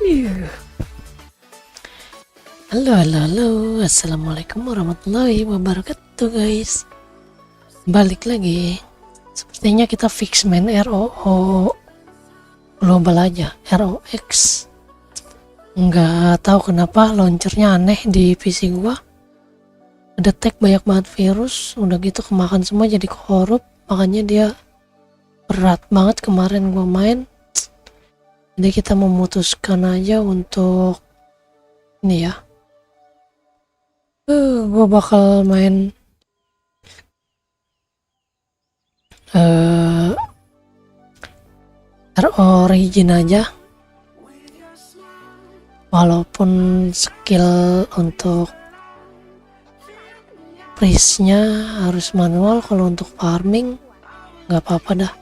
Iya. Halo, assalamualaikum warahmatullahi wabarakatuh guys. Balik lagi. Sepertinya kita fix main ROO global aja, ROX. Nggak tahu kenapa launchernya aneh di PC gua. Ngedetek banyak banget virus, udah gitu kemakan semua jadi korup, makanya dia berat banget kemarin gua main. Jadi kita memutuskan aja untuk ini ya. Gue bakal main uh, Origin aja, walaupun skill untuk priestnya harus manual. Kalau untuk farming nggak apa-apa dah,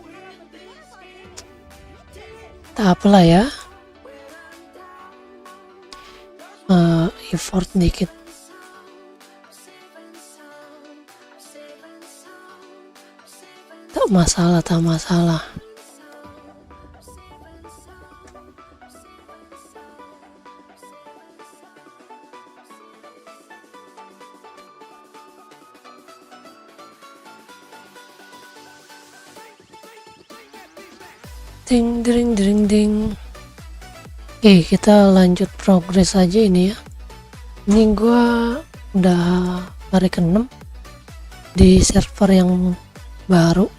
tak apalah ya. Effort dikit. Tak masalah. Ding. Oke, kita lanjut progres aja ini ya. Ini gua udah hari ke-6 di server yang baru.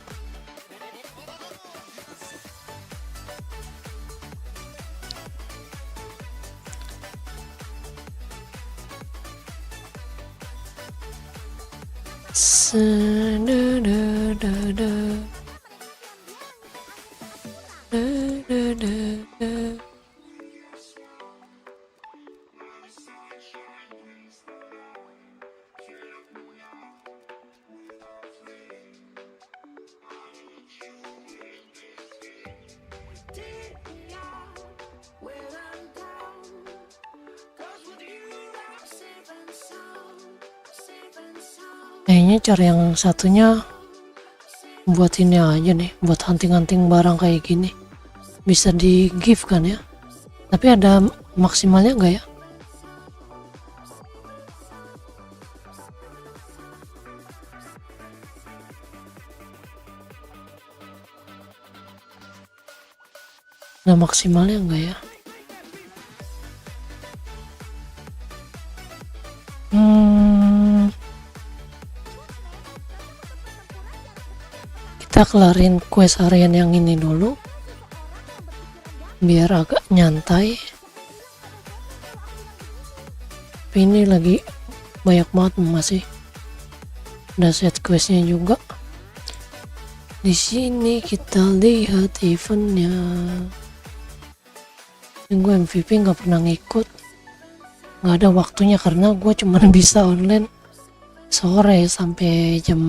Kayaknya cara yang satunya buat ini aja nih, buat hunting barang kayak gini. Bisa di give kan ya, tapi ada maksimalnya enggak ya? Ada maksimalnya enggak ya? Kita kelarin quest harian yang ini dulu biar agak nyantai. Tapi ini lagi banyak banget masih. Ada set questnya juga. Di sini kita lihat eventnya. Gue MVP nggak pernah ngikut, nggak ada waktunya karena gue cuma bisa online sore sampai jam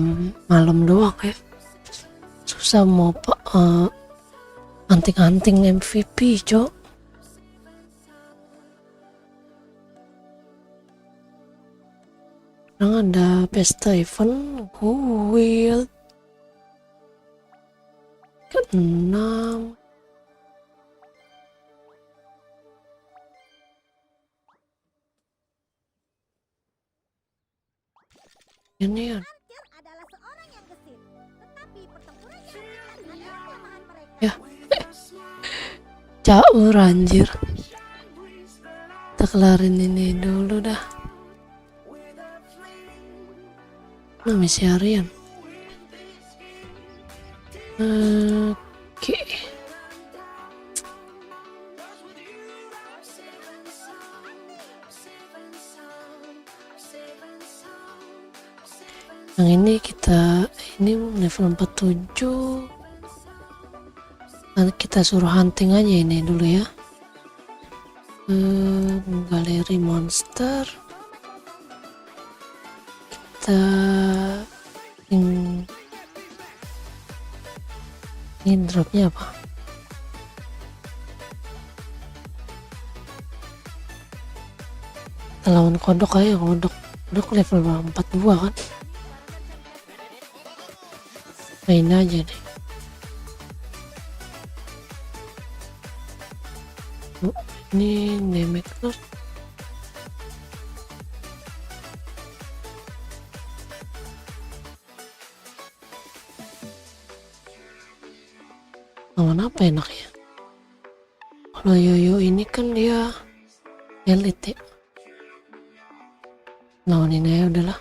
malam doang ya. Susah mau anting MVP cok. Sekarang ada pesta event guild ke-6. Ini ya caur anjir. Kita kelarin ini dulu dah. Nah, misi harian. Oke. Yang ini ini level 47. Nanti kita suruh hunting aja ini dulu ya. Galeri monster. Kita ini dropnya apa? Kita lawan kodok aja. Kodok level 42 kan. Main aja deh. Ini damage loss. Lawan apa enak ya? Kalau Yoyo ini kan dia elite ya. Lawan ini aja udahlah.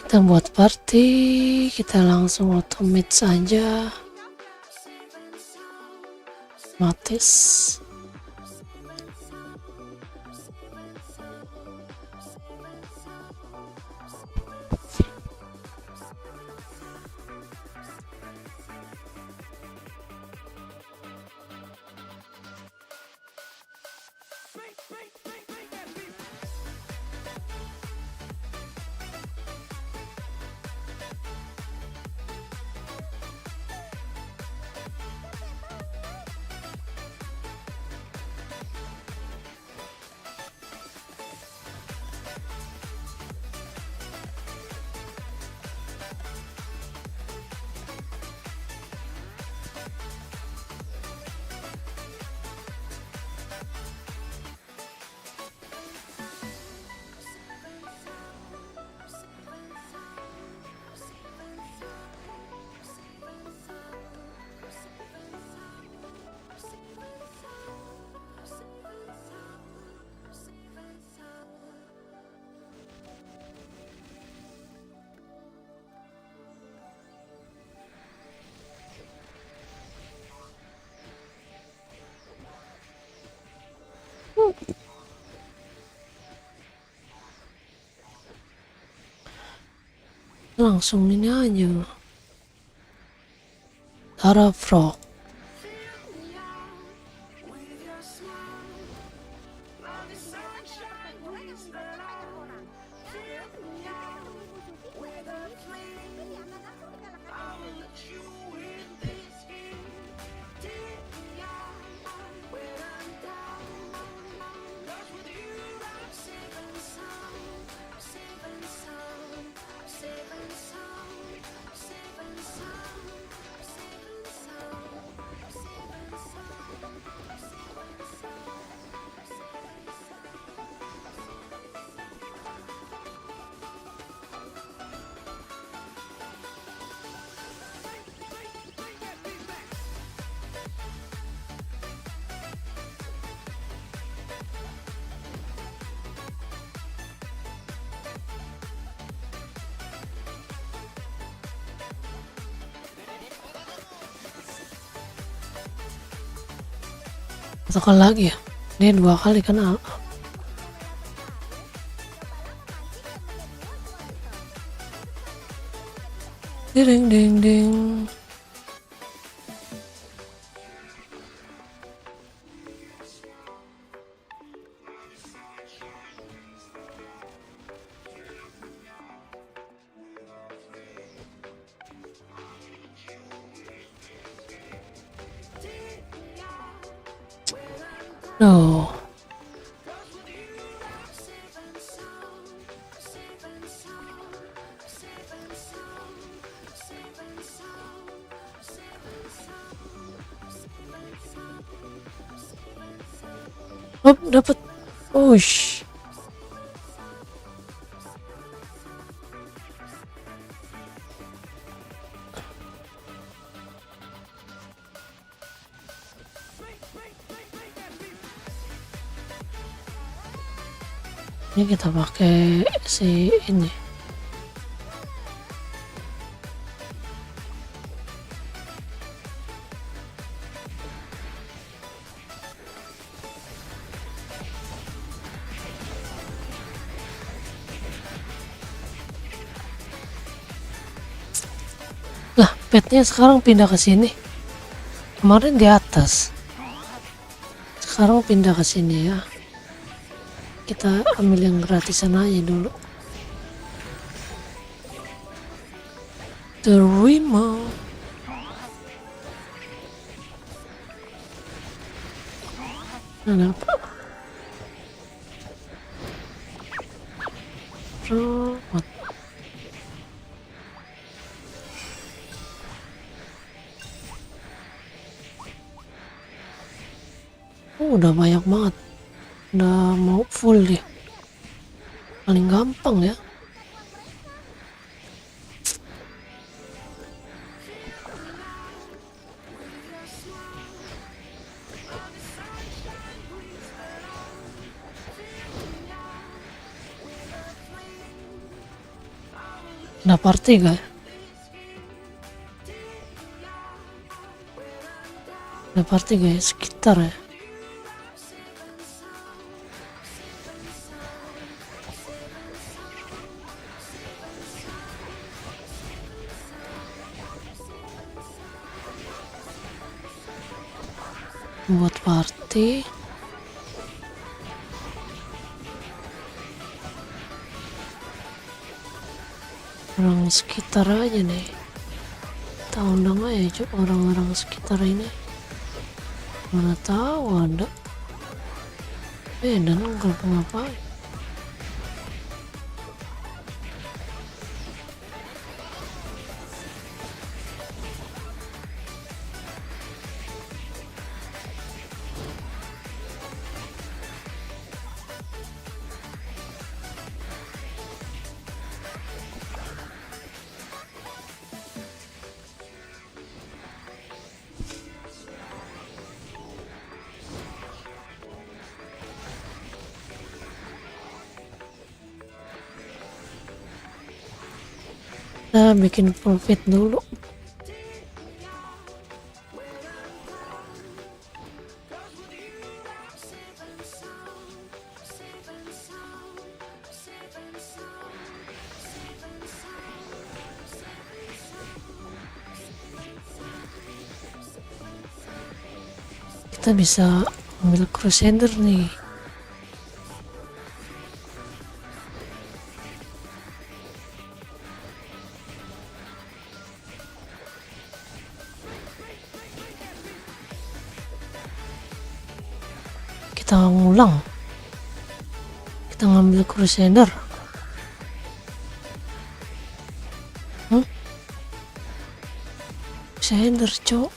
Kita buat party, kita langsung automate saja. Matis. Langsung ini aja. Tara Frog. Satu kali lagi ya, dia 2 kali kan. Ding ding ding. No. Oh, dapat. Ush. Ini kita pakai si ini. Lah, petnya sekarang pindah ke sini. Kemarin di atas. Sekarang pindah ke sini ya. Kita ambil yang gratisan aja dulu. Terima. Ada apa? Cerot. Udah banyak banget, udah mau full dia. Paling gampang ya. Ada party gak? Ada party gak ya? Sekitar ya. Buat party. Orang sekitar aja nih. Kita undang aja orang-orang sekitar ini. Mana tahu ada. Dan enggak ngapain. Kita bikin full fit dulu. Kita bisa ambil crusader nih. Kita ngulang. Kita ngambil crusader. Crusader, cok.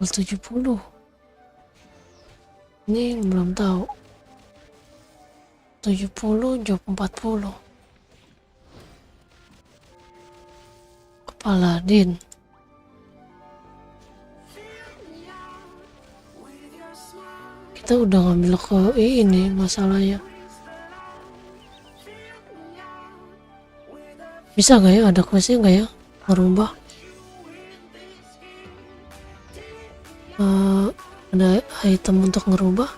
Level 70. Ini belum tahu. 70 job 40. Kepala Din. Kita udah ngambil ke ini masalahnya. Bisa gak ya, ada questnya gak ya merubah? Ada item untuk ngerubah?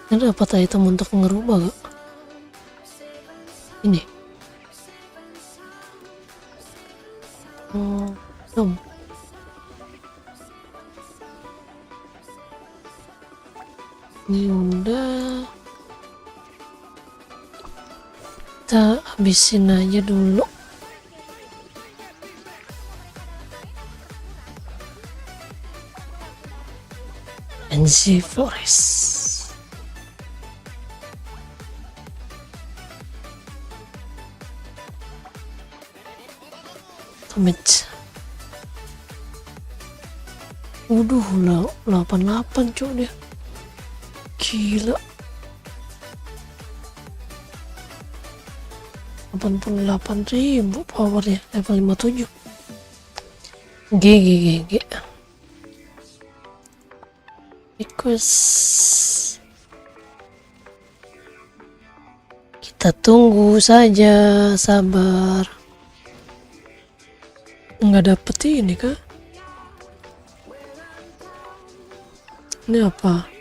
Ada dapat item untuk ngerubah gak? Ini. Belum. Ini udah. Kita habisin aja dulu. NC Forest. Damage. Waduh, 88 cuy dia. Gila. 88.000 powernya, level 57. GG. Request. Kita tunggu saja, sabar. nggak dapet ini kah? Ini apa?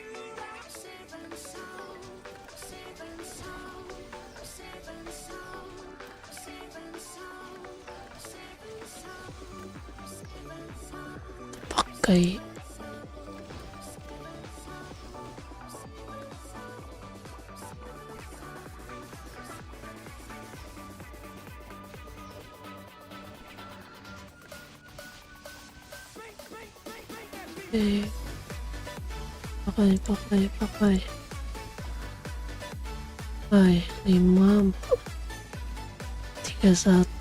Pakai pakai 5 3 1.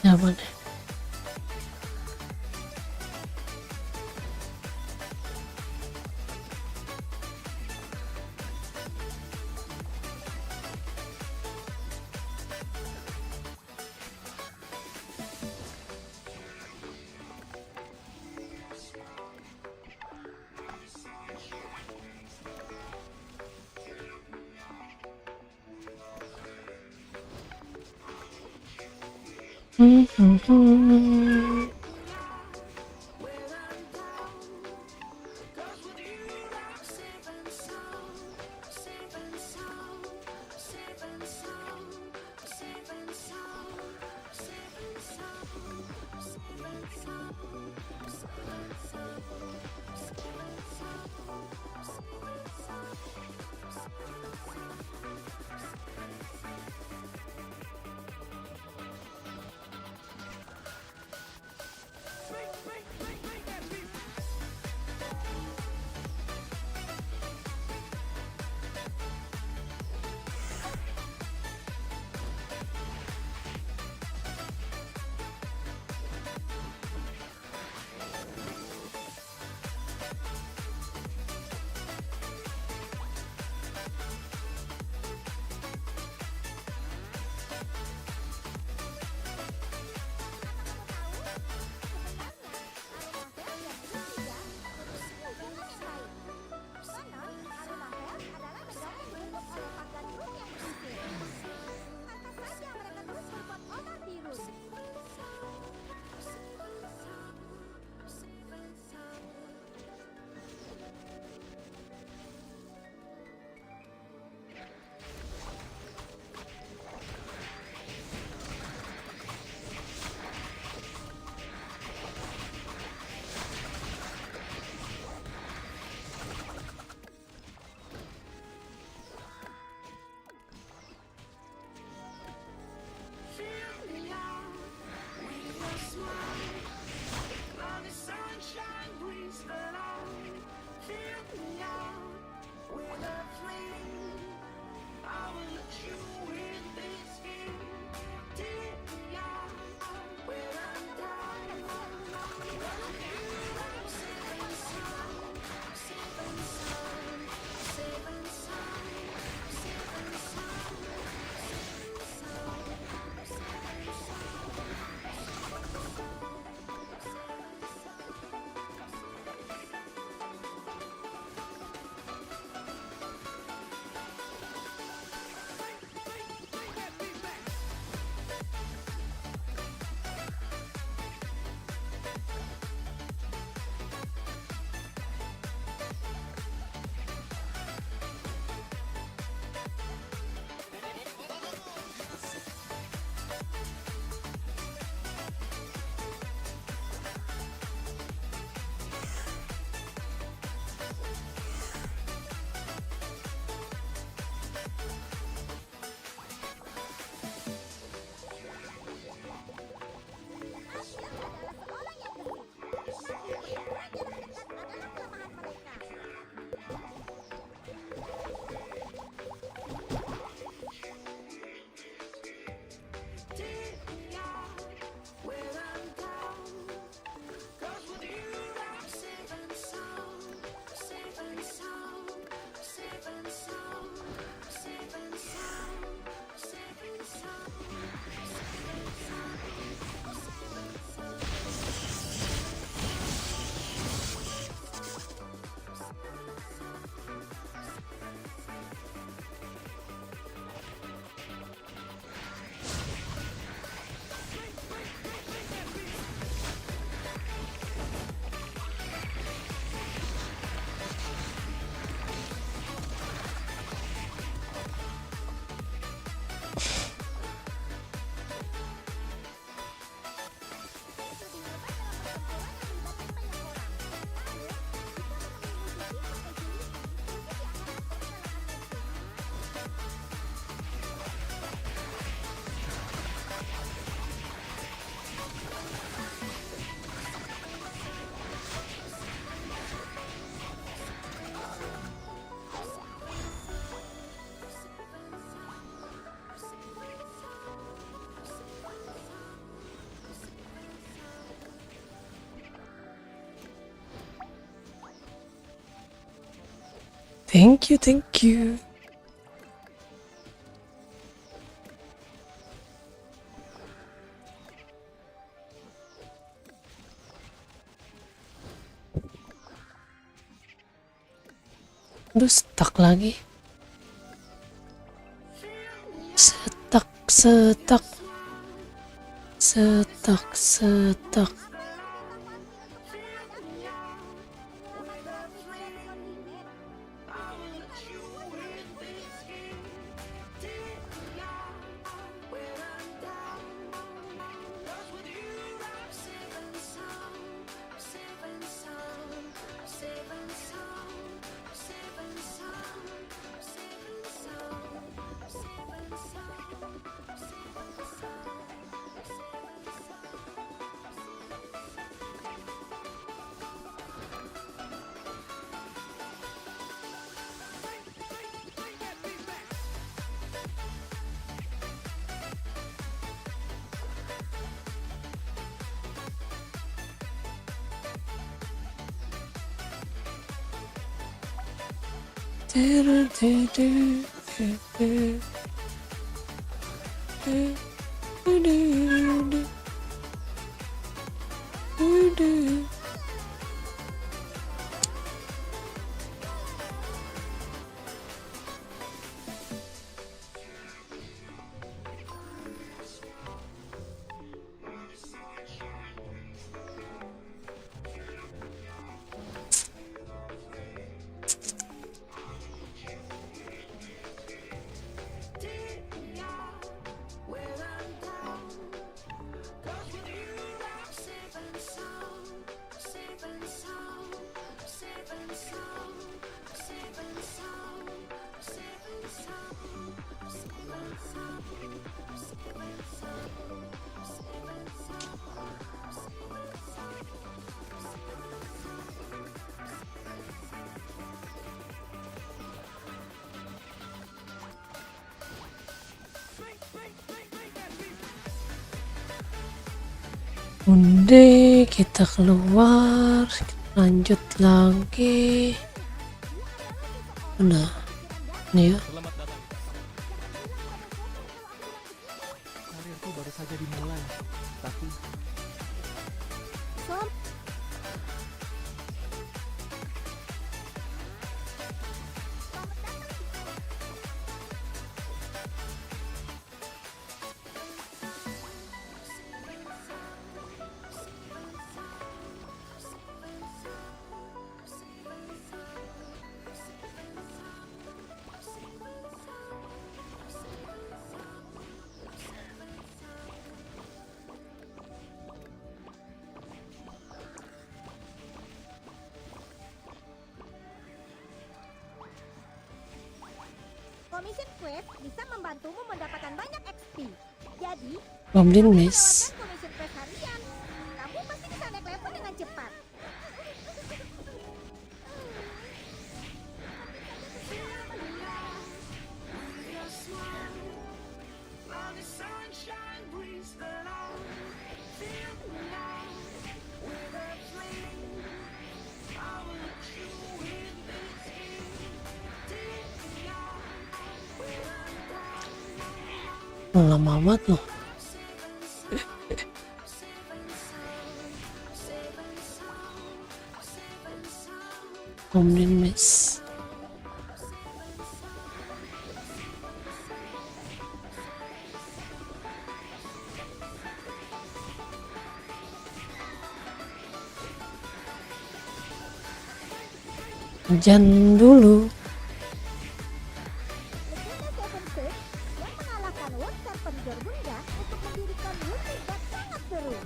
Nyaman. Thank you, thank you. Aduh, stuck lagi. Stuck, stuck. Stuck, stuck. Udah, kita keluar, kita lanjut lagi. Nah, ini ya. Selamat datang. Karirku baru saja dimulai, tapi Commission Quest bisa membantumu mendapatkan banyak XP. Jadi, Goblin kamu Miss. menawarkan Commission Quest harian. Kamu pasti bisa naik level dengan cepat. Lama banget loh. Goblin Miss. Hujan dulu. Legenda Seven Six yang mengalahkan World Serpent Bunda untuk mendirikan unit yang sangat seru.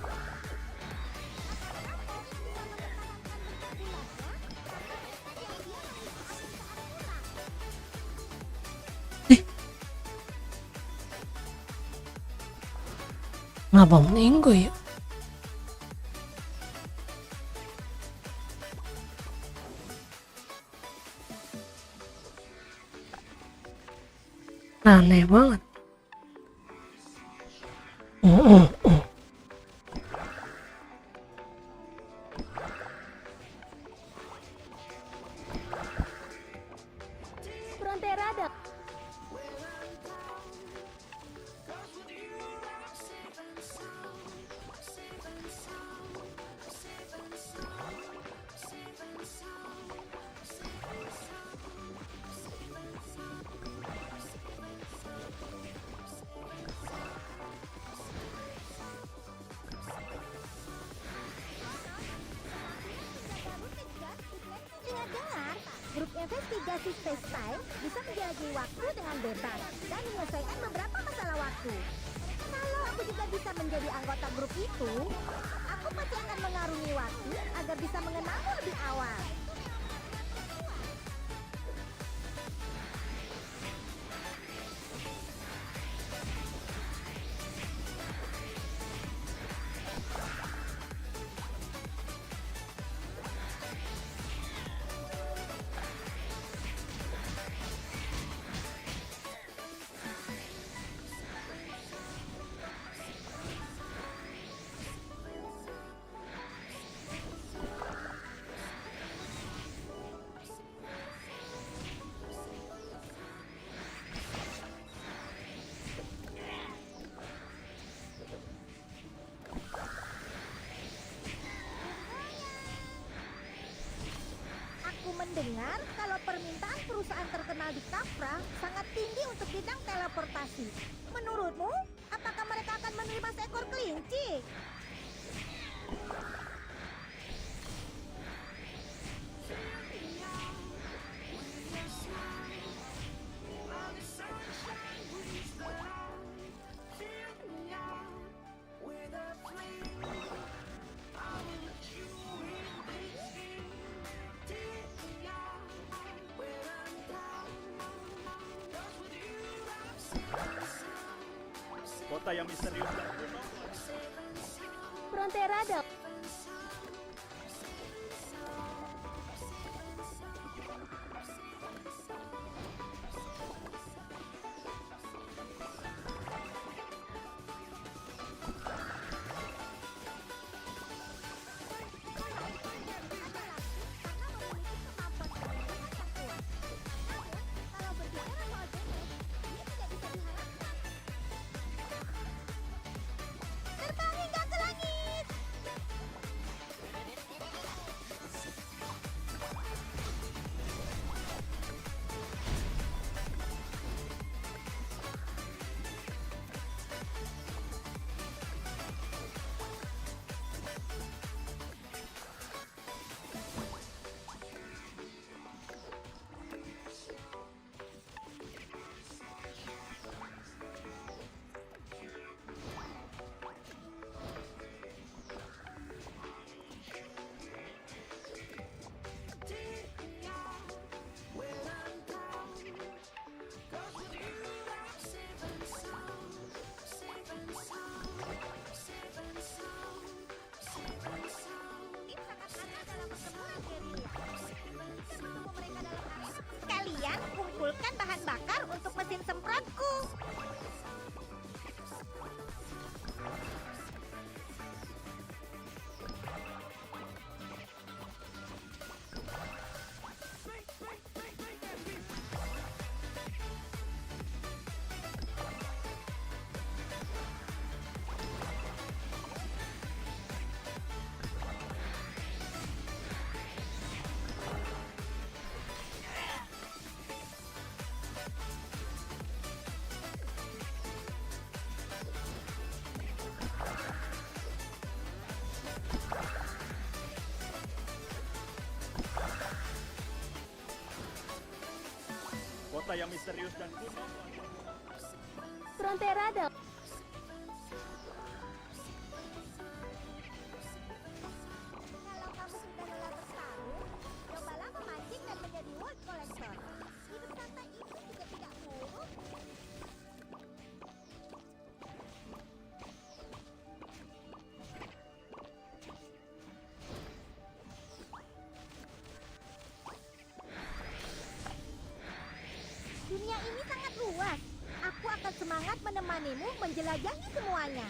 Ngapa meninggu ya? Aneh banget. aplikasi Space Time bisa menjelajahi waktu dengan bebas dan menyelesaikan beberapa masalah waktu. Kalau aku juga bisa menjadi anggota grup itu, aku pasti akan mengarungi waktu agar bisa mengenalmu lebih awal. Aku mendengar kalau permintaan perusahaan terkenal di Kafra sangat tinggi untuk bidang teleportasi. Menurutmu, apakah mereka akan menerima seekor kelinci? Kota yang misterius dan kuno. Frontera dong. Terbang hingga ke langit. Kalian kumpulkan bahan bakar untuk mesin semprotku. Kota yang misterius dan kuno. Frontera dong. Kalau kamu sudah lelah bertarung, cobalah memancing dan menjadi world collector. Hidup santai itu juga tidak buruk. Dunia ini sangat luas. Aku akan semangat menemanimu menjelajahi semuanya.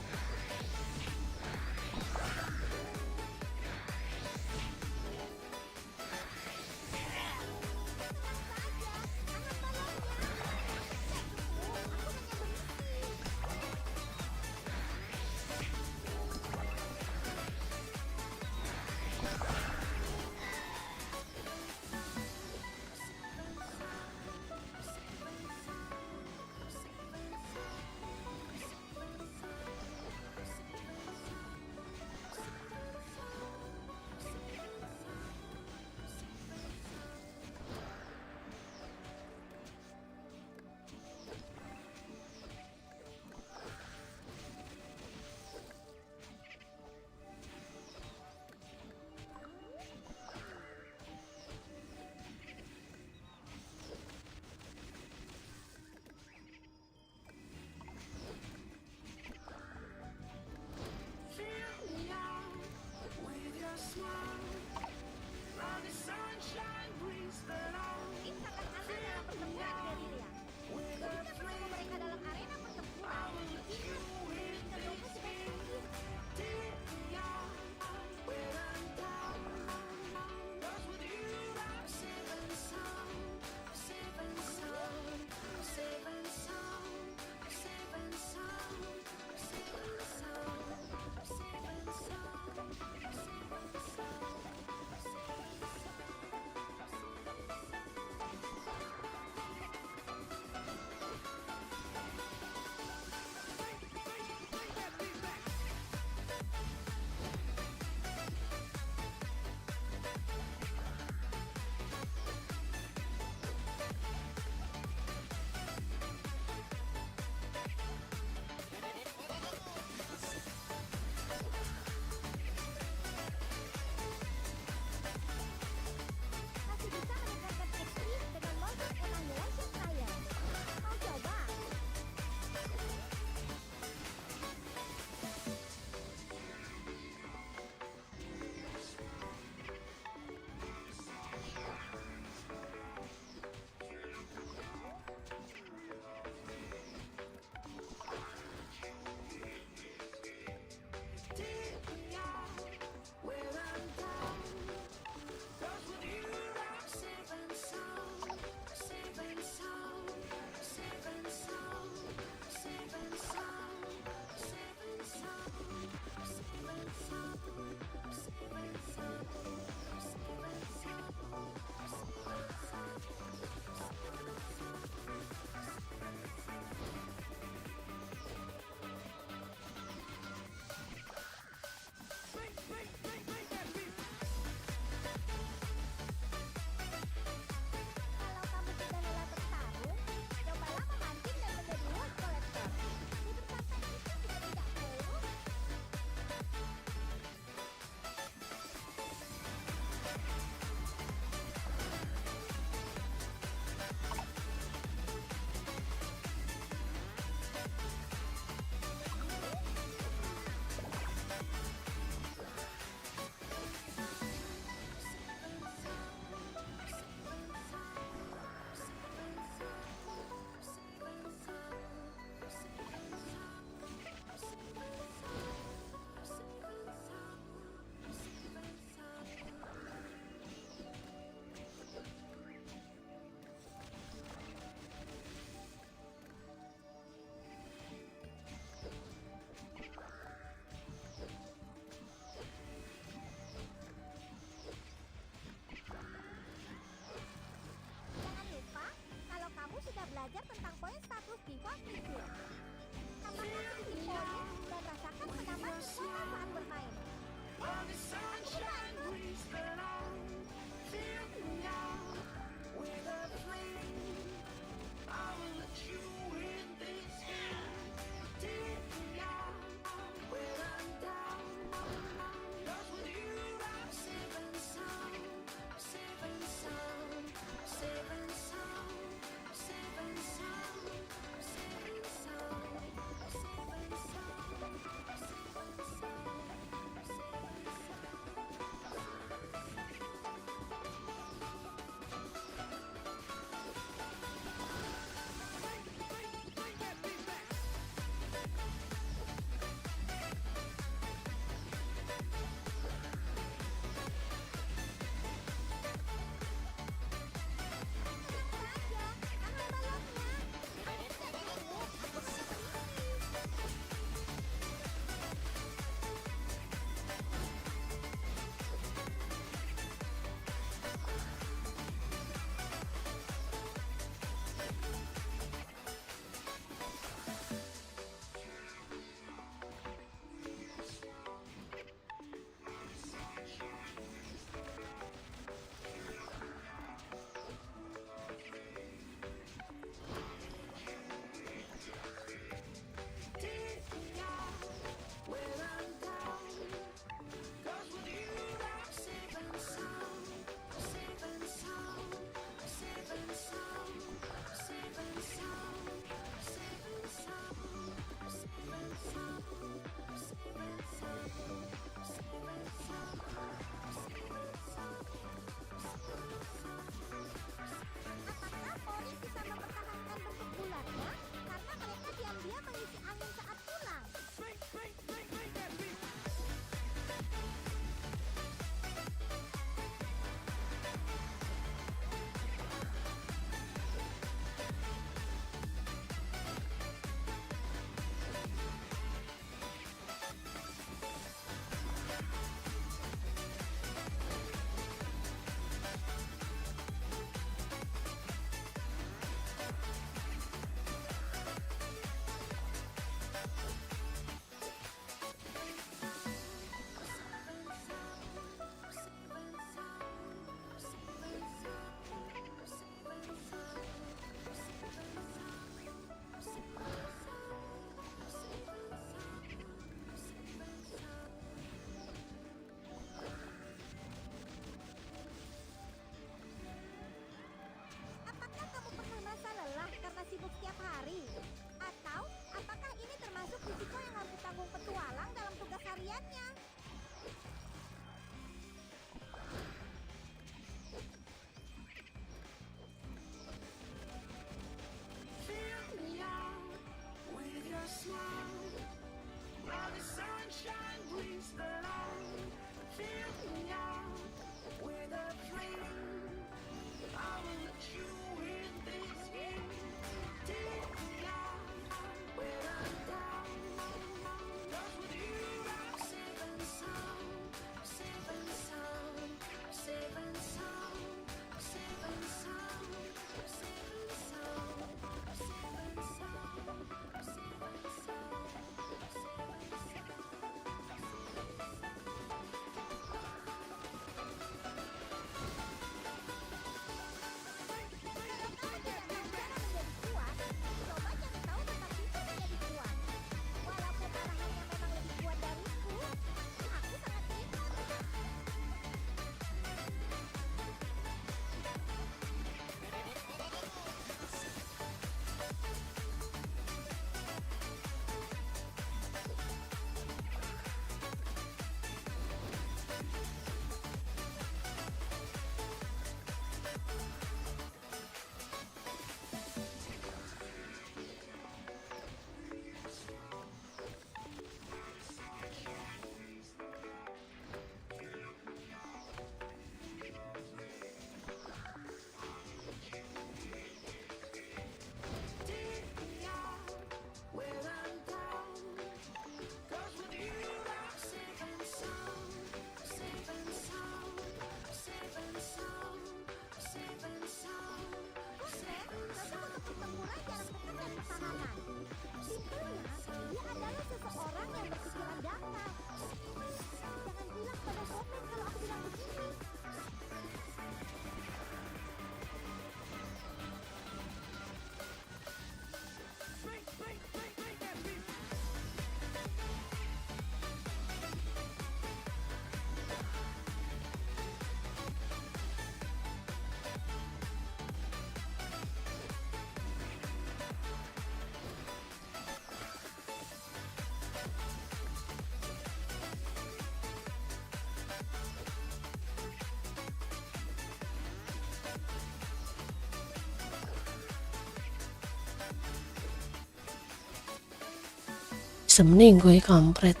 bisa meninggoy kampret.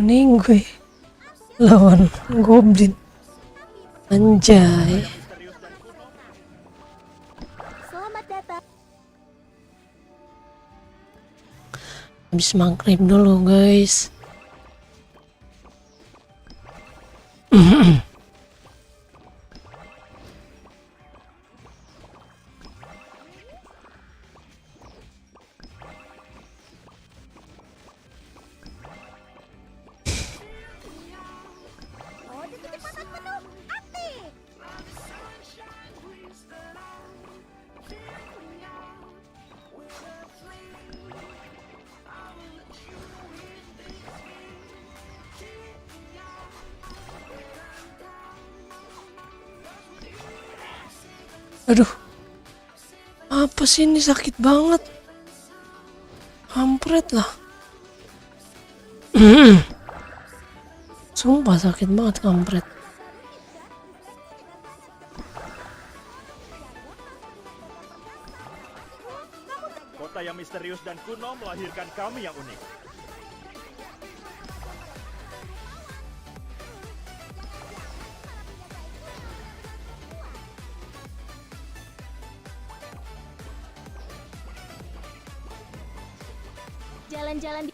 Meninggoy lawan goblin. Anjay. Misterius dan kuno. Selamat datang. Habis maghrib dulu guys. Mode kecepatan penuh aktif. Aduh, apa sih ini, sakit banget. Kampret lah. Sumpah sakit banget kampret. Kota yang misterius dan kuno melahirkan kami yang unik. Jalan-jalan di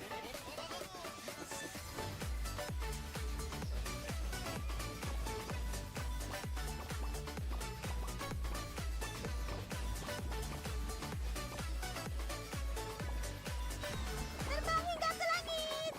terbang hingga ke langit.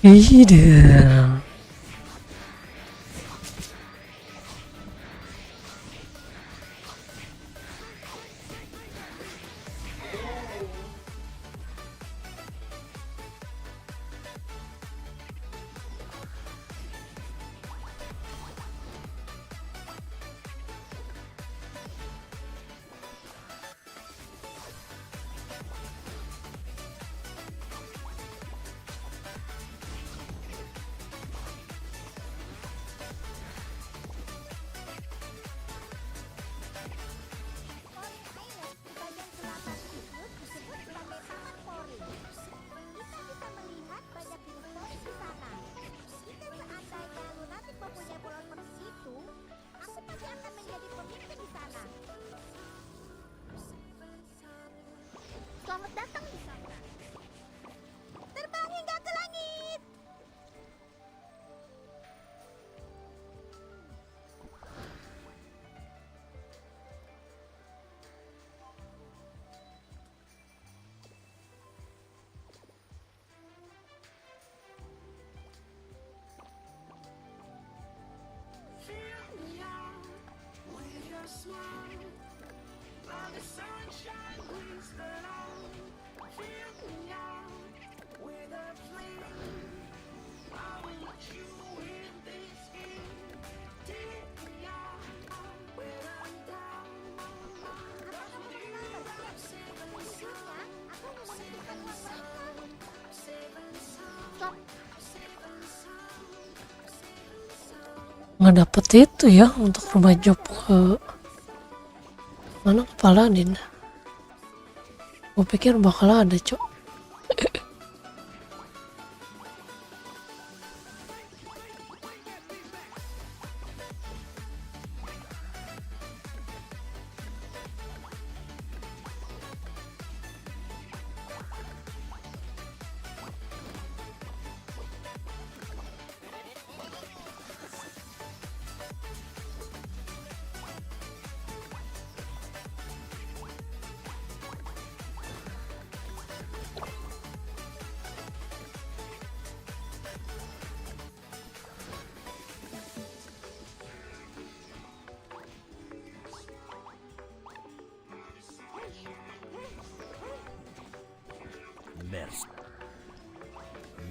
Iya. Di bagian selatan situs disebut sebagai Taman Pori. Kita bisa melihat banyak dinosaurus di sana. Jika seandainya lunatic mempunyai pola seperti itu, aku pasti akan menjadi pemimpin di sana. Selamat datang di sana. Terbang hingga ke langit. Nggak dapet itu ya untuk rumah job ke mana, ke Paladin. Gue pikir bakal ada, cok.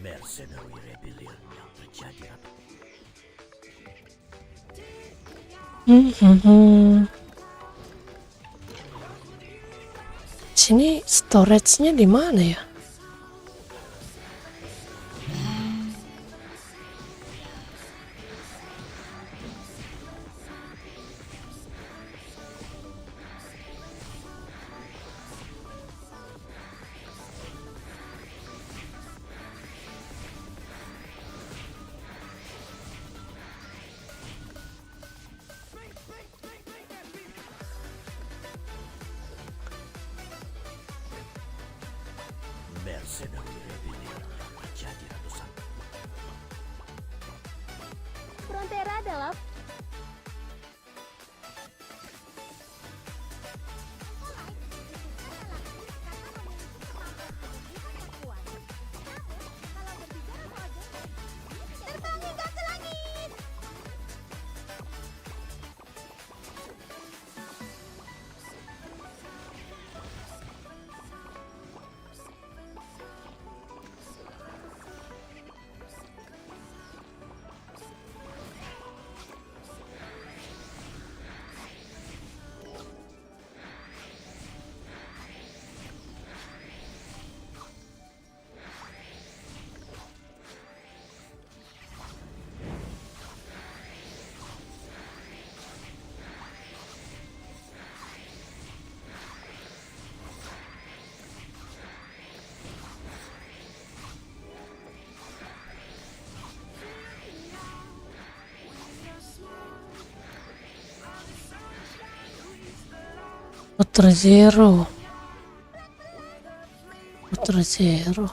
Mercenary Rebellion yang terjadi. Sini storage-nya di mana ya? Mercenary Rebellion yang terjadi ratusan. Frontera adalah terbang hingga ke langit. Putra Zero. Putra Zero.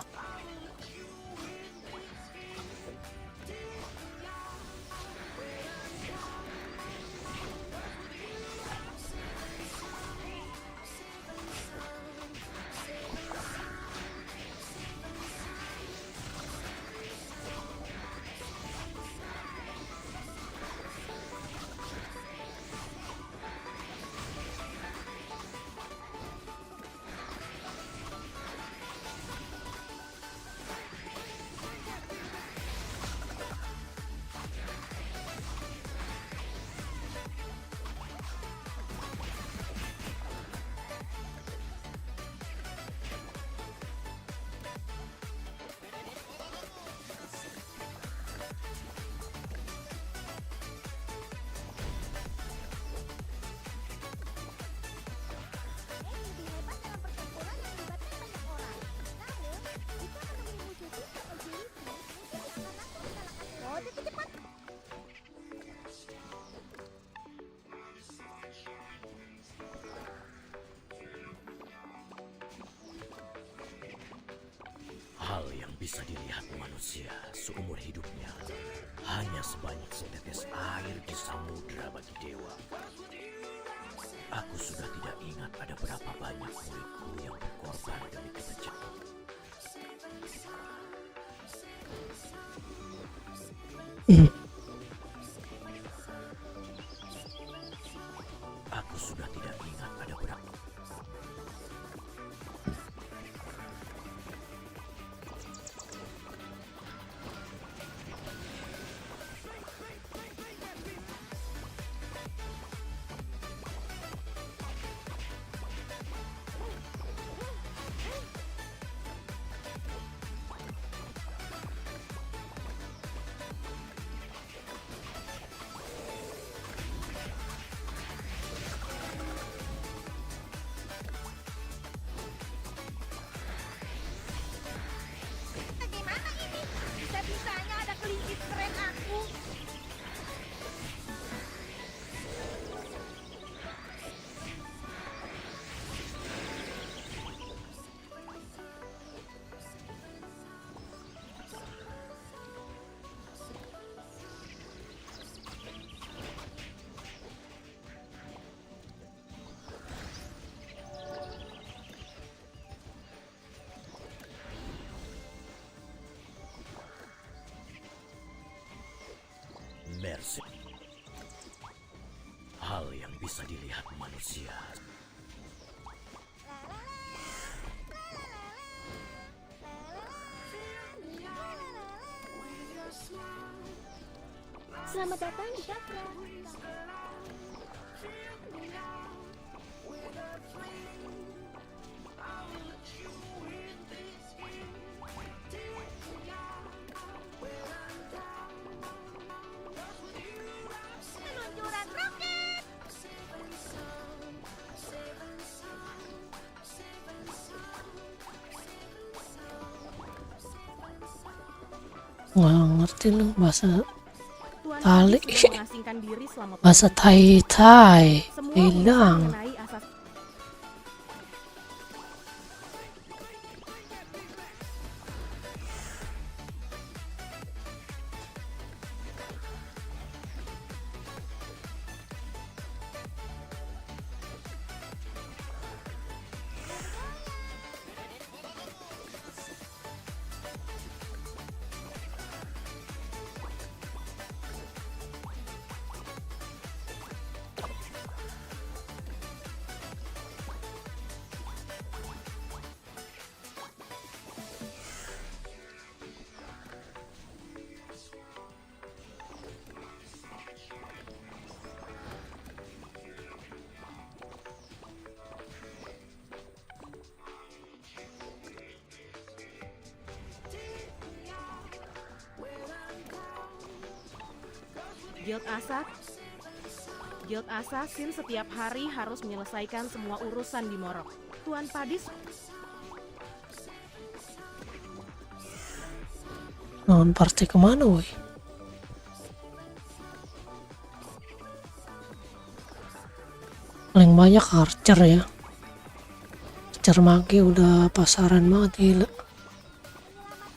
Hal yang bisa dilihat manusia seumur hidupnya hanya sebanyak setetes air di samudra bagi dewa. Aku sudah tidak ingat ada berapa banyak muridku yang berkorban demi kebencian. Aku sudah tidak ingat ada berapa. Bagaimana ini? Bisa-bisanya ada kelinci keren aku. Mercy. Hal yang bisa dilihat manusia. Selamat datang di Kafra. Peluncuran roket. Nggak ngerti lu bahasa Tuan Tali. Padis sudah mengasingkan diri selama bahasa berbulan-bulan. Tai. Semua Hilang. urusan mengenai asas Guild Assassin setiap hari harus menyelesaikan semua urusan di Morok. Tuan Padis Non partai kemana woi? Paling banyak Archer ya. Archer mage udah pasaran banget gila.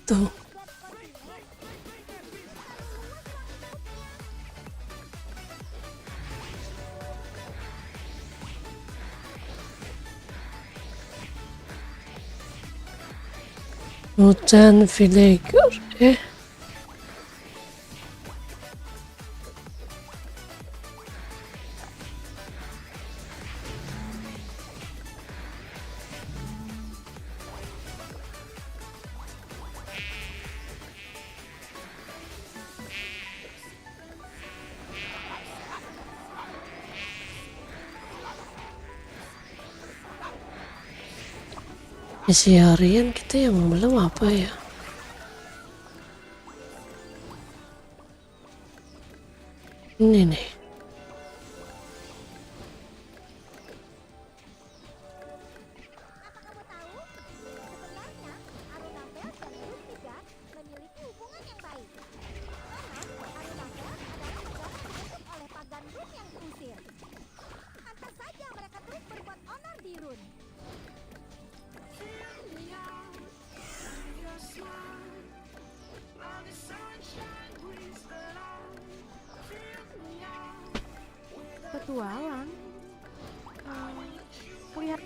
Tuh. Hutan Villager isi harian kita yang belum apa ya? Ini nih. Apa kamu tahu? Sebenarnya Arunabel dan Lustigat memiliki hubungan yang baik. Karena Arunabel adalah negara ditutup oleh pagan Run yang diusir. Pantas saja mereka terus berbuat onar di Run. petualang. Lihat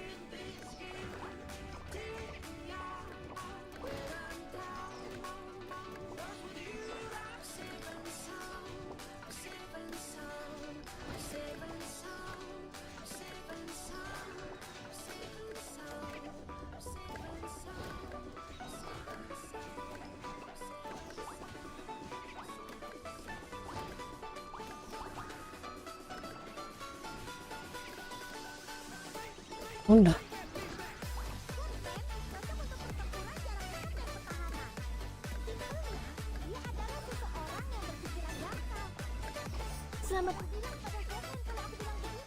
Udah. Selamat bilang pada Batman kalau aku bilang begini.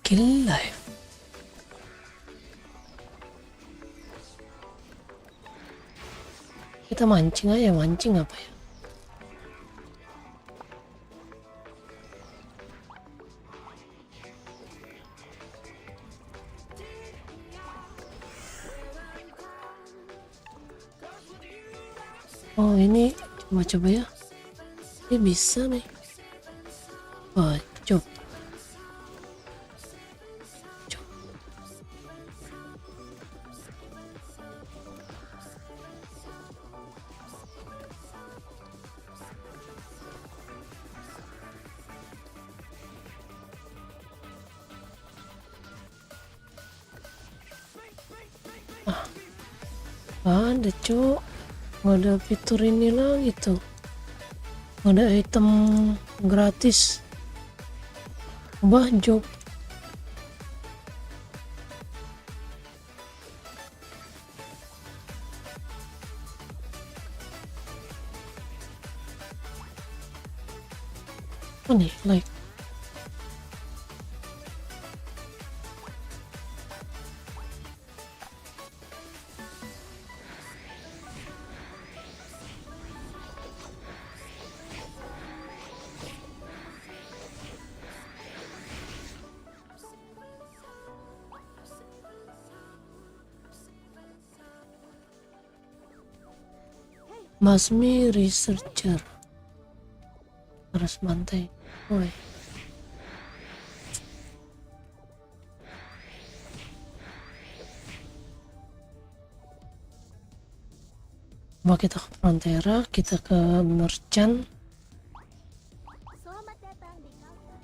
Kill life. Kita mancing aja, mancing apa ya? Oh ini coba-coba ya. Ini bisa nih. Wah, coba. Gak ada cuk, gak ada fitur ini lagi tuh, gak ada item gratis. Ubah job. Oh nih, like. Masmi researcher harus mantai. Woi. Coba kita ke Frontera, kita ke Merchant. Selamat datang di kawasan.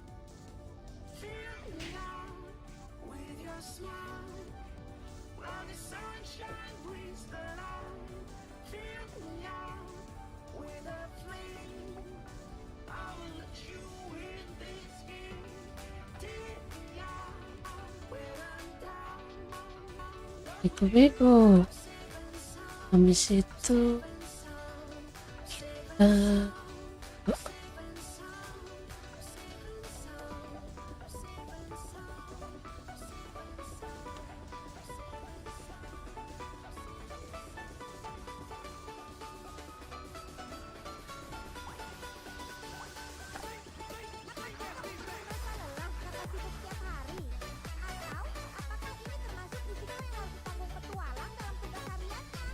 Beko. Habis itu kita Lelah kapasitas setiap hari? Atau apakah ini termasuk risiko yang harus ditanggung petualang dalam tugas hariannya?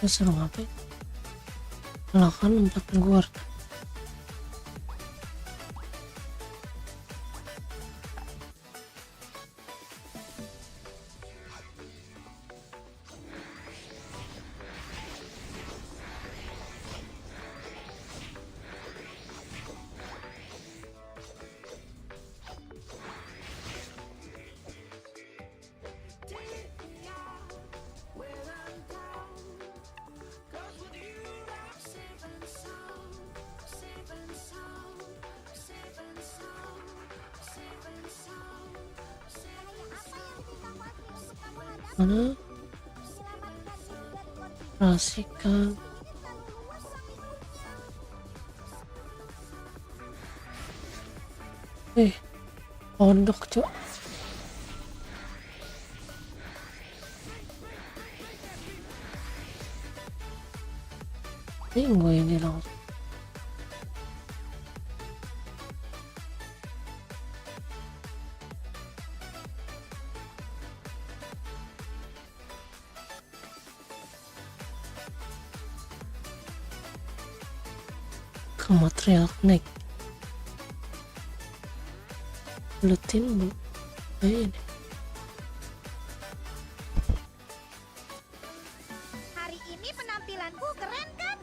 suruh ngapain? Melakukan 4 guard. Mana? Rasakan. Pondok cok. Tinggal ini langsung. Ke material neck. Buletin bu. Ini. Hari ini penampilanku keren kan?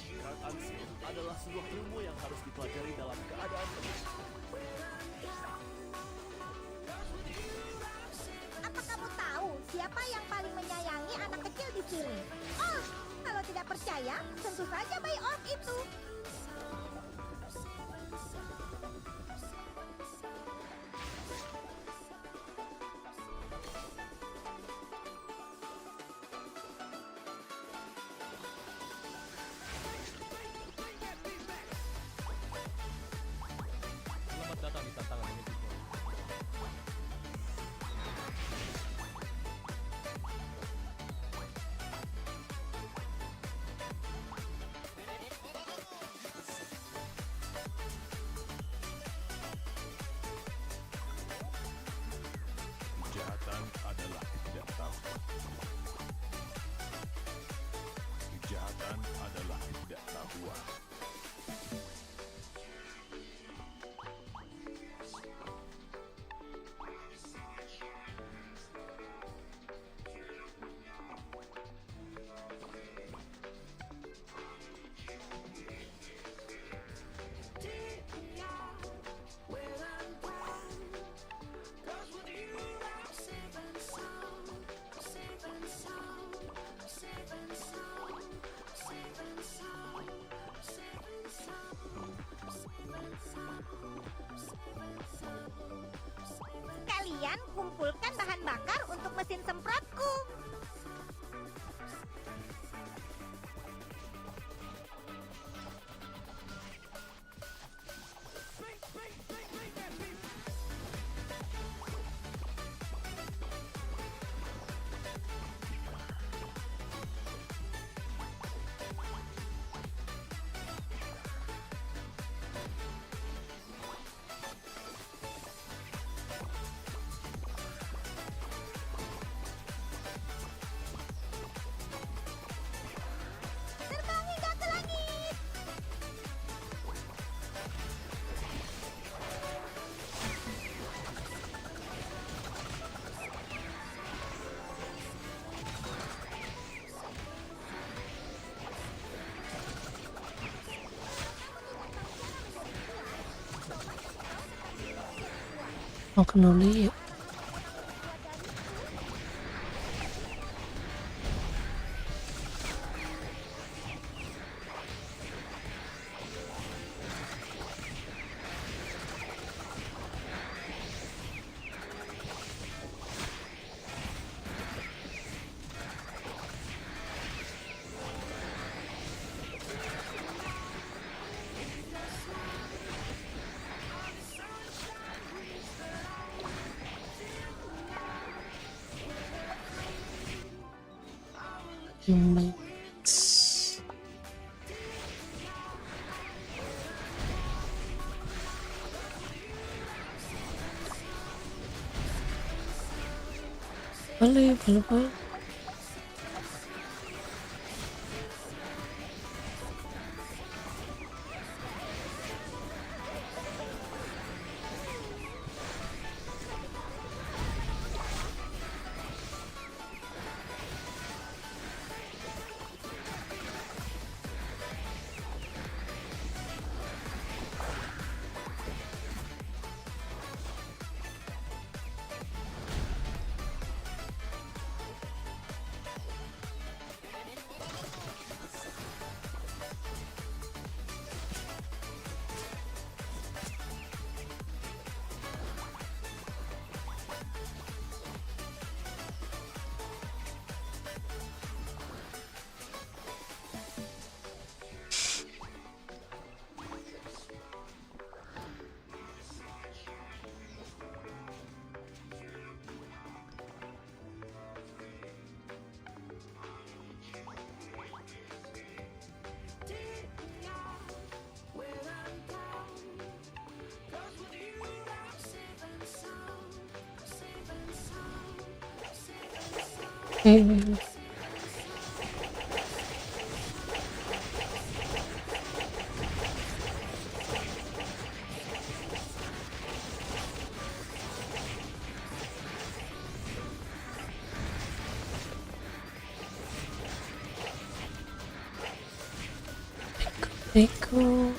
Gerak Ansil adalah sebuah ilmu yang harus dipelajari dalam keadaan Apa kamu tahu siapa yang paling menyayangi anak kecil di sini? Oh, kalau tidak percaya, tentu saja bayi orc itu. Kalian kumpulkan bahan bakar untuk mesin semprotku. Terbang hingga ke langit. Makan dulu yuk. Boleh. Rico.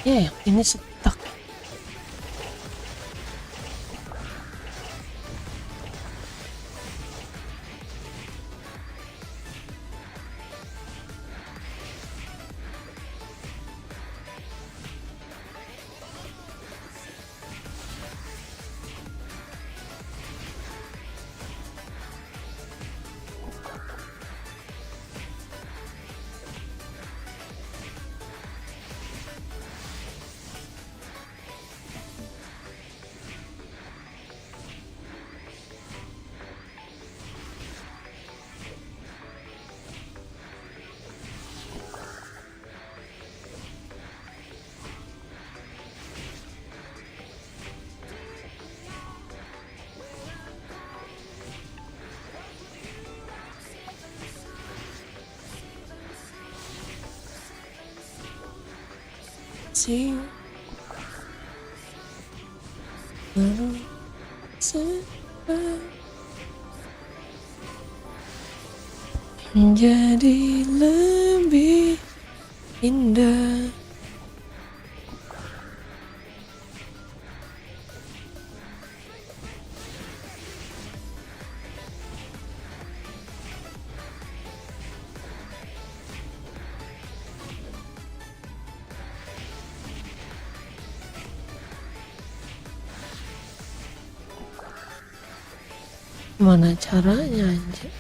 Ya, ini stuck. See you. Menjadi lebih indah. Mana caranya anjir?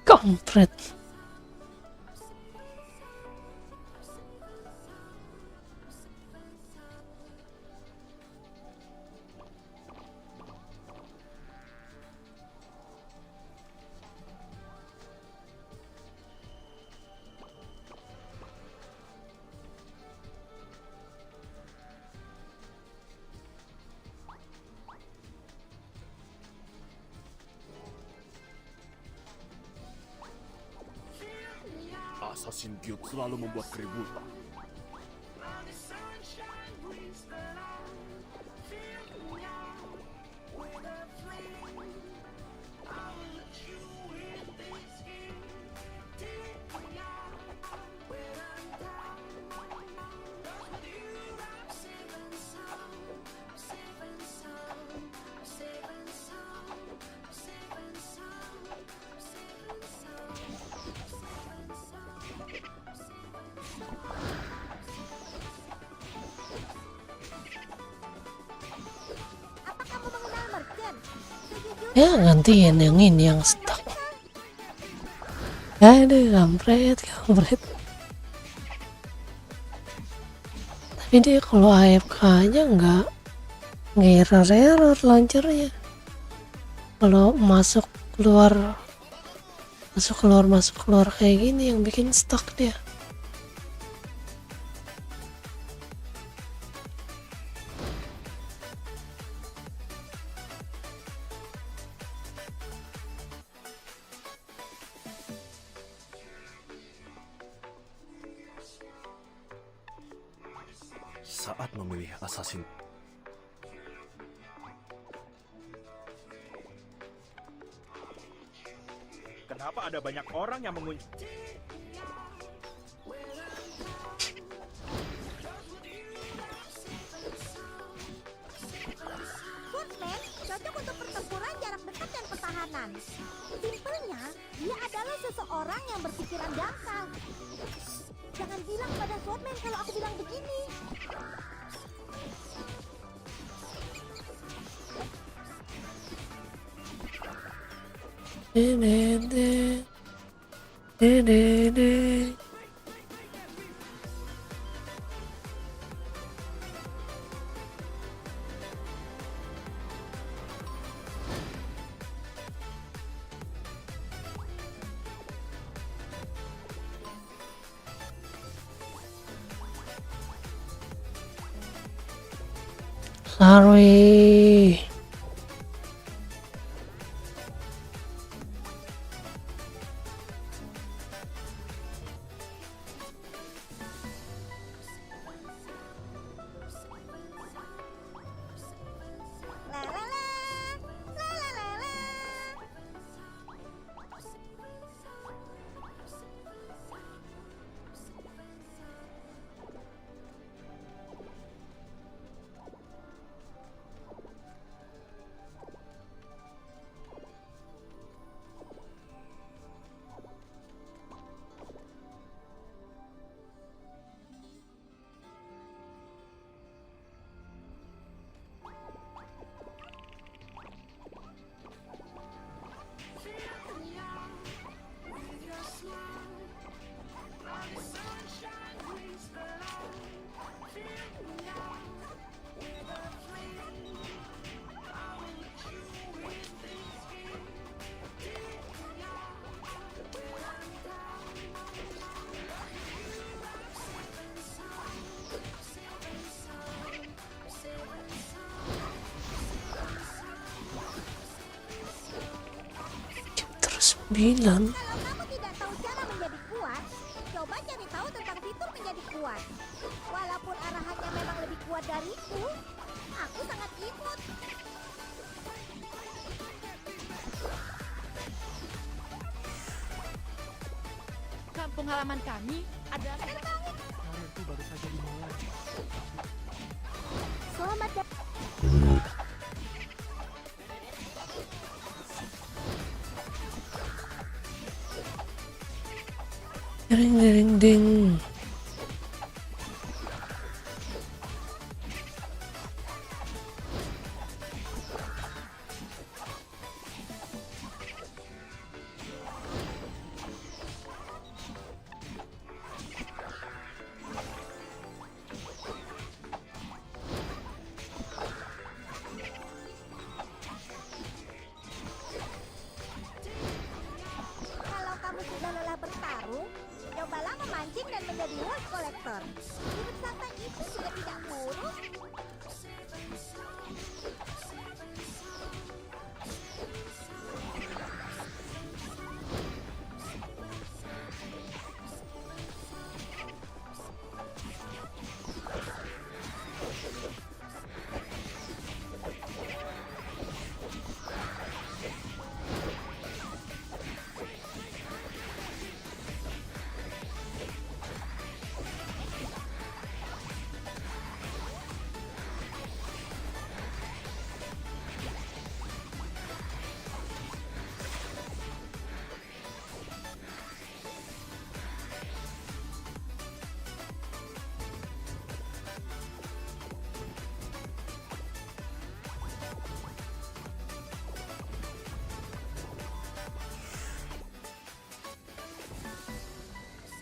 Kampret. Assassin Guild selalu membuat keributan. Apa kamu mengenal merchant? Ya gantiin yang ini yang stuck. Aduh, kampret. Tapi dia kalau AFK aja nggak error launchernya. Kalau masuk keluar kayak gini yang bikin stuck dia. Saat memilih assassin, Kenapa ada banyak orang yang mengunjungi? Swordsman cocok untuk pertempuran jarak dekat dan pertahanan. Simpelnya, dia adalah seseorang yang berpikiran dangkal. Jangan bilang pada Swordman kalau aku bilang begini. Sorry. Bilang. Kalau kamu tidak tahu cara menjadi kuat, coba cari tahu tentang fitur menjadi kuat. Walaupun arahannya memang lebih kuat dariku, aku sangat imut. Kampung halaman kami ada Karirku baru saja dimulai. Selamat datang. Ding ding ding. Kalau kamu sudah lelah bertarung, cobalah memancing dan menjadi world collector. Hidup santai itu juga tidak buruk.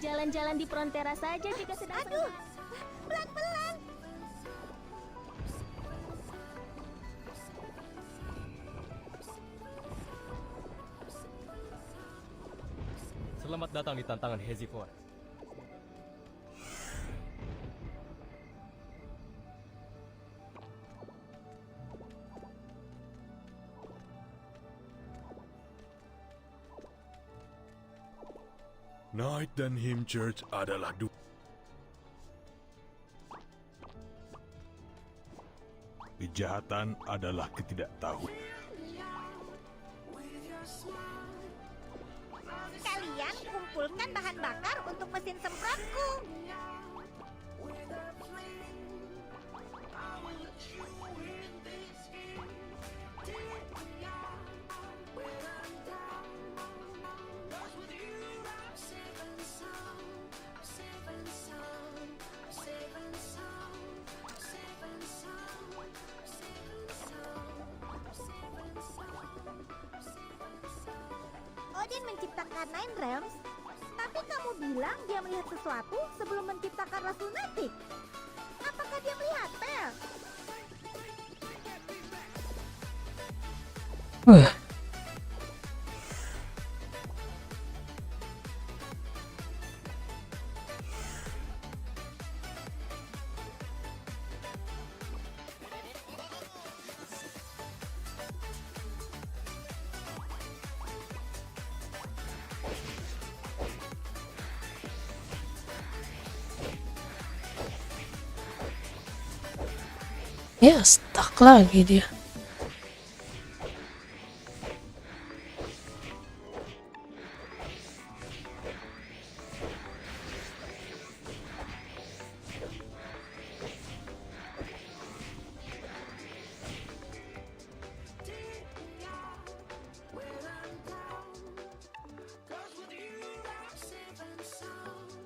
Jalan-jalan di Frontera saja jika sedang Aduh, pelan-pelan. Selamat datang di tantangan Hazy Forest. Knight dan Him Church adalah dua. Kejahatan adalah ketidaktahuan. Kalian kumpulkan bahan bakar untuk mesin semprotku. Odin menciptakan Nine Realms, tapi kamu bilang dia melihat sesuatu sebelum menciptakan ras lunatik. Apakah dia melihat Pel? Wah. Ya, stuck lagi dia.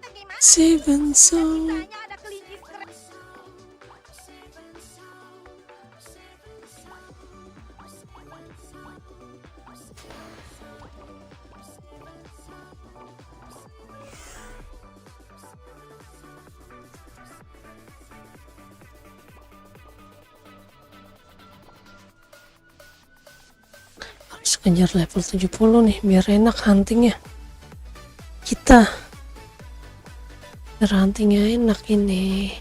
Bagaimana? Seven Song. Bisanya ada kelinci keren. Harus kejar level 70 nih biar enak huntingnya. Kita biar huntingnya enak ini.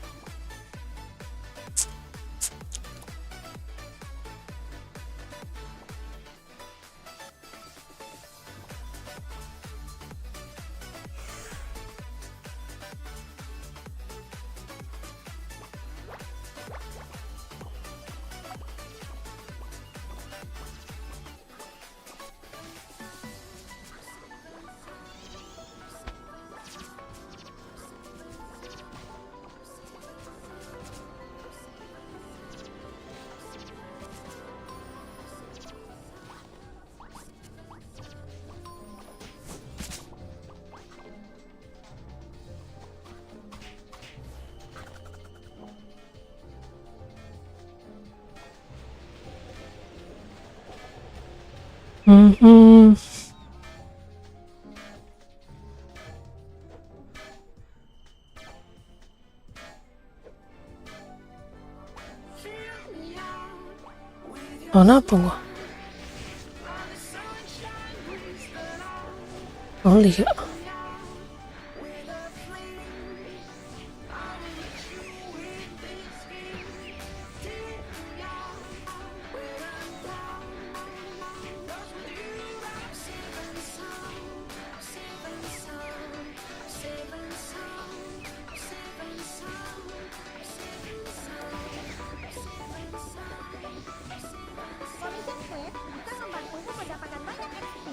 Hmm. Oh, kenapa gua? Oh, lihat. Commission Quest bisa membantumu mendapatkan banyak XP.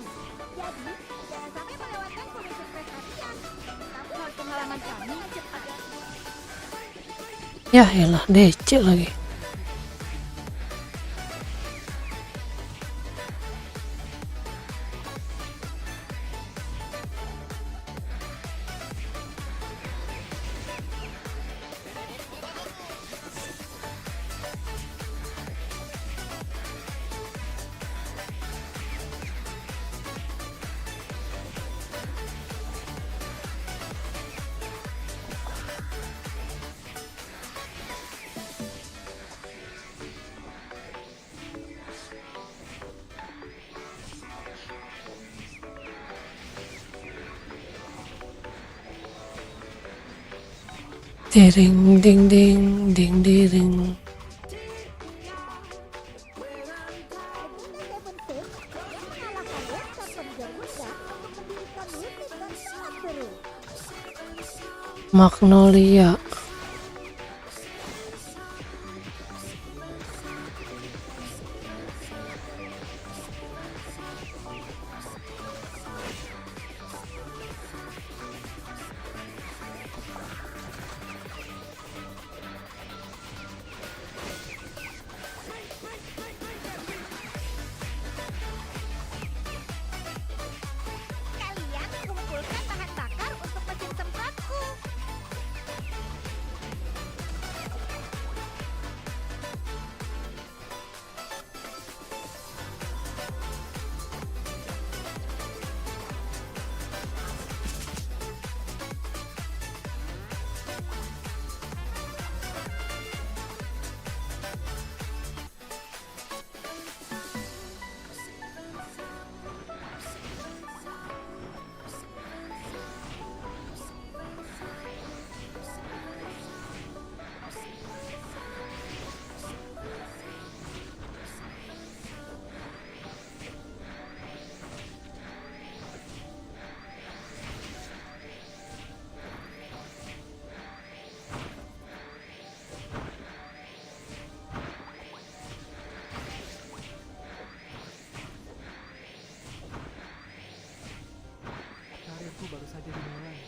Jadi, jangan sampai melewatkan Commission Quest harian. Kamu harus pengalaman kami dengan cepat. Ya elah, DC lagi. Ding ding ding ding ding. Legenda Seven Sins yang mengalahkan website pemjar muda untuk mendirikan musik dan sangat seru. Magnolia. Kalian kumpulkan bahan bakar untuk mesin semprotku. Karirku baru saja dimulai.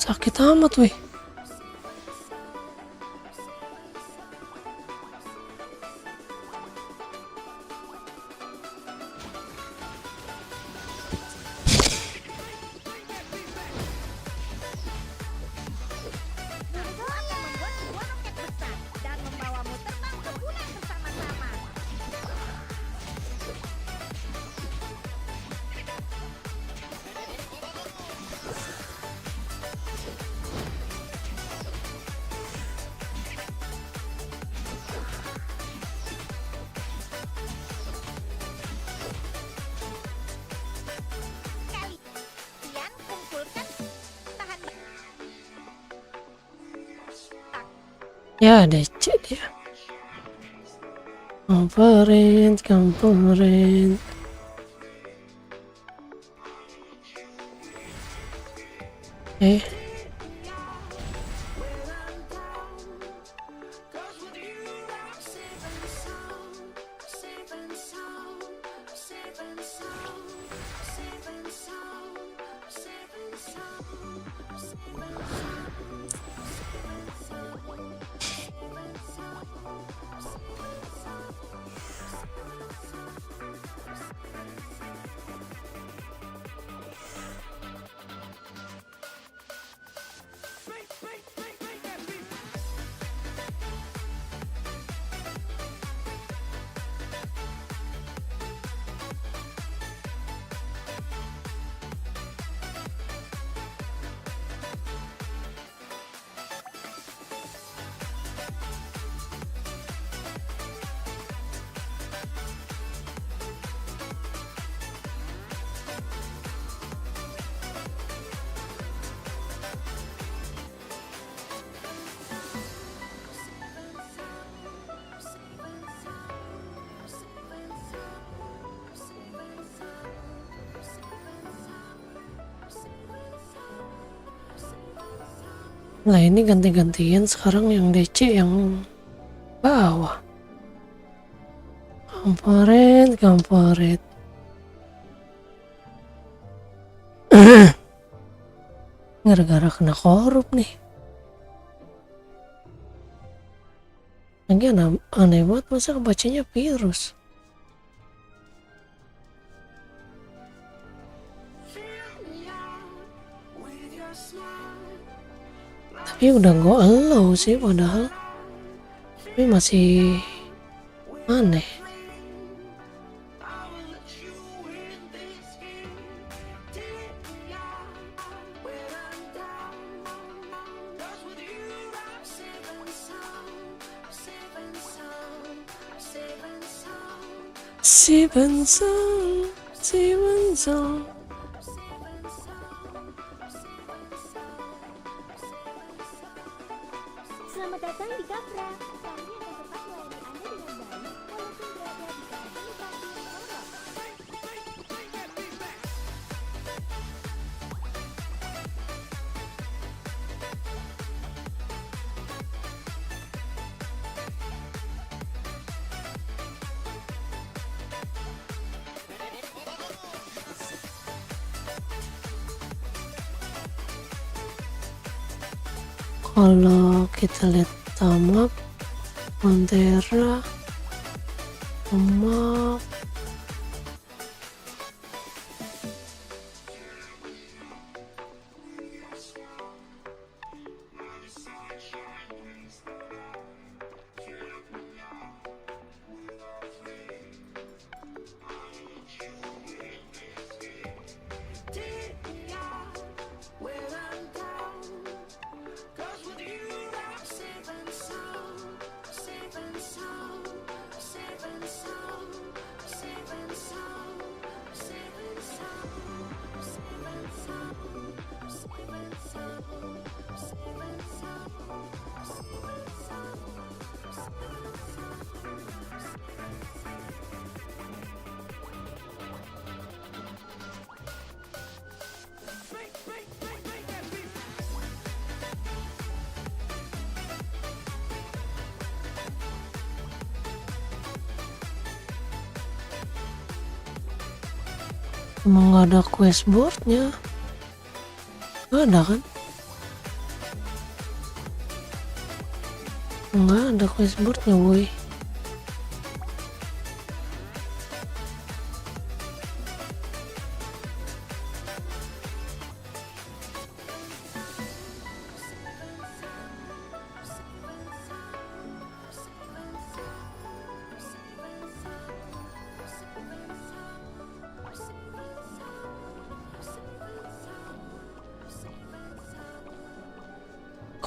Sakit amat weh. Bungo akan membuat sebuah roket besar dan membawamu terbang ke bulan bersama-sama. Kalian kumpulkan bahan Ya DC dia. Komponen. Nah ini ganti-gantian sekarang yang DC yang bawah. Kampret. Gara-gara kena korup nih. Lagi aneh banget masa kebacanya virus. Tapi udah gue allow sih padahal. Tapi masih aneh. Seven song. Selamat datang di Kapra. Kami akan tetap melayani Anda dengan baik walaupun berada di kawasan parkir Orok. Kalau kita lihat tamak, Pantera, tamak, emang gak ada quest boardnya. Gak ada kan? Nggak ada quest boardnya boy.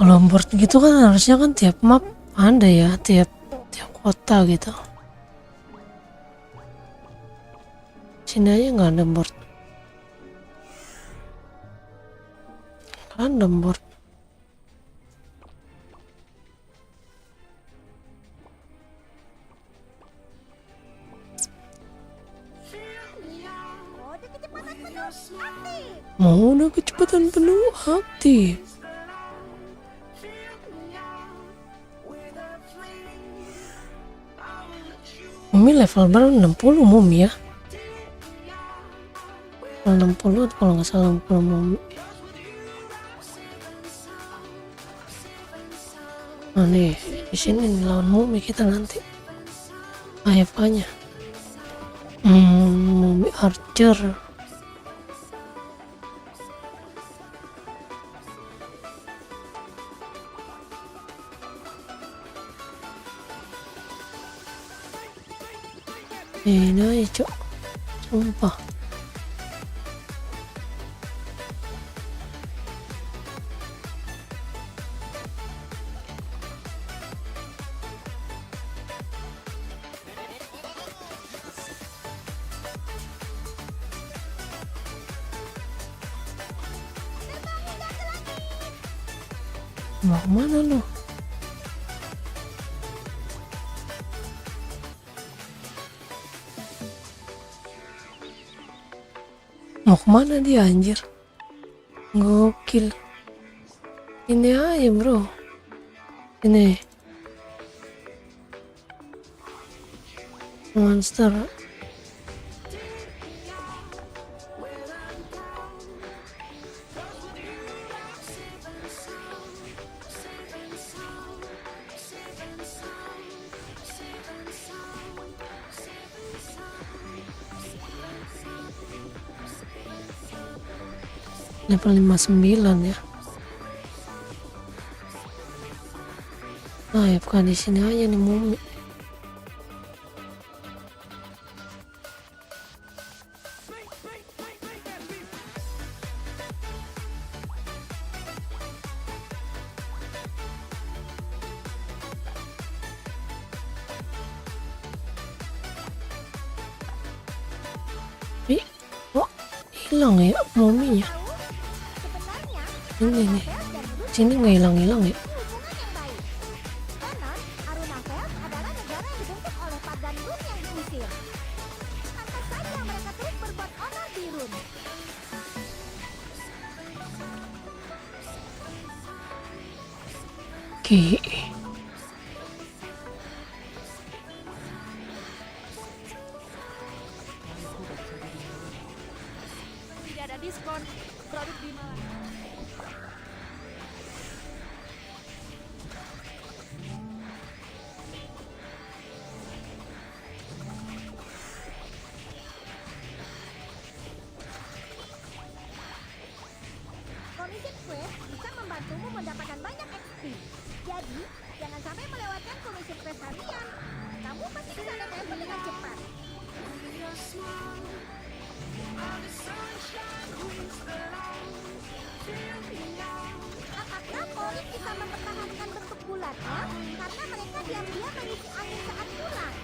Kalau board gitu kan harusnya kan tiap map ada ya, tiap kota gitu. Sini aja nggak ada board. Kan ada board. Mode kecepatan Mode kecepatan penuh aktif. penuh aktif. Mumi level baru 60 Mumi ya. Level 60 kalau nggak salah 60 Mumi. Nah nih di sini nih, lawan Mumi kita nanti. AFK-nya. Mumi Archer. Ini aja cok, sumpah. Mau kemana lu? Mau kemana dia anjir? Gokil. Ini aja bro. Ini monster. Level 59 ya. Ah ya bukan di sini aja nih mumi. Ih, kok hilang ya muminya? Sebenarnya, Ini nih, Feld dan Groot sini nggak hilang-hilang ya? memiliki hubungan yang baik. Konon, Arunafeld adalah negara yang dibentuk oleh Pagan Rune yang diusir. Pantas saja mereka terus berbuat onar di Rune. Ki. Tidak ada diskon. Produk di Malang. Komisi Quest bisa membantumu mendapatkan banyak XP. Jadi, jangan sampai melewatkan komisi Quest harian. Kamu pasti bisa naik level dengan cepat. Apakah Polit bisa mempertahankan bentuk bulatnya? Karena mereka diam-diam mengisi angin saat pulang.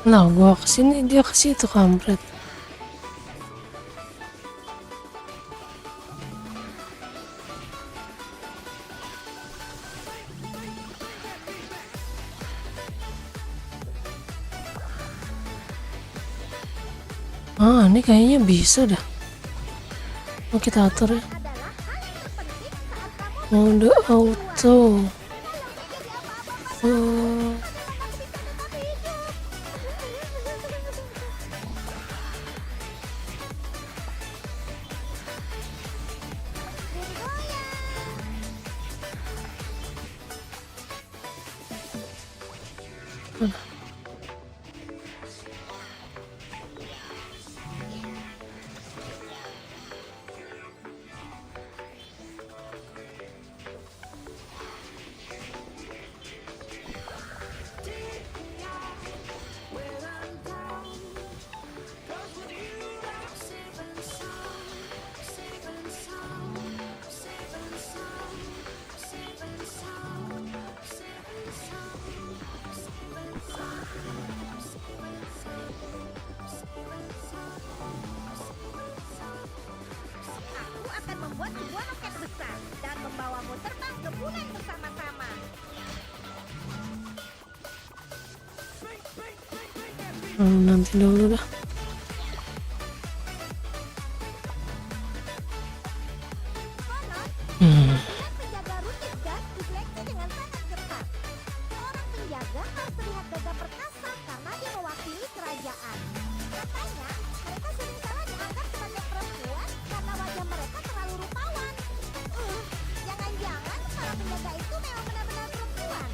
Nah gua kesini dia ke situ kampret. Ah ini kayaknya bisa dah. Mau kita atur ya. Adalah hal yang terpenting saat kamu Mode auto. jadi apa-apa. Oh. Aku akan membuat sebuah roket besar dan membawamu terbang ke bulan bersama-sama. Nanti dulu dah. Konon, dengan penjaga rutin gas diseleksi dengan sangat ketat. Seorang penjaga harus terlihat gagah perkasa karena dia mewakili kerajaan. Katanya, mereka sering salah dianggap sebagai perempuan karena wajah mereka terlalu rupawan. Jangan-jangan para penjaga itu memang benar-benar perempuan.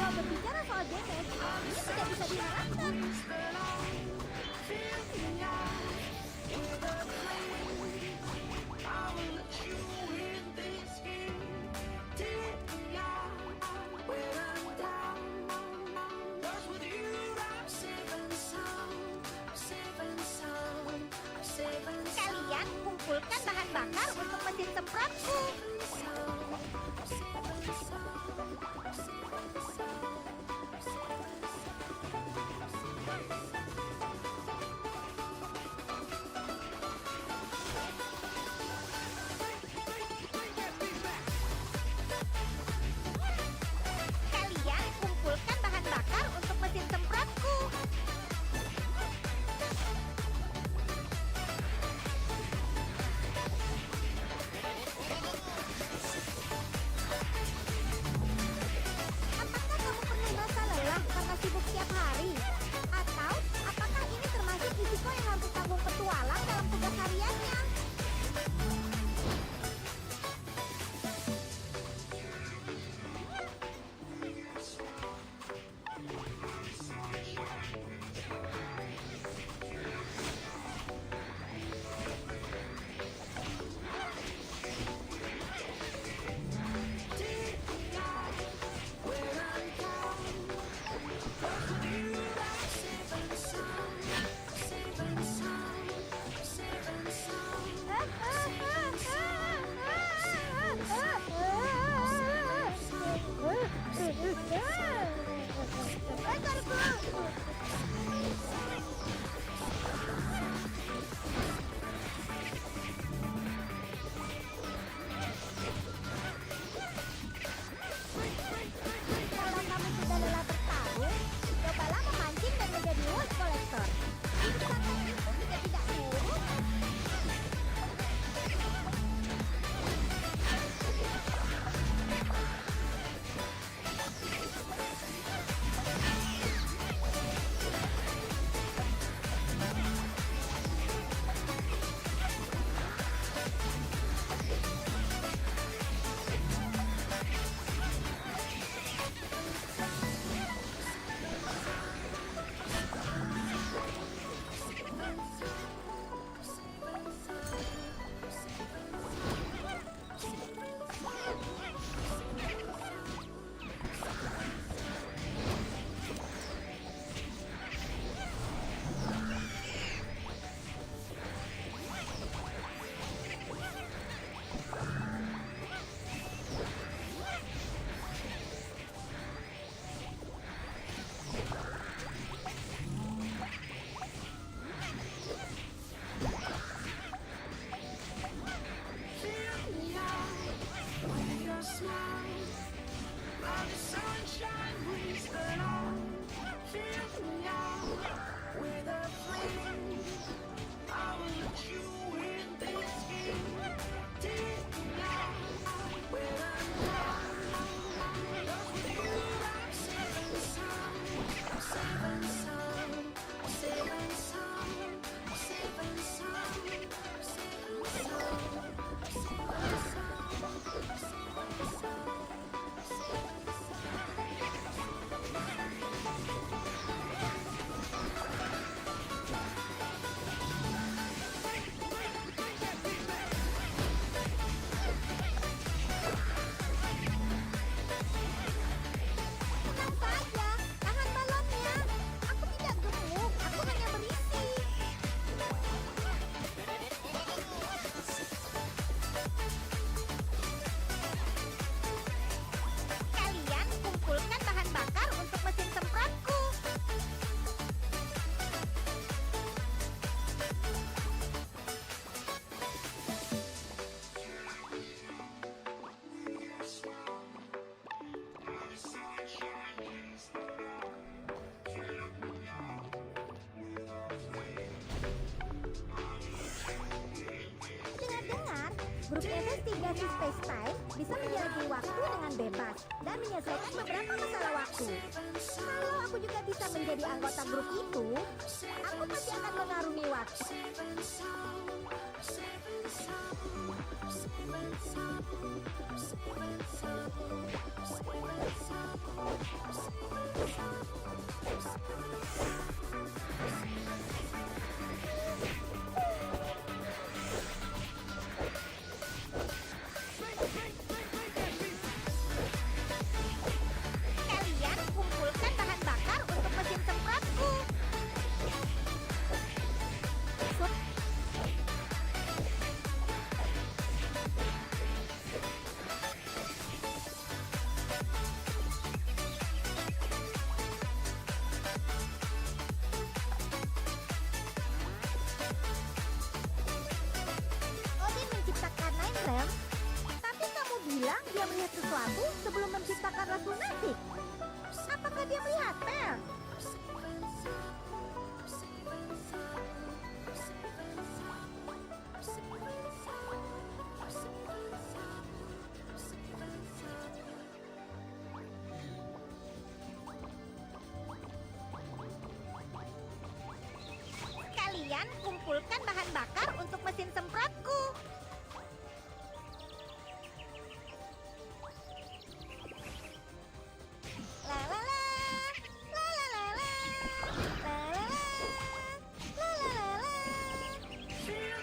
Kalau berbicara soal damage, ini tidak bisa diharapkan. Kalian kumpulkan bahan bakar untuk mesin semprotku. Kalian kumpulkan bahan bakar untuk mesin semprotku. Apakah kamu pernah merasa lelah karena sibuk setiap hari? Atau apakah ini termasuk risiko yang harus ditanggung petualang dalam tugas hariannya? Kalau kamu sudah lelah bertarung, cobalah memancing dan menjadi wood collector. Hidup santai itu juga tidak buruk. Tenang saja, tahan balonnya. Aku tidak gemuk, aku hanya berisi. Kalian kumpulkan bahan bakar untuk mesin semprotku. Dengar-dengar, grup investigasi Space Time bisa menjelajahi waktu dengan bebas dan menyelesaikan beberapa masalah waktu. Kalau aku juga bisa menjadi anggota grup itu, aku pasti akan mengarungi waktu. Kemudian kumpulkan bahan bakar untuk mesin semprotku. La la la, la la la la, la la la, la la la la.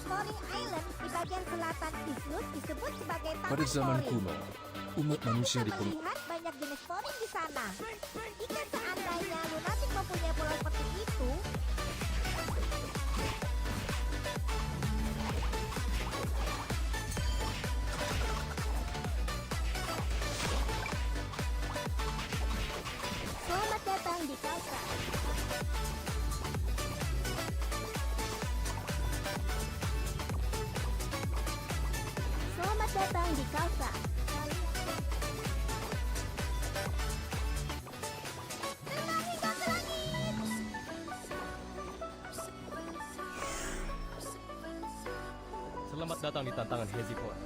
Spawning Island di bagian selatan Iglus disebut sebagai Taman Pada zaman Spawning. kuno, umat manusia Kita di Peng- melihat banyak jenis spawning di sana. Jika seandainya lunatik mempunyai pulau seperti itu, selamat datang di Kalsa. Selamat datang di Kalsa. Terbang hingga ke langit. Selamat datang di tantangan Hezipon.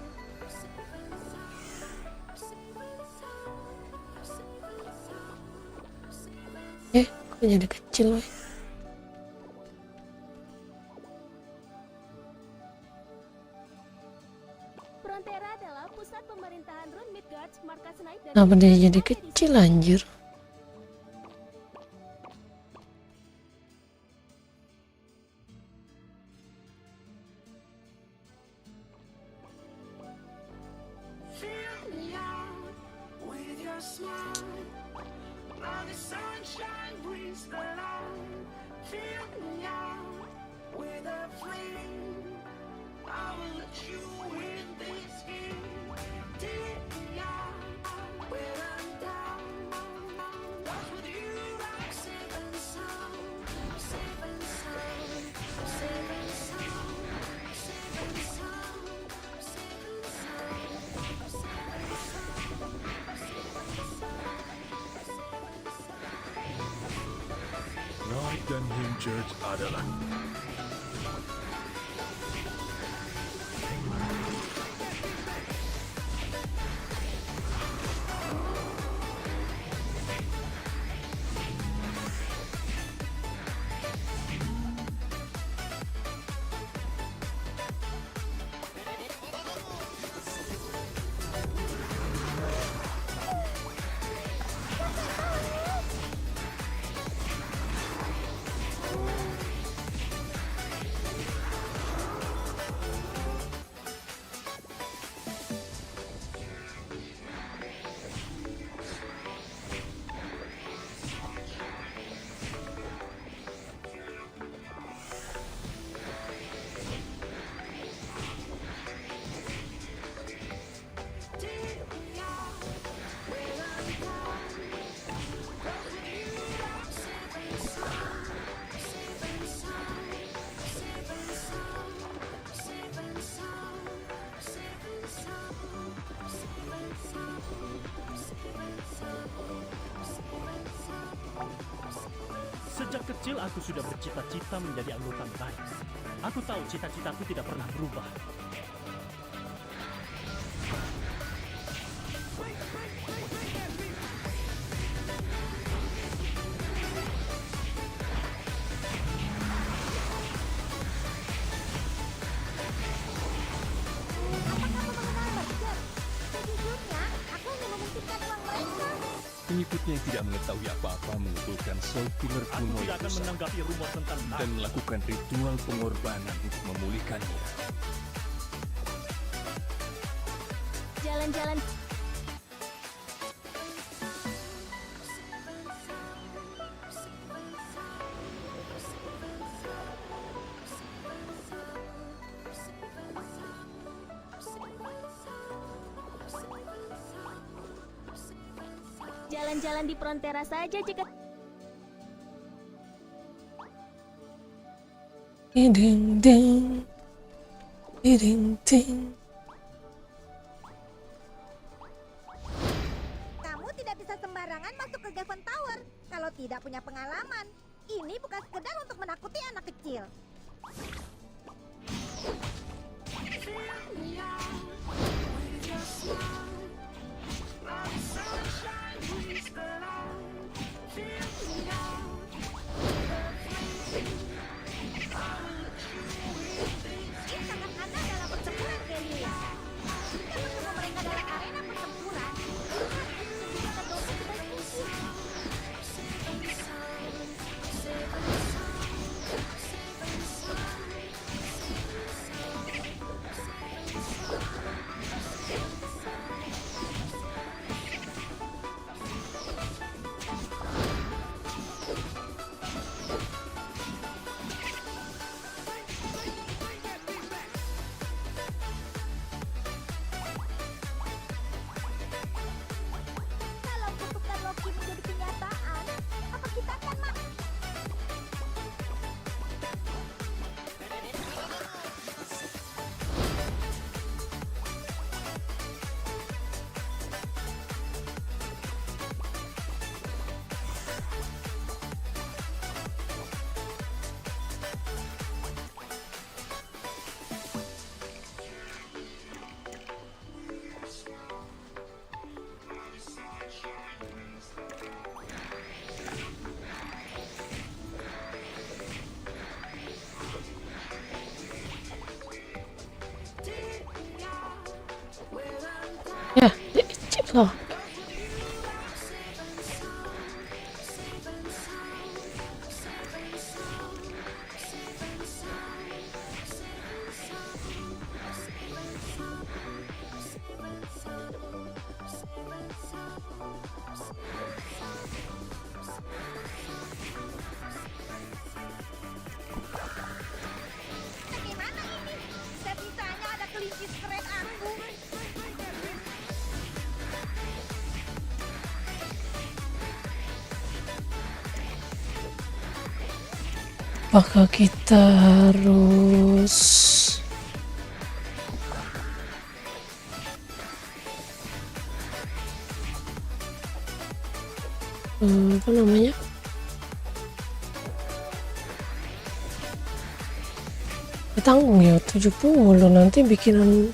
Kok jadi kecil weh. Frontera adalah pusat pemerintahan Rune Midgard, markas naik dari Kenapa dia jadi ada di kecil sini. anjir? Light dan Hymn Church adalah Sejak kecil aku sudah bercita-cita menjadi anggota baik. Aku tahu cita-citaku tidak pernah berubah. Apa kamu mengenal mereka? Sejujurnya, aku hanya memungkinkan uang mereka. Pengikutnya yang tidak mengetahui apa-apa mengumpulkan soul killer Aku kuno tidak itu akan menanggapi rumor tentang dan melakukan ritual pengorbanan untuk memulihkannya. Jalan-jalan. Jalan-jalan di Frontera saja jika Ding ding, ding ding. Kamu tidak bisa sembarangan masuk ke Gaven Tower kalau tidak punya pengalaman. Ini bukan sekedar untuk menakuti anak kecil. Ini tangan Anda dalam pertempuran, Delia. Jika bertemu mereka dalam arena pertempuran, menggunakan dompet sebaik mungkin. Kalau kutukan Loki menjadi kenyataan, apa kita akan Ya, diicip loh. Bagaimana ini? Bisa-bisanya ada kelinci keren aku. Apakah kita harus apa namanya? Tanggung ya 70 nanti bikinan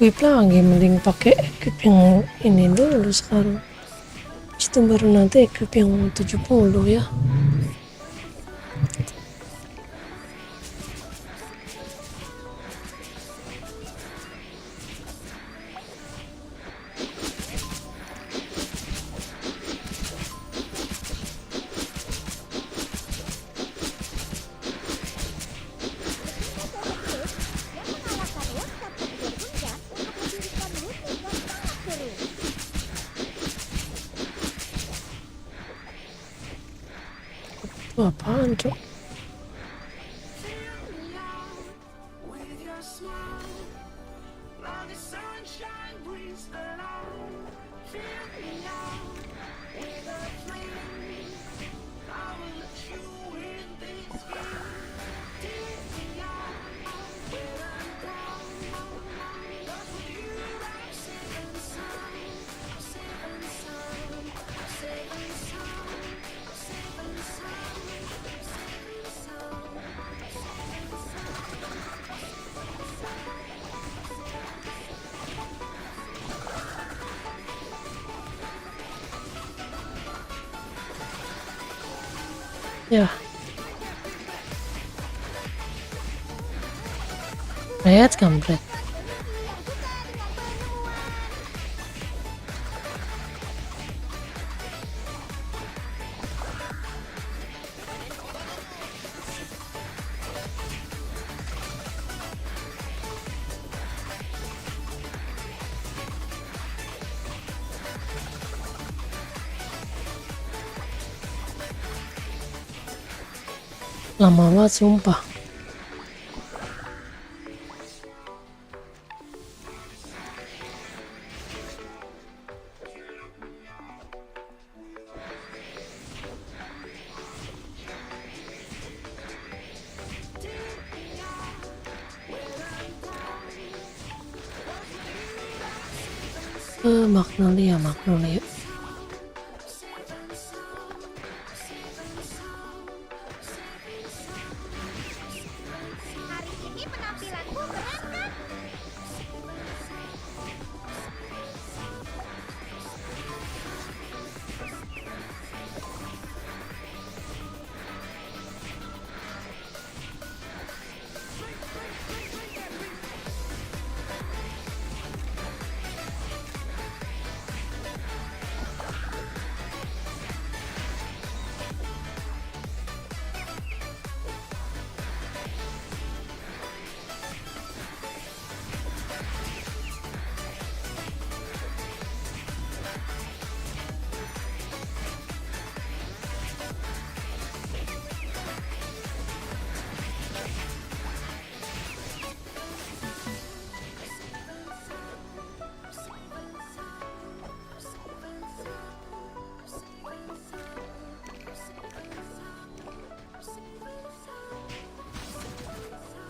whip lagi, mending pakai equip yang ini dulu sekarang. Itu baru nanti equip yang 70 ya. Yang mengalahkan WhatsApp dan Gunjan untuk mendirikan Ludwig yang sangat seru. Itu apaan, Cok? Ya. Kampret, kampret. Lama banget sumpah. Magnolia, Magnolia. Hari ini penampilanku keren kan?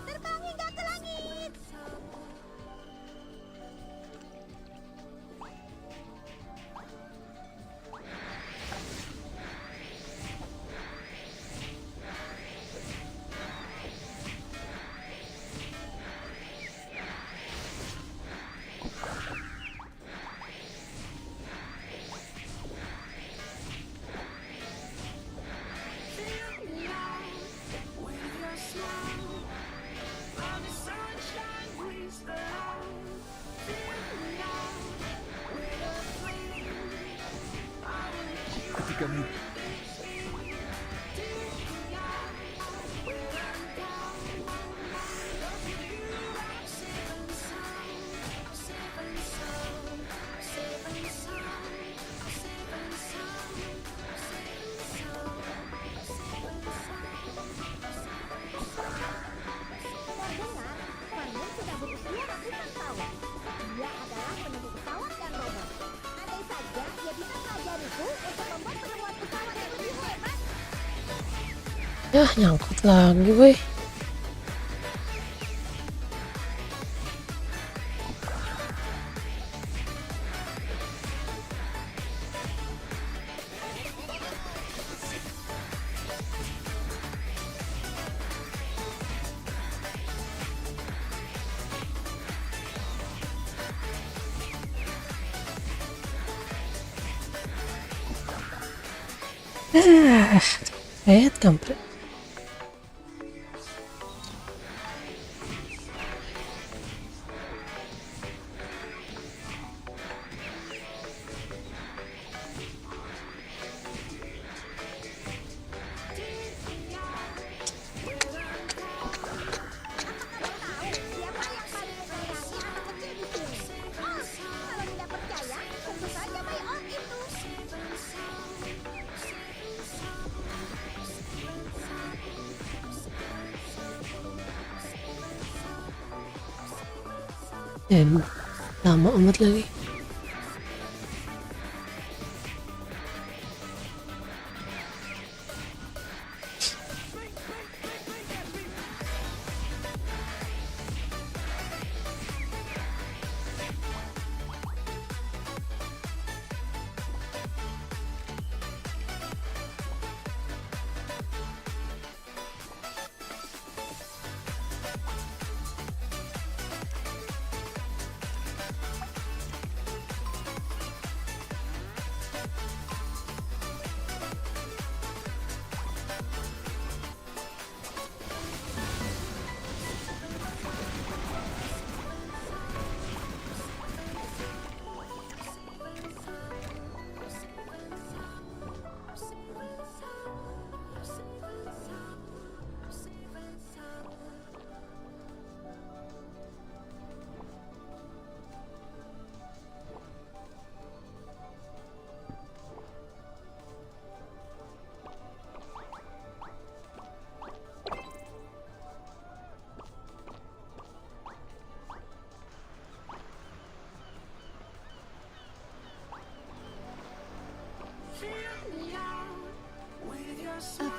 Terbang hingga ke langit. Ketika mimpi Dengar, Fanny sudah berusia ratusan tahun. Dia adalah penemu pesawat dan robot. Andai saja dia bisa mengajariku untuk membuat penemuan pesawat yang lebih hebat. Ya, nyangkut lagi, weh. Kampret. Tahu siapa yang paling menyayangi anak kecil di sini? Oh, kalau tidak percaya, tentu saja My Own itu. Lama amat lagi.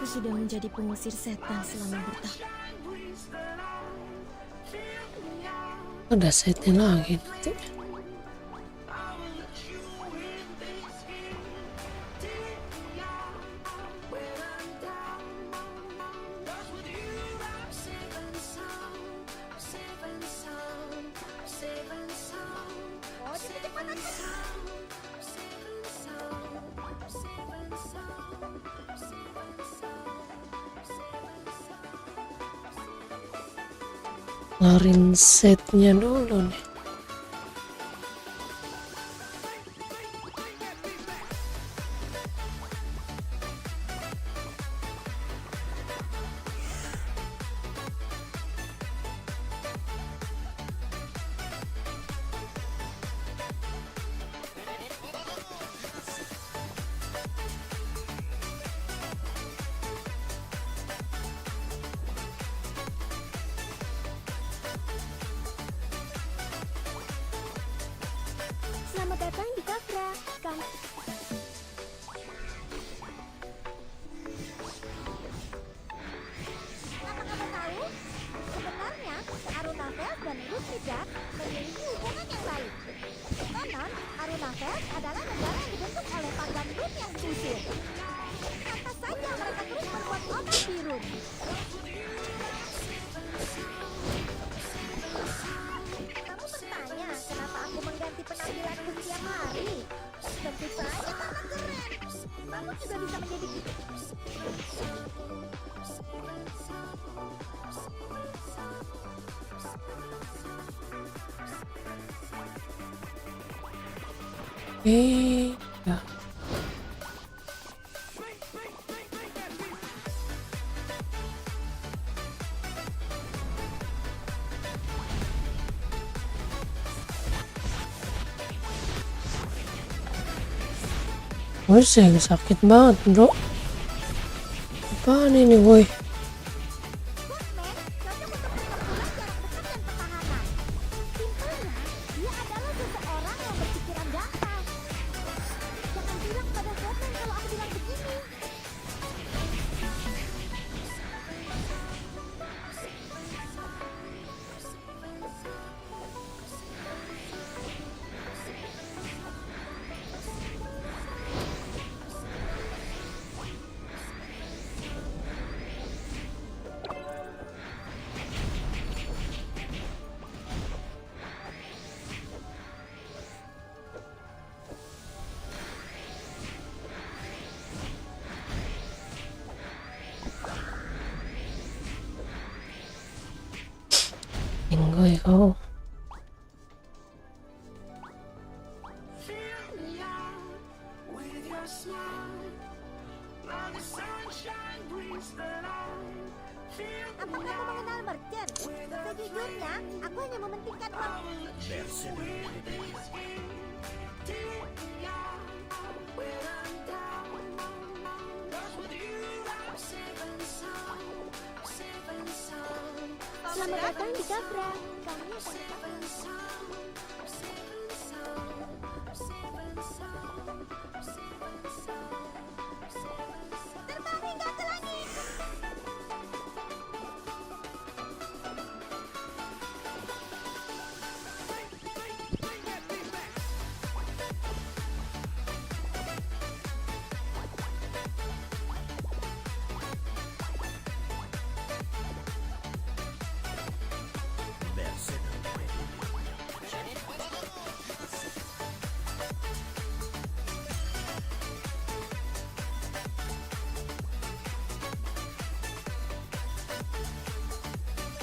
Aku sudah menjadi pengusir setan selama bertahun. Ada setnya lagi nanti. Oh, cepat Larin setnya dulu nih. Selamat datang di Kafra. Kamu Apa kamu tahu? Sebenarnya, Arunafel dan Ruthida memiliki hubungan yang baik. Konon, Arunafel adalah negara yang dibentuk oleh pagan Run yang diusir. Pantas saja mereka terus berbuat obat di Run. Kamu bertanya kenapa aku mengganti penampilanku setiap hari? Tentu saja karena keren. Kamu juga bisa menjadi Ya. Wih, sakit banget, bro. Apaan ini, woi? Batman cocok untuk pertempuran jarak dekat dan pertahanan. Simpelnya, dia adalah seseorang yang berpikiran gampang. Jangan bilang pada Batman kalau aku bilang begini. Tinggal kau. Apa kamu mengenal Merchant? Sejujurnya, aku hanya mementingkan uang. Bersen. selamat datang di Kafra. Kami akan Terbang hingga ke langit.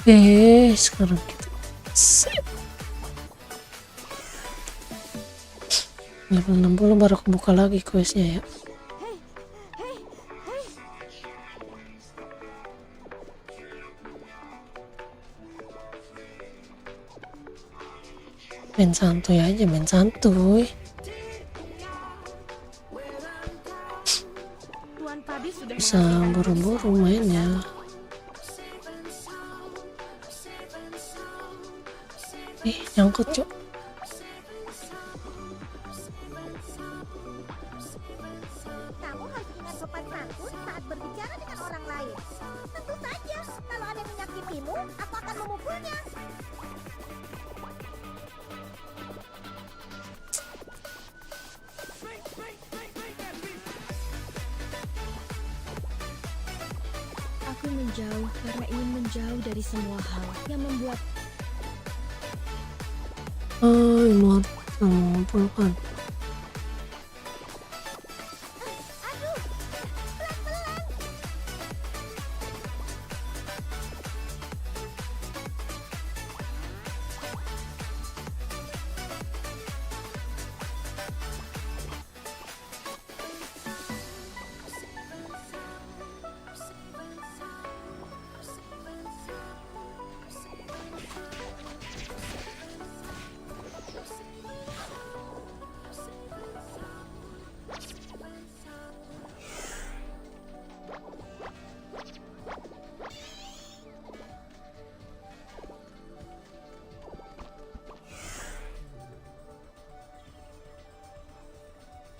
Bersen. Sekarang kita sip. Level 60 baru kebuka lagi questnya ya. Main santuy aja, main santuy. Tuan Padi sudah Bisa memastikan buru-buru mainnya. Nyangkut cuk. Kamu harus ingat sopan santun saat berbicara dengan orang kamu, aku akan memukulnya. Aku menjauh karena ingin menjauh dari semua hal yang membuat Immortal mengumpulkan.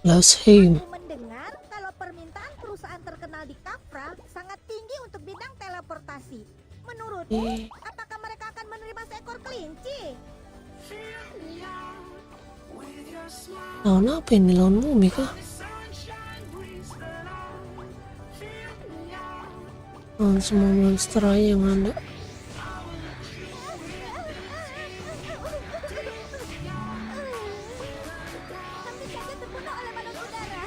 Lost him. Aku mendengar kalau permintaan perusahaan terkenal di Kafra sangat tinggi untuk bidang teleportasi. Menurutmu, apakah mereka akan menerima seekor kelinci? Lawan apa ini? Lawan bumi kah? Lawan semua monster aja yang ada. Kami saja terbunuh oleh balon udara.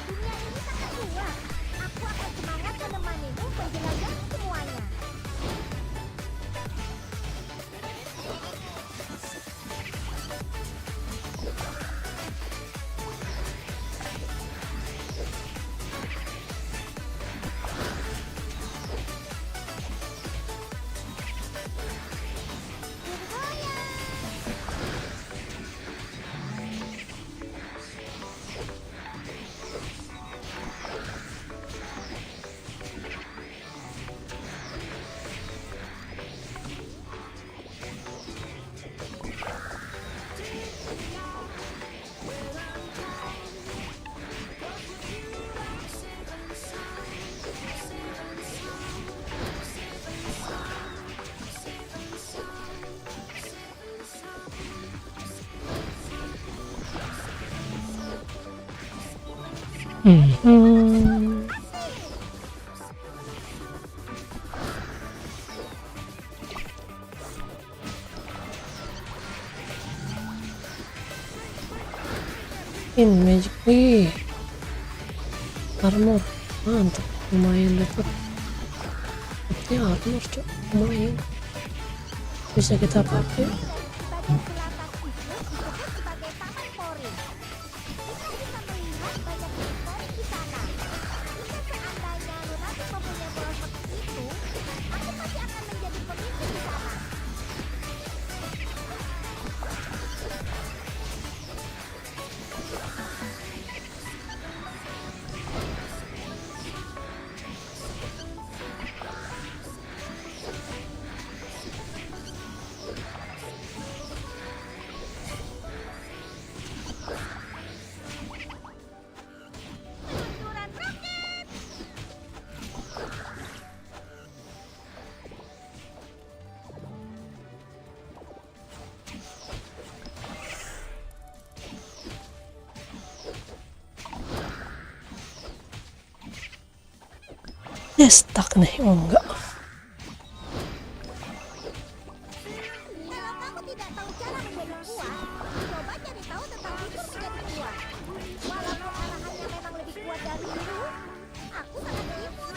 Dunia ini sangat luas. Aku akan semangat menemanimu menjelajahi semuanya. In magic wih, armor mantap, lumayan dapat. Dapatnya armor cok, lumayan bisa kita pakai. Di bagian selatan itu disebut sebagai Taman Pori. Kita bisa melihat banyak historik di sana. Jika seandainya Lunati mempunyai bola seperti itu, aku pasti akan menjadi pemimpin di sana. Peluncuran roket! Ya stuck nih, oh enggak. Kalau kamu tidak tahu cara menjadi kuat, coba cari tahu tentang fitur menjadi kuat. Walaupun arahannya memang lebih kuat darimu, aku sangat ikut.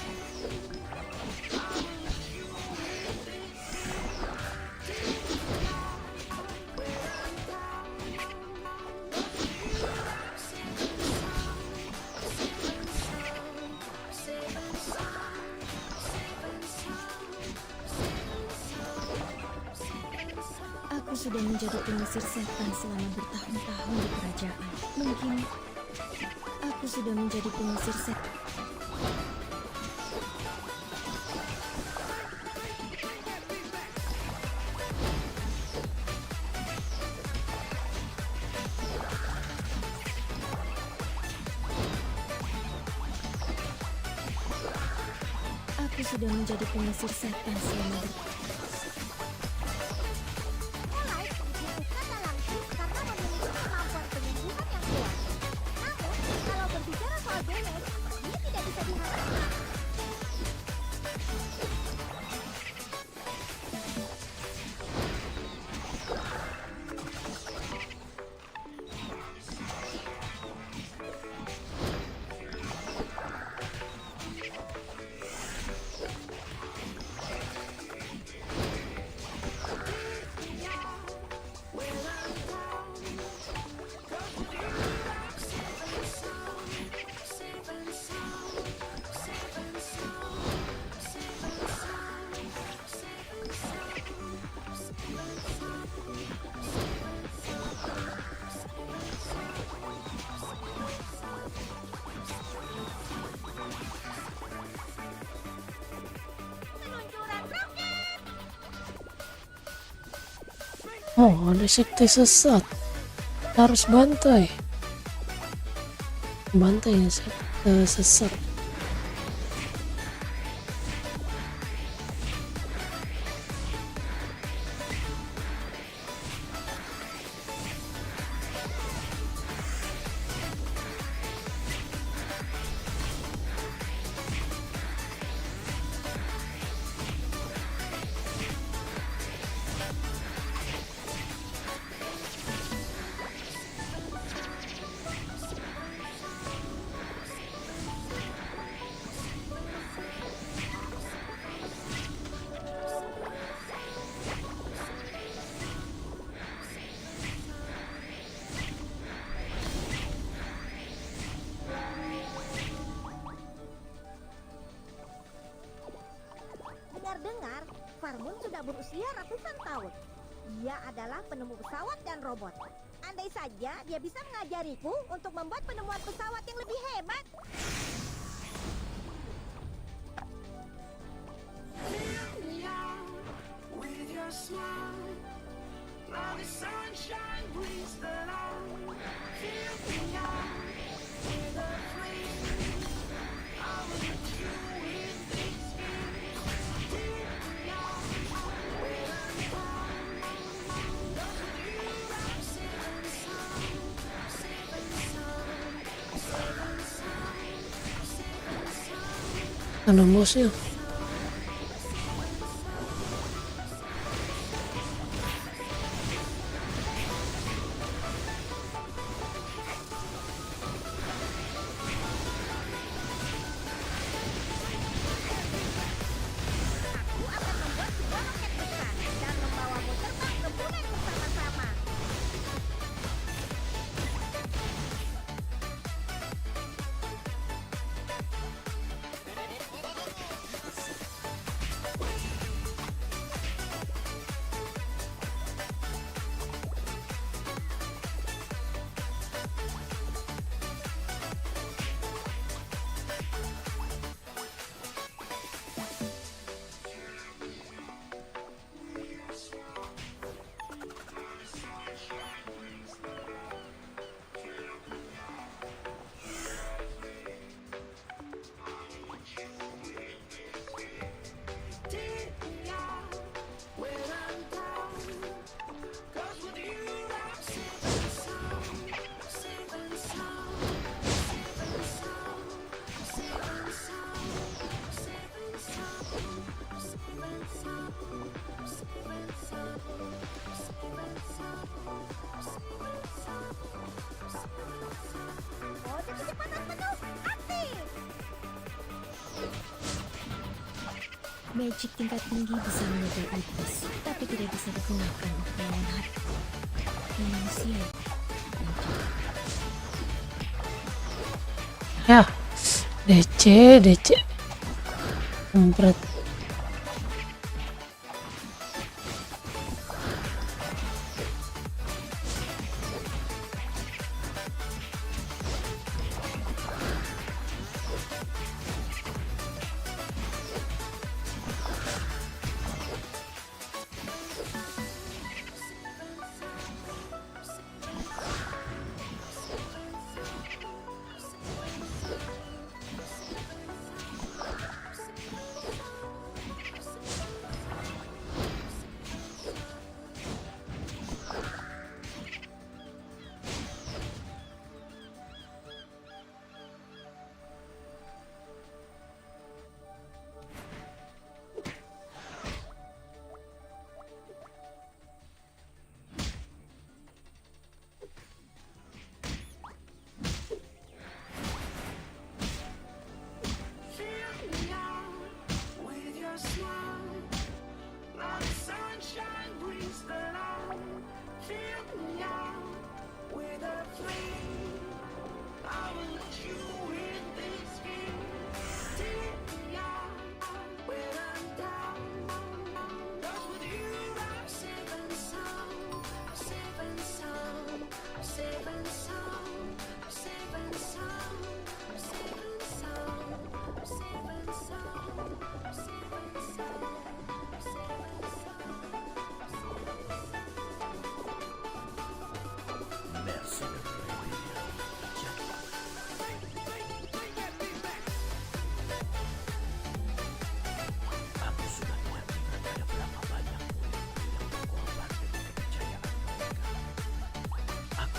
sudah menjadi pengusir setan selama bertahun-tahun di kerajaan. Mungkin aku sudah menjadi pengusir setan. Aku sudah menjadi pengusir setan selama Mulai dibutuhkan dalam tim karena memiliki kemampuan penyembuhan yang kuat. Namun, kalau berbicara soal damage, dia tidak bisa diharapkan. Peluncuran roket! Oh, ada sekte sesat. Harus bantai. Bantai ya sekte sesat. Dengar-dengar, Farmun sudah berusia ratusan tahun. Dia adalah penemu pesawat dan robot. Andai saja dia bisa mengajariku untuk membuat penemuan pesawat yang lebih hebat. Ada bosnya. Aku akan membuat sebuah roket besar dan membawamu terbang ke bulan bersama-sama. Mode kecepatan penuh aktif. magic tingkat tinggi bisa menyegel iblis, tapi tidak bisa digunakan untuk melawan hati manusia. Ya, DC. Empret.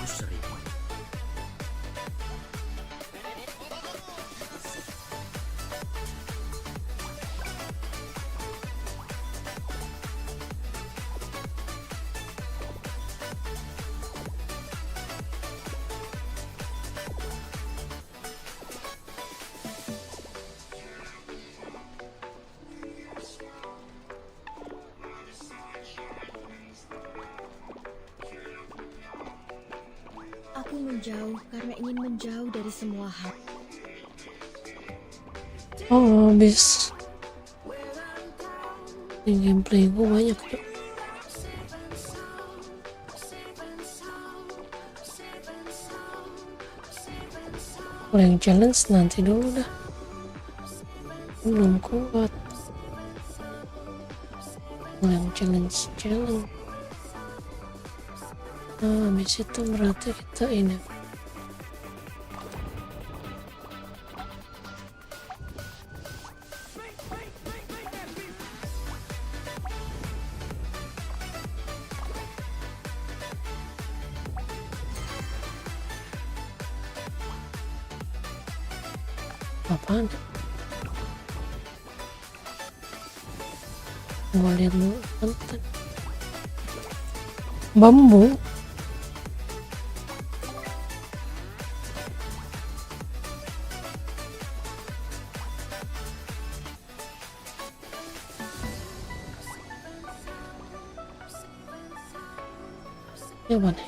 sering Aku menjauh karena ingin menjauh dari semua hal. Oh, habis di gameplay gue banyak tuh. Kalau yang challenge nanti dulu dah, belum kuat. Kalau yang challenge nah habis itu berarti kita ini apaan? Gua lihat dulu konten bambu. Ya mana?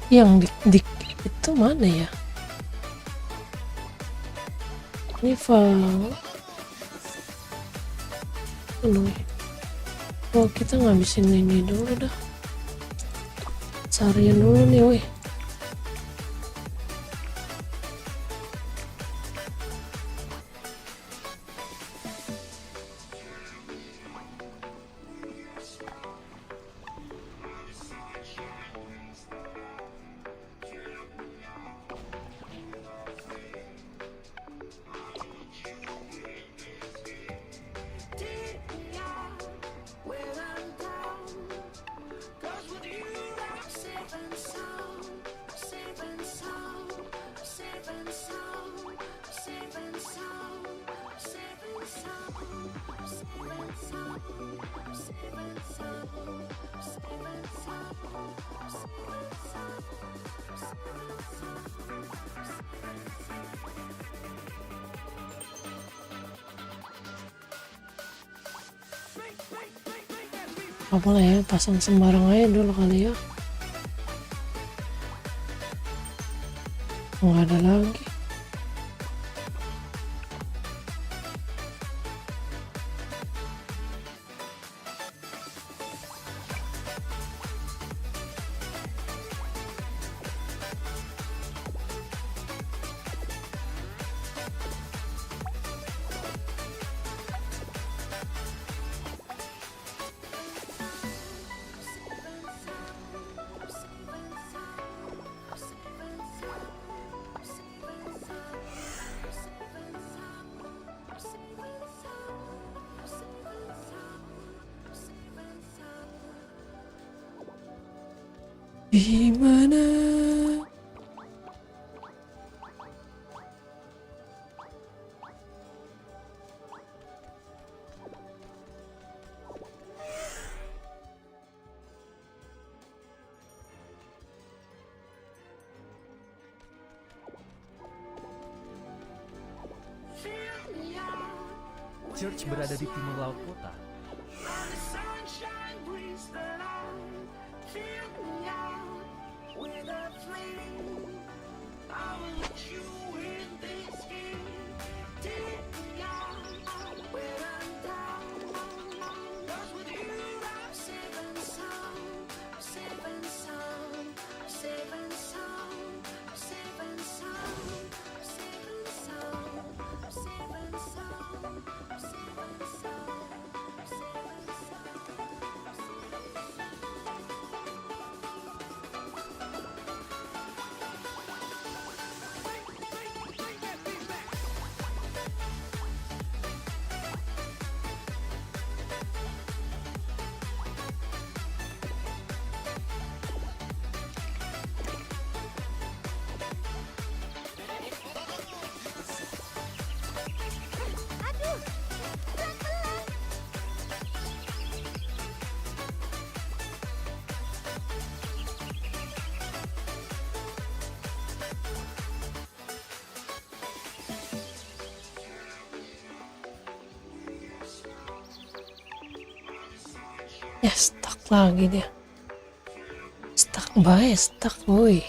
Yang dik itu mana ya? Ini file. Oh, kita ngabisin ini dulu dah. Cariin dulu nih, weh. Apa lah ya, pasang sembarang aja dulu kali ya. Nggak ada lagi. Di mana? Church berada di timur laut kota. Aduh, pelan-pelan. Ya stuck lagi dia. Stuck bae, stuck woi.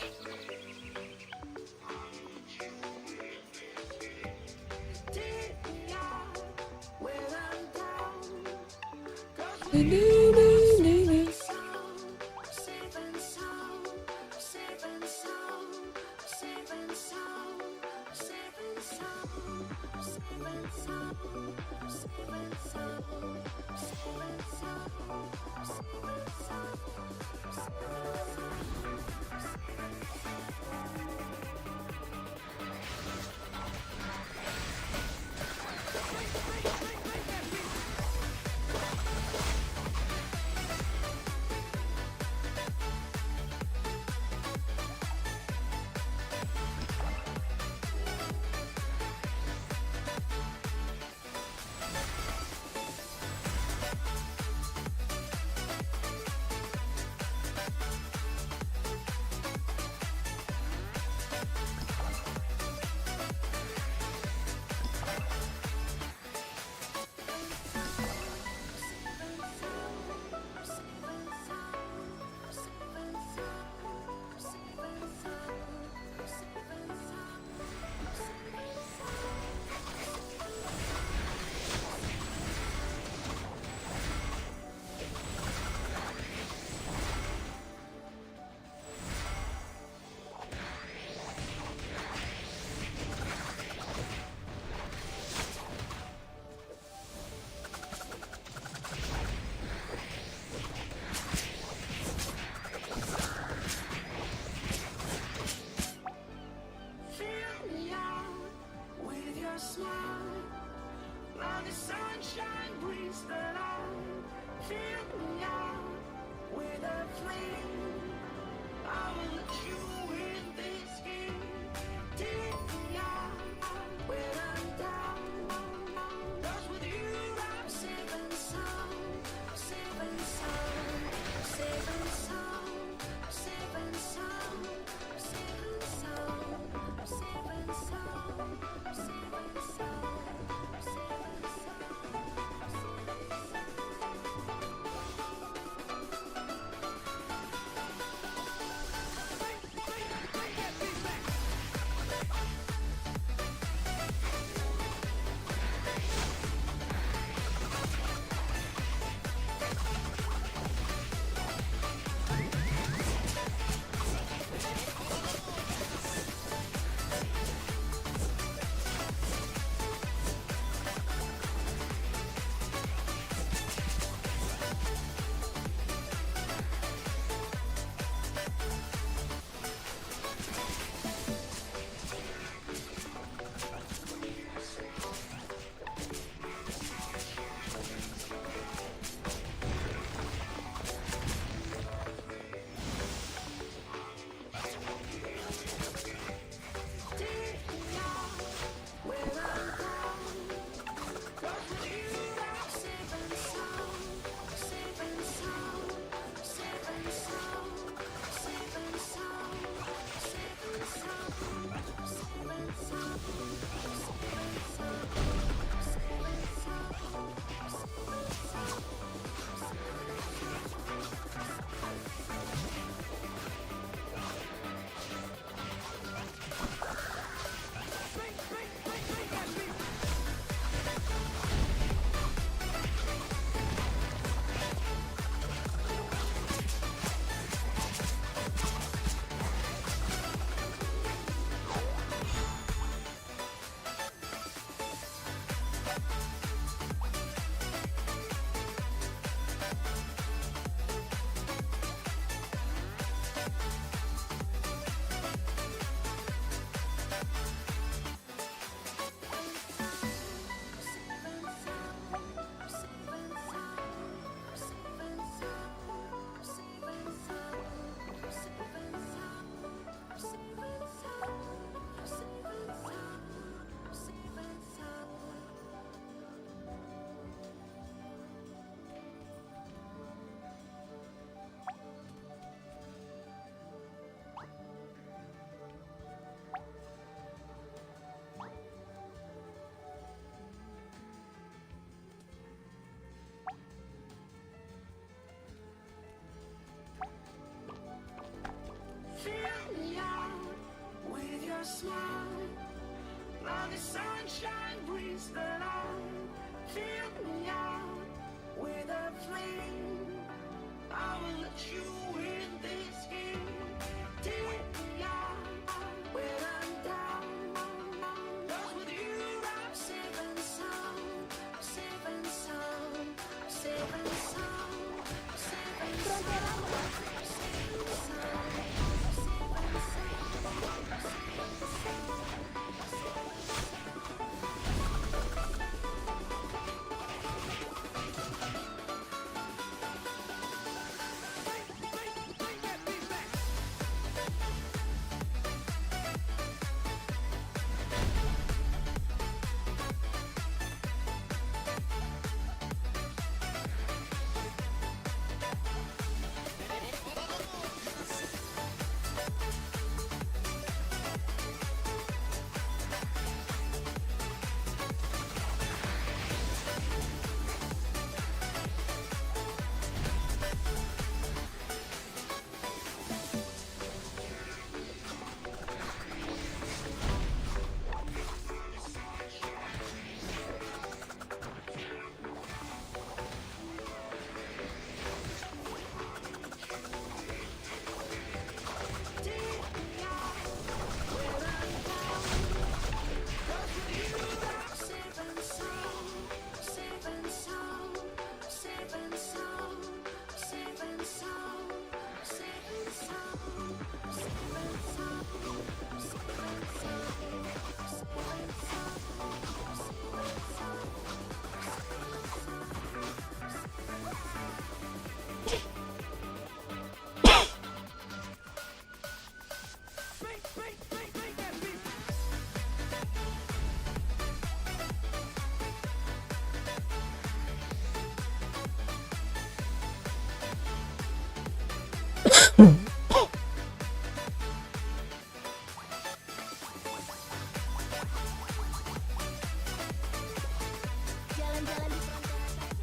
Jalan-jalan di perantauan saja.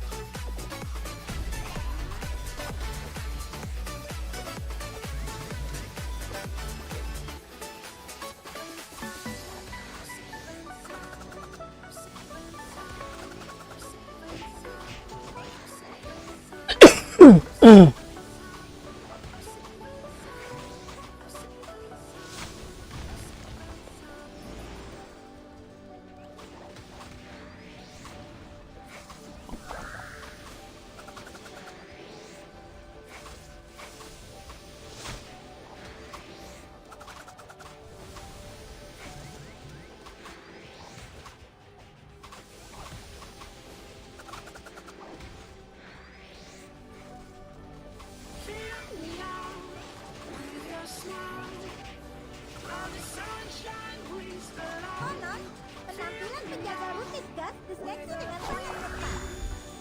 Konon, penampilan penjaga rutin gas diseleksi dengan sangat ketat.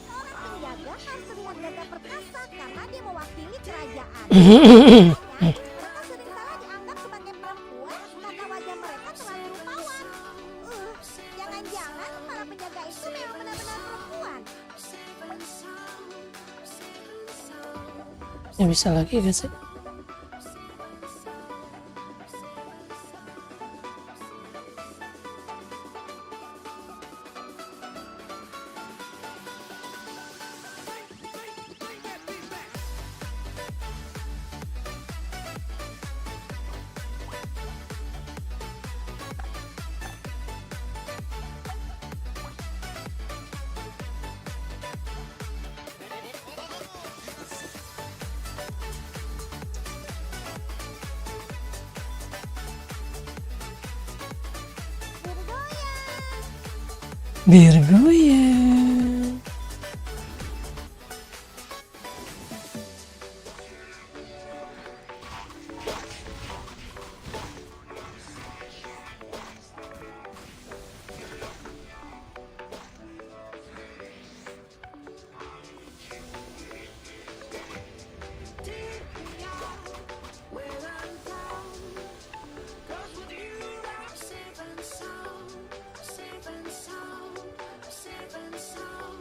Seorang penjaga harus terlihat gagah perkasa karena dia mewakili kerajaan. Mereka sering salah dianggap sebagai perempuan karena wajah mereka terlalu rupawan. Jangan-jangan para penjaga itu memang benar-benar perempuan. Ya bisa lagi gak sih? Bergoyang. Safe and sound.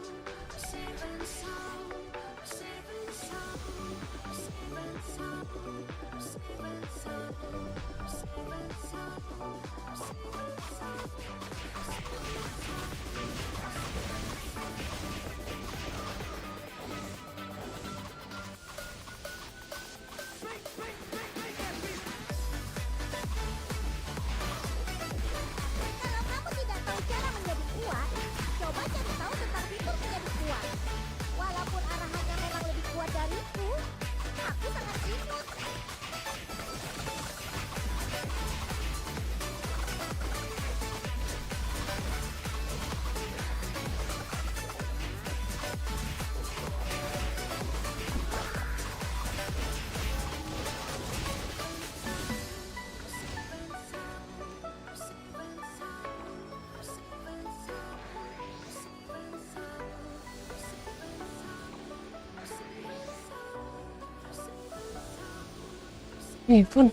pun.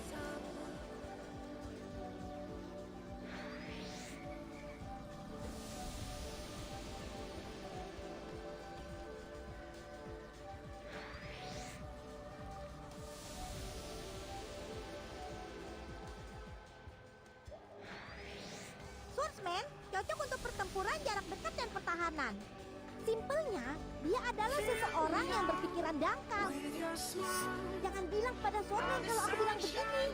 Swordsman cocok untuk pertempuran jarak dekat dan pertahanan. Simpelnya, dia adalah seseorang yang berpikiran dangkal. Jangan bilang pada Swordsman kalau aku bilang begini.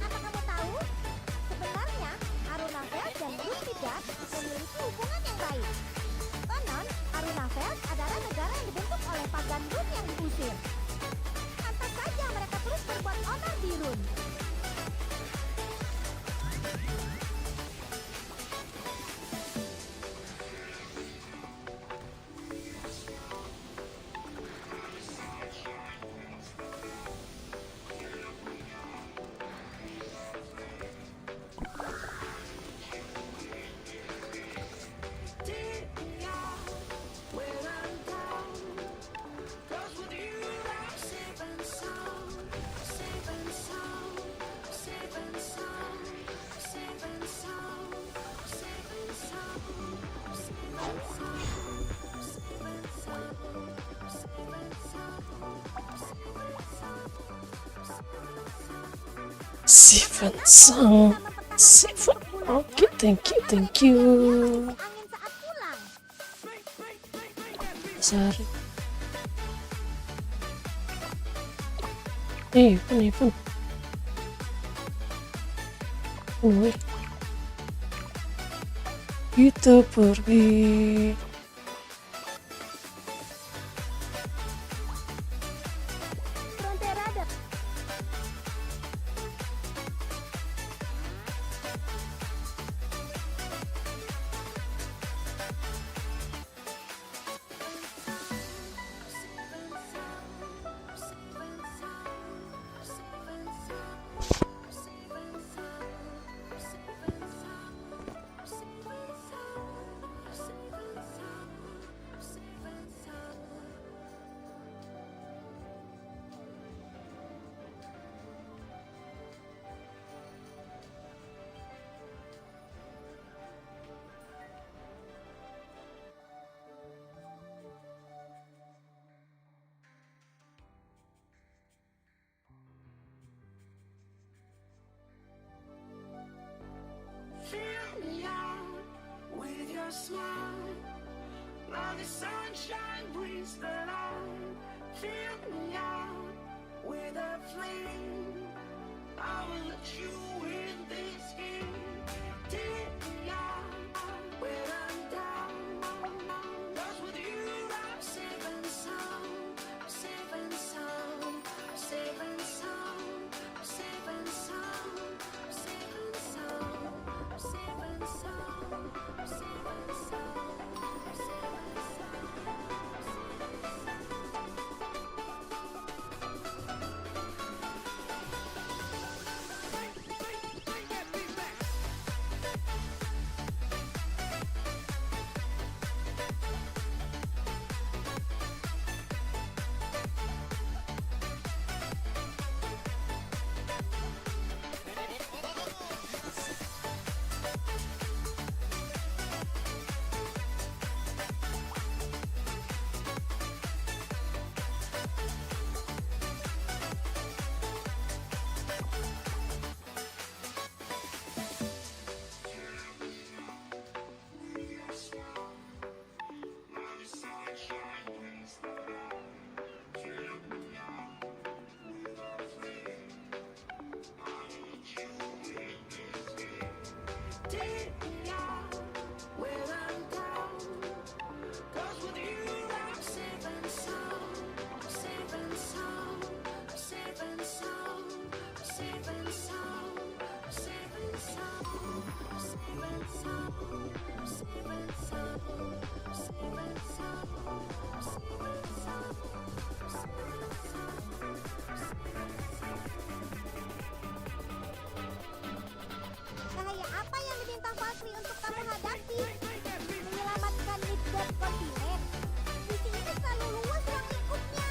Apa kamu tahu? Sebenarnya, Arunaveld dan Grunwald memiliki hubungan yang baik. Konon, Arunaveld adalah negara yang dibentuk oleh Pagan Run yang diusir. Pantas saja mereka terus berbuat onar di Run. Sivan Sang. Sivan. Oke, thank you. Angin saat pulang. Sari. Pun. Woi. Kita pergi. Frontera ada. Bahaya apa yang diminta Valkyrie untuk kamu hadapi? Menyelamatkan Midgard kontinen. Misi ini terlalu luas ruang lingkupnya.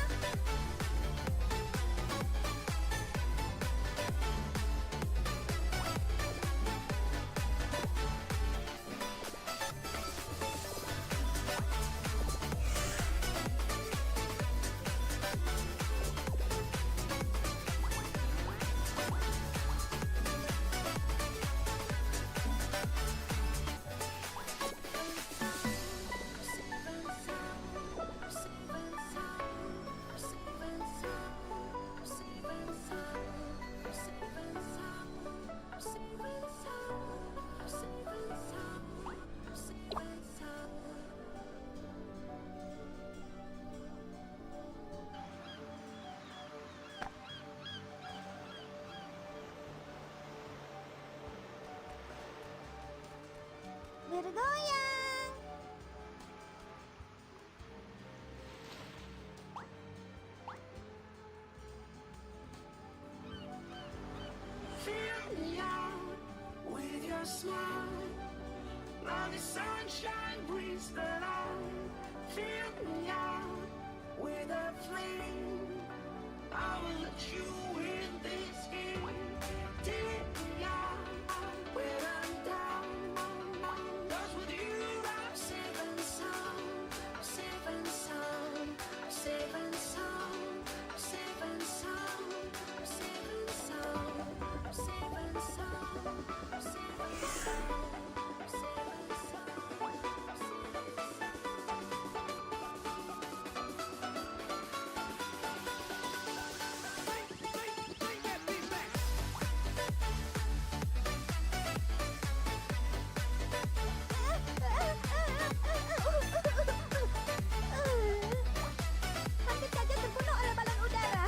Bergoyang. Fill me out with your smile. Now the sunshine brings the light. Fill me out with a flame. I will let you in this game. Take me out when I'm down. 'Cause with you I'm safe and sound. Safe and sound. Safe and sound. Safe and sound. Safe and sound. Safe and sound. Safe and sound. Safe and Hampir saja terbunuh oleh balon udara.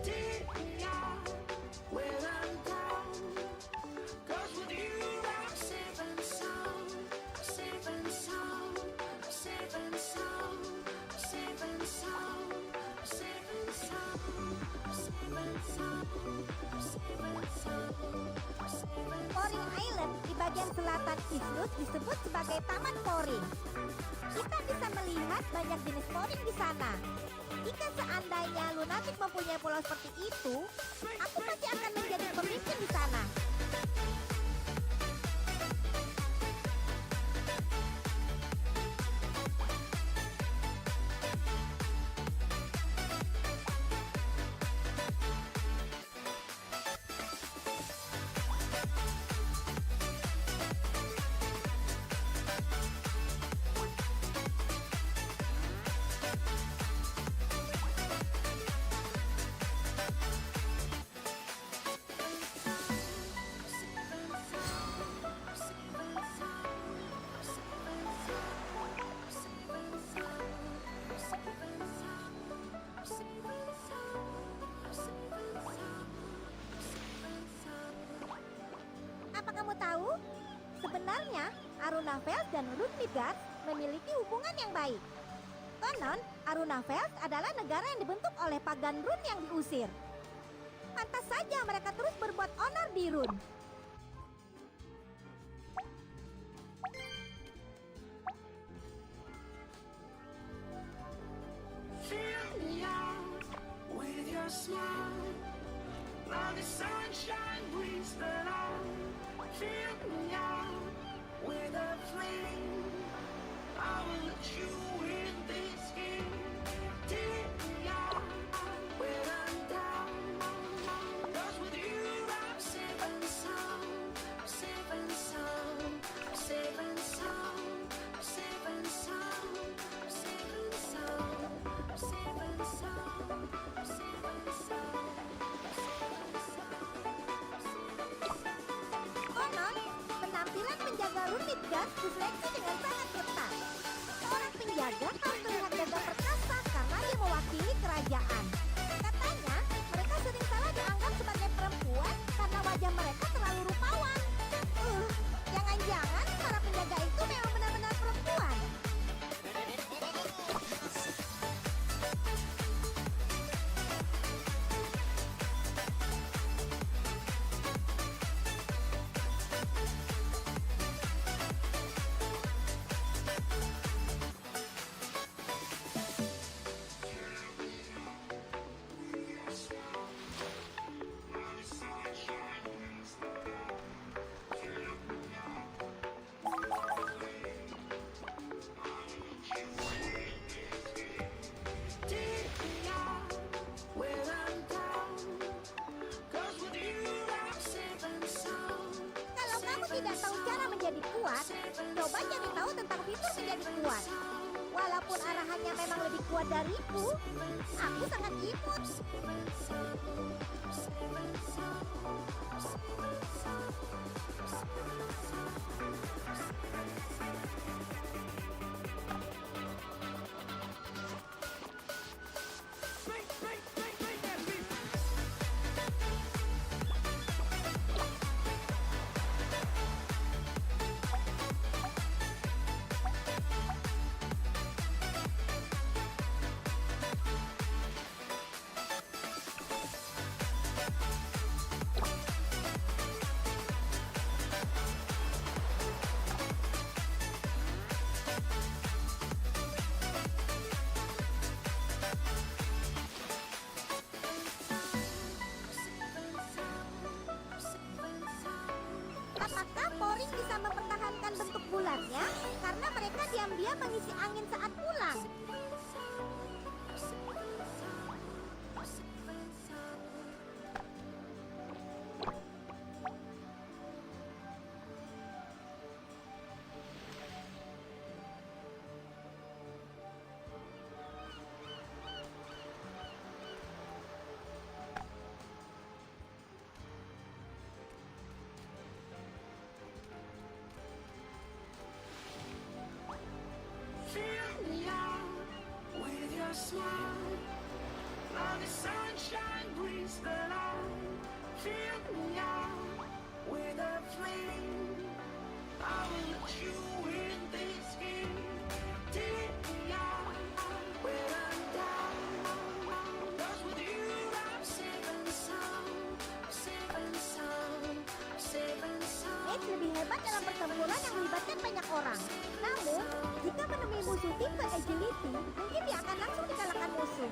take me out when I'm down. 'Cause with you I'm safe and sound. Safe and sound. Safe and sound. Safe and sound. Safe and sound. Safe and sound. Safe and sound. Poring Island di bagian selatan Isnus disebut sebagai Taman Poring. Kita bisa melihat banyak jenis poring di sana. Jika seandainya Lunatic mempunyai pulau seperti itu, aku pasti akan menjadi pemimpin di sana. Apa kamu tahu? Sebenarnya Arunaveld dan Rune Midgard memiliki hubungan yang baik. Konon, Arunaveld adalah negara yang dibentuk oleh pagan Rune yang diusir. Pantas saja mereka terus berbuat onar di Rune. Fill me out with your smile. Now the sunshine brings breathe the light. Fill me out with a flame. I will let you in this game. Take me out when I'm down. 'Cause with you I'm safe and sound. Safe and sound. Safe and sound. Safe and sound. Safe and sound. Safe and sound. Safe and sound. Konon, penampilan penjaga Runit Gas diseleksi dengan sangat ketat. Seorang penjaga harus terlihat gagah perkasa karena dia mewakili kerajaan. Katanya, mereka sering salah dianggap sebagai perempuan karena wajah mereka terlalu rupawan. Jangan-jangan para penjaga itu memang benar-benar perempuan. Take me out when I'm down. 'Cause with you I'm safe and sound. Kalau kamu tidak tahu cara menjadi kuat, coba cari tahu tentang fitur menjadi kuat. Walaupun arahannya memang lebih kuat dariku, aku sangat imut. Apakah Poring bisa mempertahankan bentuk bulannya? Karena mereka diam-diam mengisi angin saat pulang. Fill me out with your smile. Now the sunshine brings the light. Fill me out with a flame. I will let you in this game. Take me out when I'm down. 'Cause with you I'm safe and sound. Safe and sound. Safe and sound. Edge lebih hebat dalam pertempuran yang melibatkan banyak orang. Namun, jika menemui musuh tipe agility, mungkin dia akan langsung dikalahkan musuh.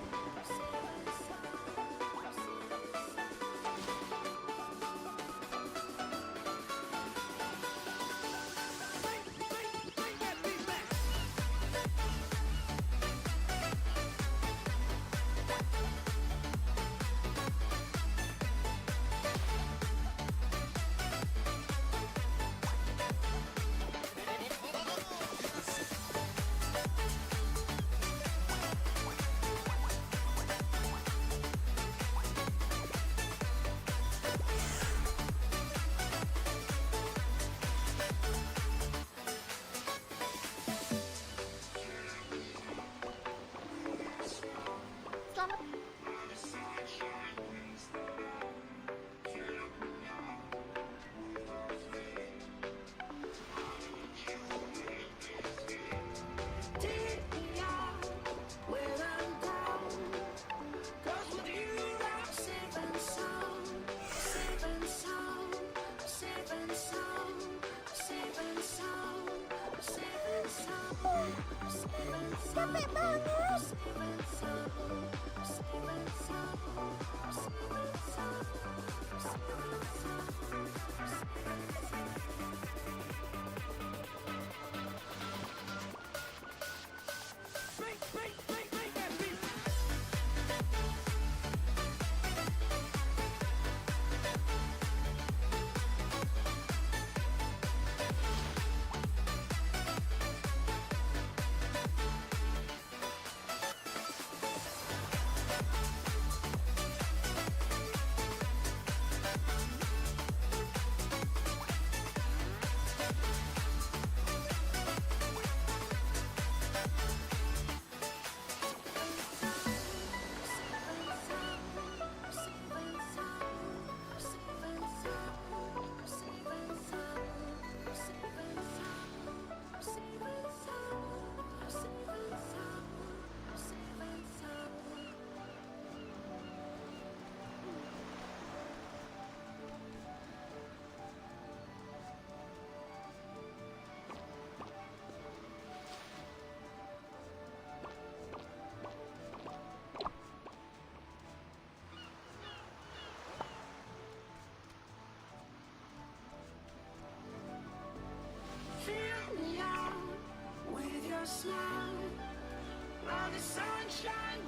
Capek banget.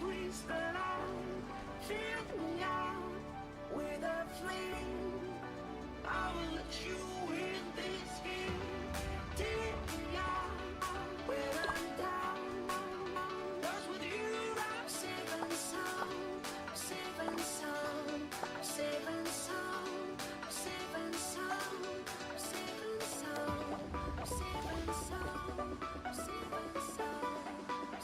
breathes the light. Fill me out with a flame. I will let you in this game. Take me out when I'm down. 'Cause with you I'm safe and sound. Safe and sound. Safe and sound. Safe and sound. Safe and sound. Safe and sound. Safe and sound. Safe and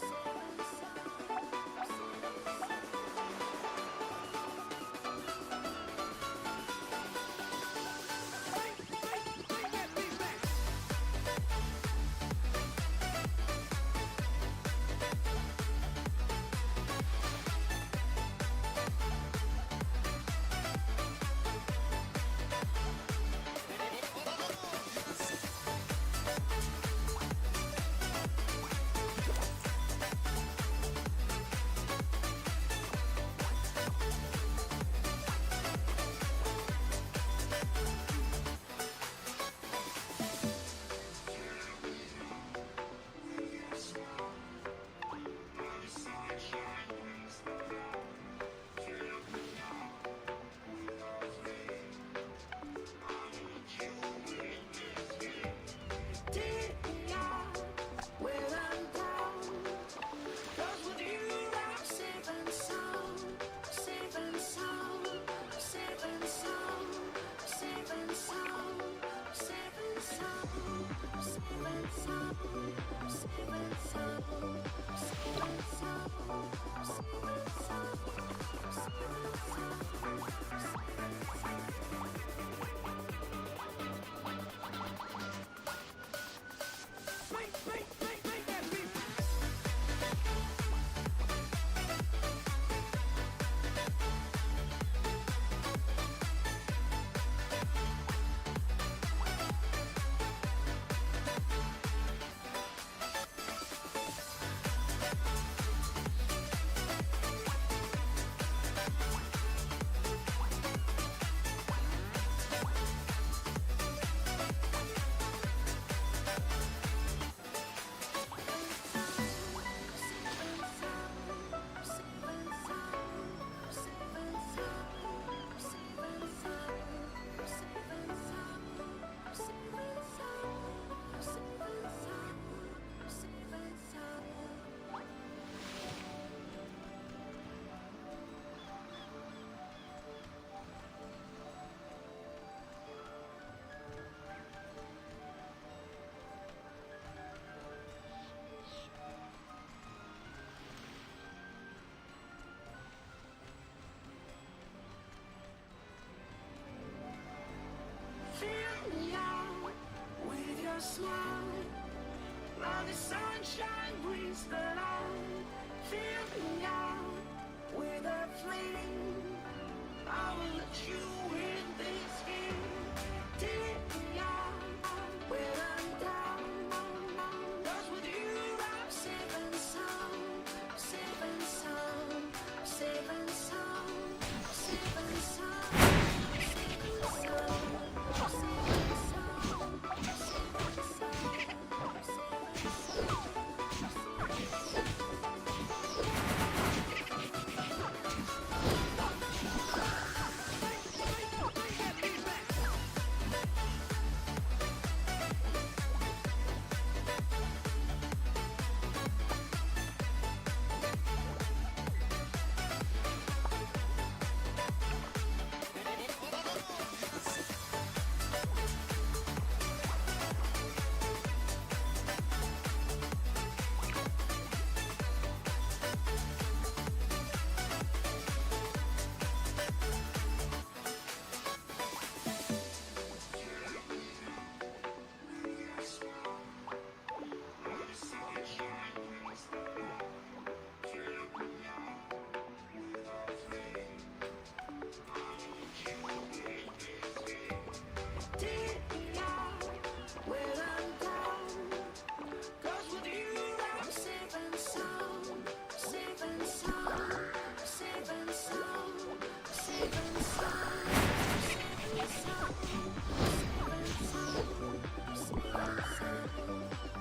fill me out with your smile. Now the sunshine brings the light. Fill me out with a flame. I will let you in this game. Take me out when I'm down. 'Cause with you I'm safe and sound. Safe and sound. Safe and sound. Safe and sound. Safe and sound. Safe and sound. Safe and sound.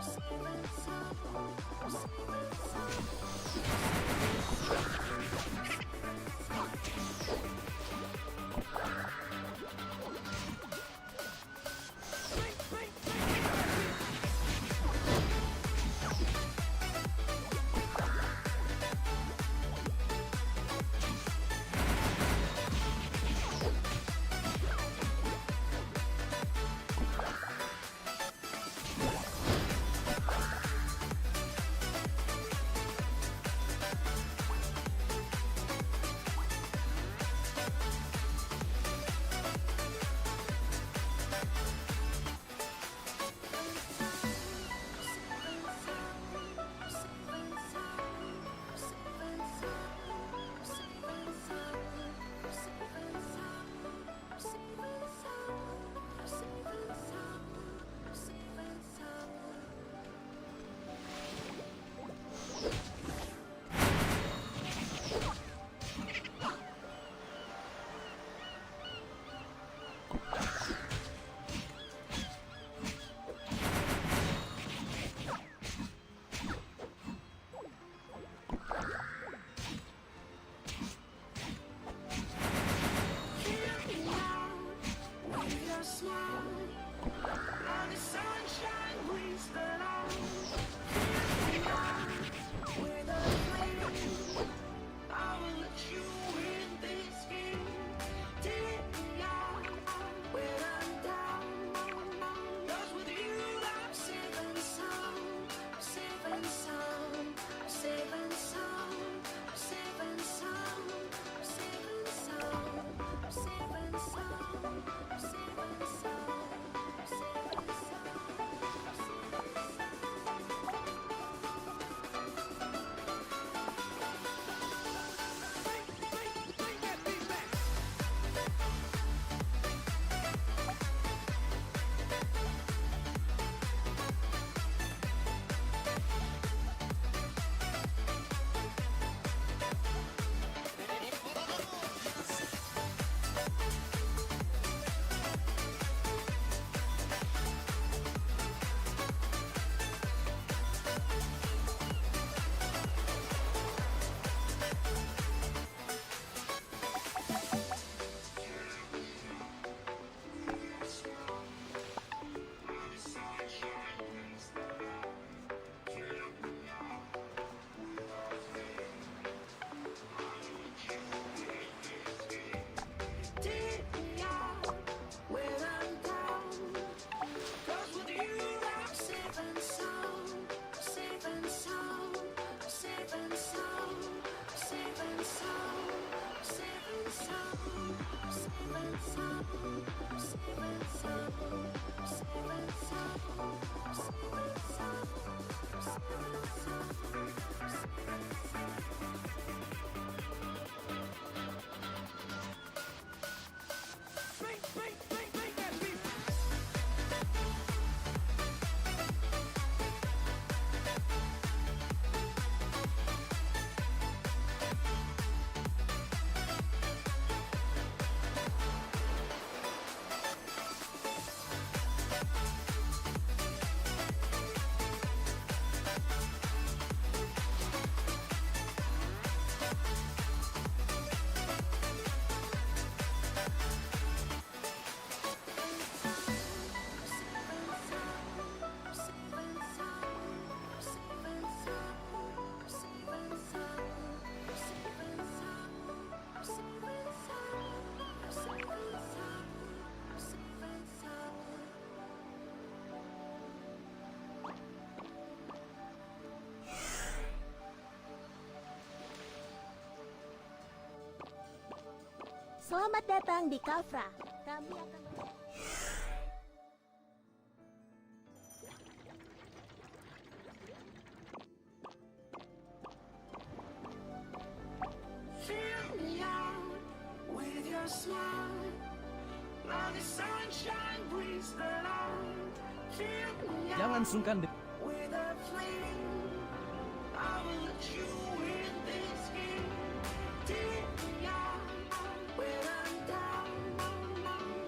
Safe and sound. Safe and sound. Selamat datang di Kafra. Kami akan Fill me out with your smile. Now the sunshine brings the light. Fill me Jangan out sungkan with a flame. I will let you in this game. Take me out when I'm down.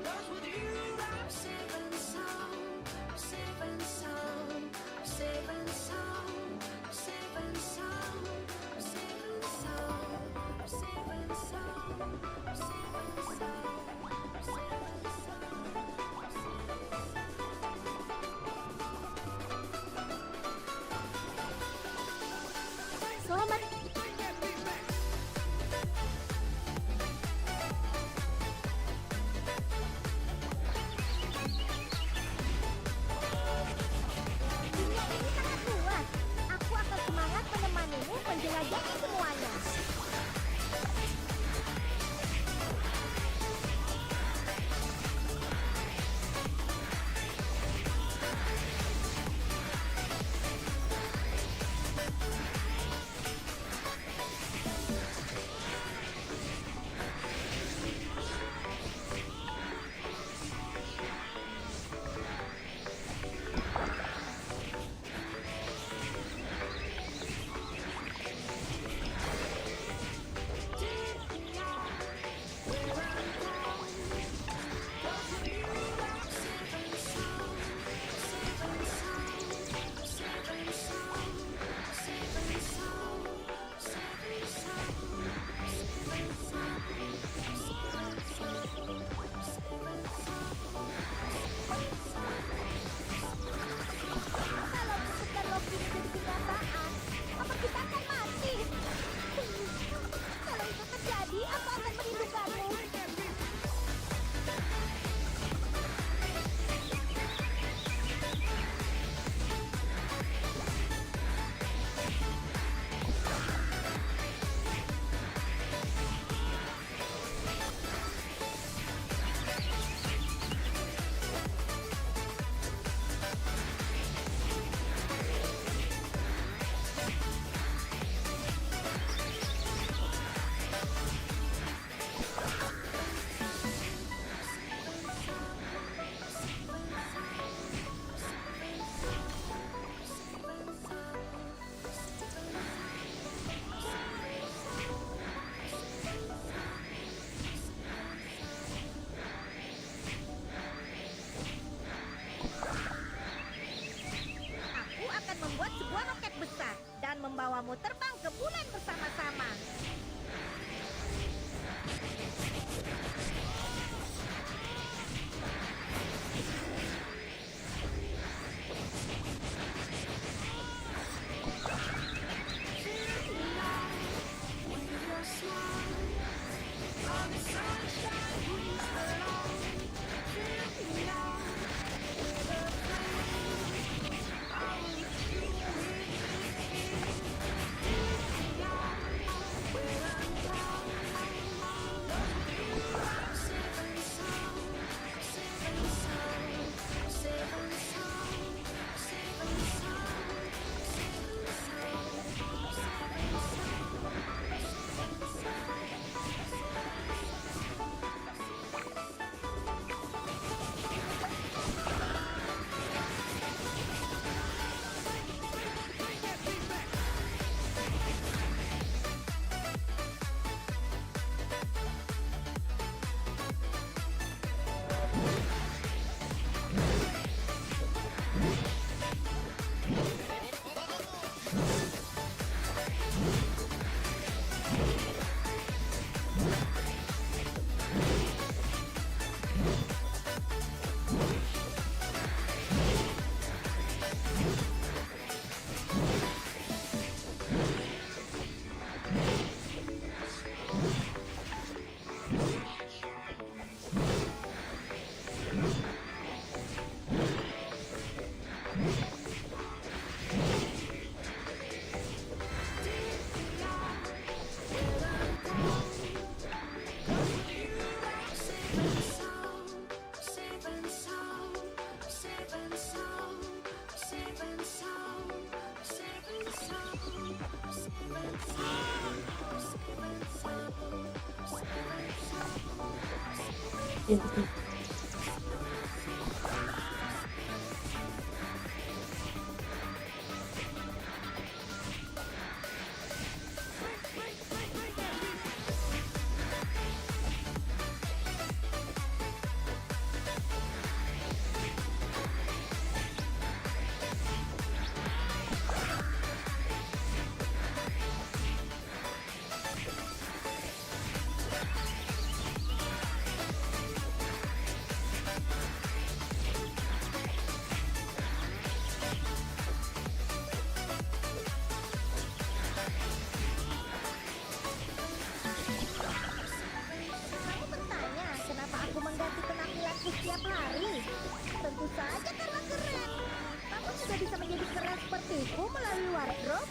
'Cause with you I'm safe and sound. I'm safe and sound. I'm safe and sound. I'm safe and sound. I'm safe and sound. I'm safe and sound. I'm safe and sound. I'm safe and sound. Selamat Kamu bertanya kenapa aku mengganti penampilanku setiap hari? Tentu saja karena keren. Kamu juga bisa menjadi keren sepertiku melalui wardrobe.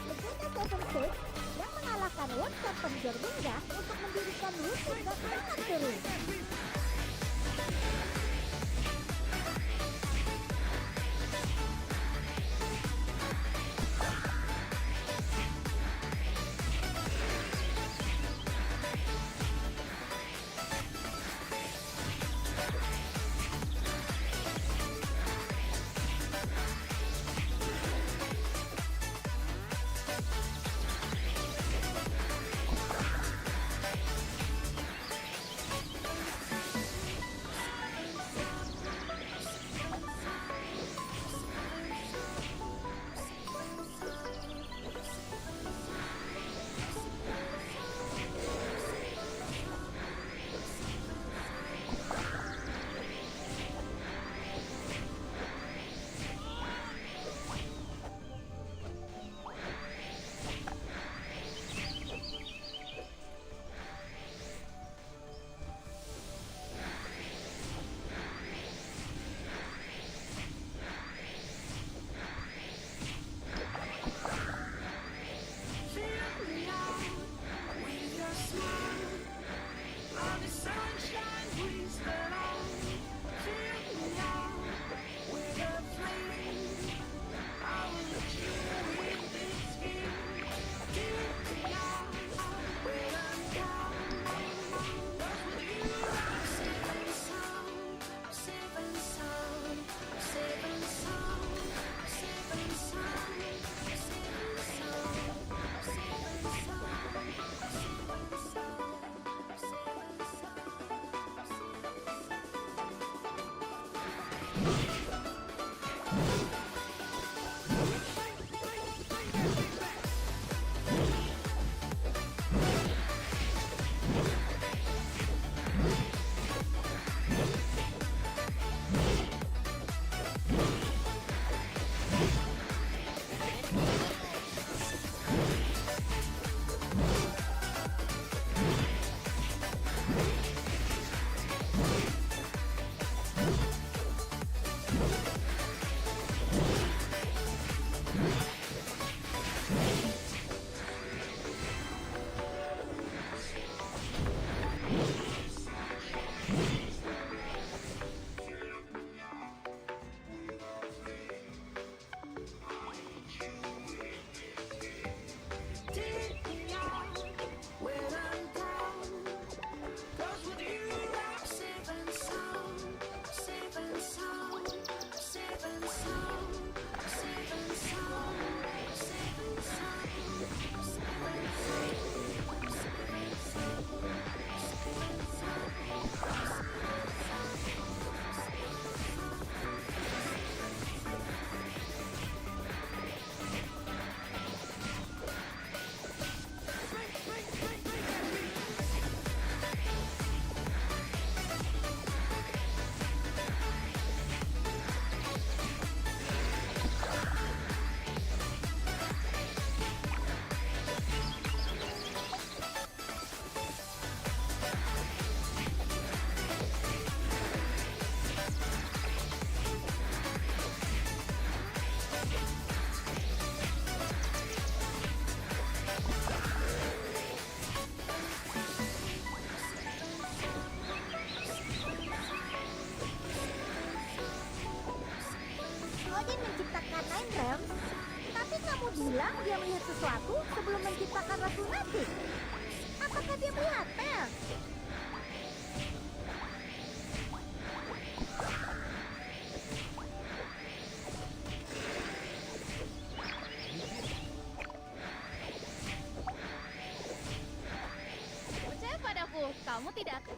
Legenda Seven Six yang mengalahkan website penjual minyak untuk mendirikan rusun dan sangat seru. Odin menciptakan Nine Realms, tapi kamu bilang dia melihat sesuatu sebelum menciptakan Ratu Natik. Apakah dia melihat Mel? Percaya padaku, kamu tidak akan...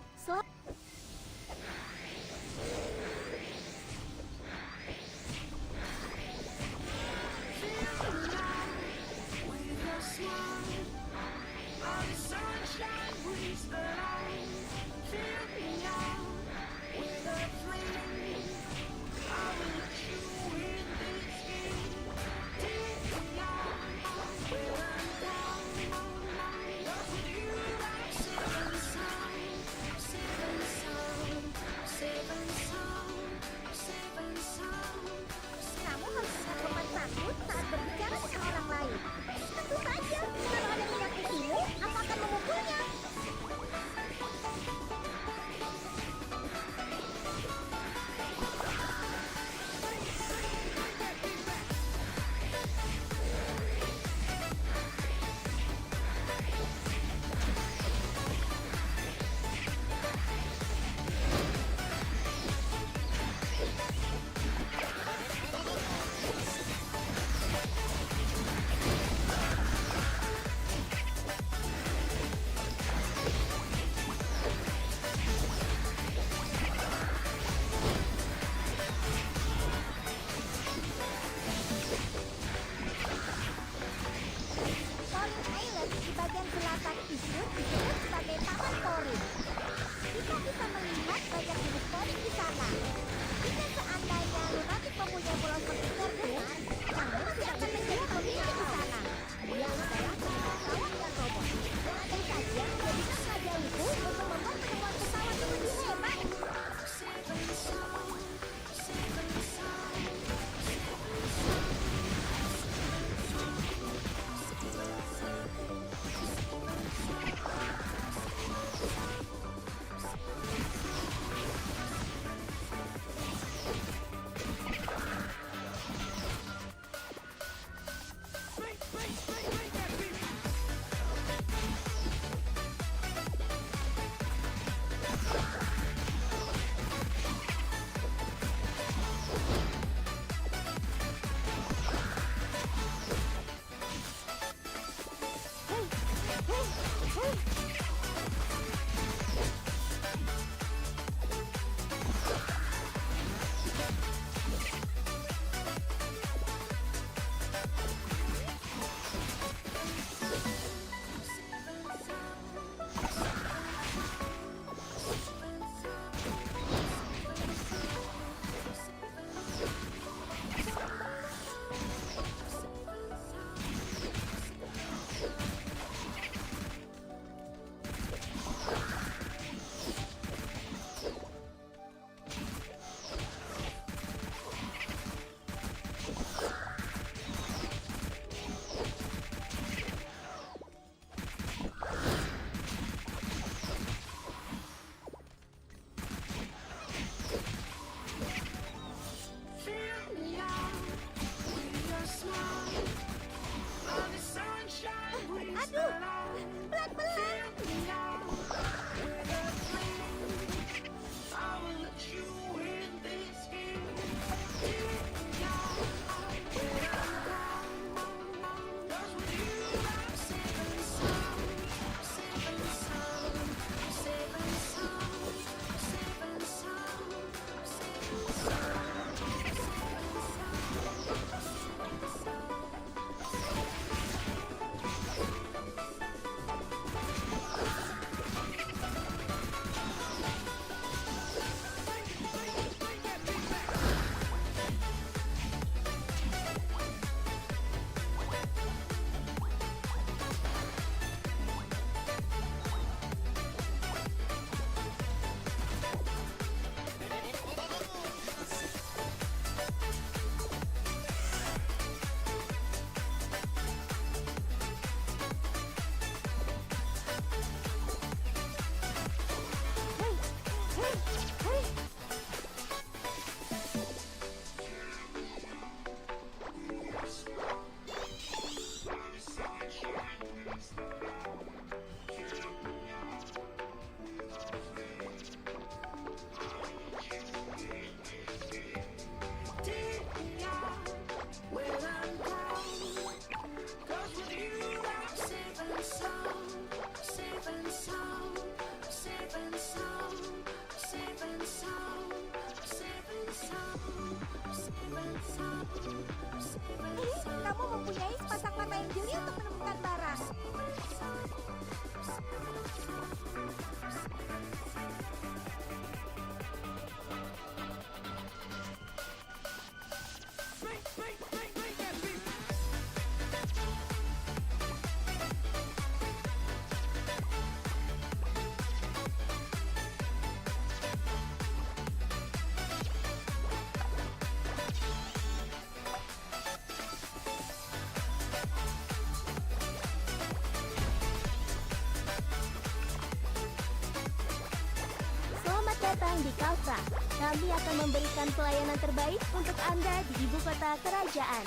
datang di Kalsra. Kami akan memberikan pelayanan terbaik untuk Anda di ibu kota kerajaan.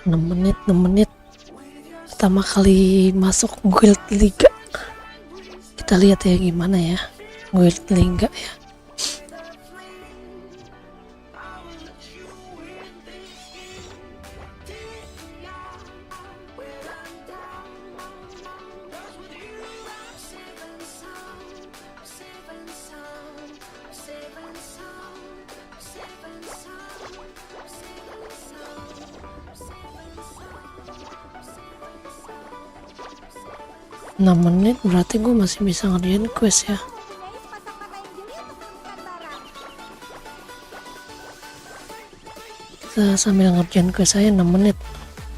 Enam menit pertama kali masuk guild liga. Kita lihat ya gimana ya guild liga ya. Enam menit berarti gue masih bisa ngerjain quest ya. Guys, pasang mata yang jeli untuk menemukan barang. Kita sambil ngerjain quest saya 6 menit.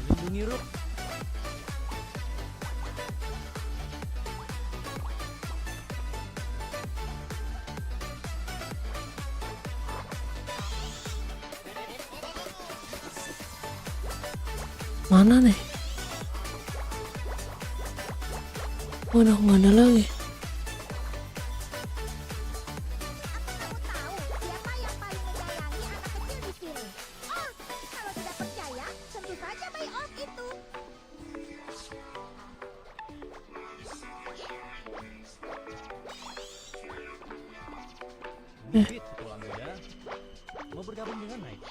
Lindungi Rup. Mana nih? Waduh, nggak ada lagi. Aku tahu siapa yang paling menyayangi anak kecil di sini. Oh, kalau tidak percaya, tentu saja Bay Orc itu. Bukit, tulang beda. Mau bergabung dengan Knight?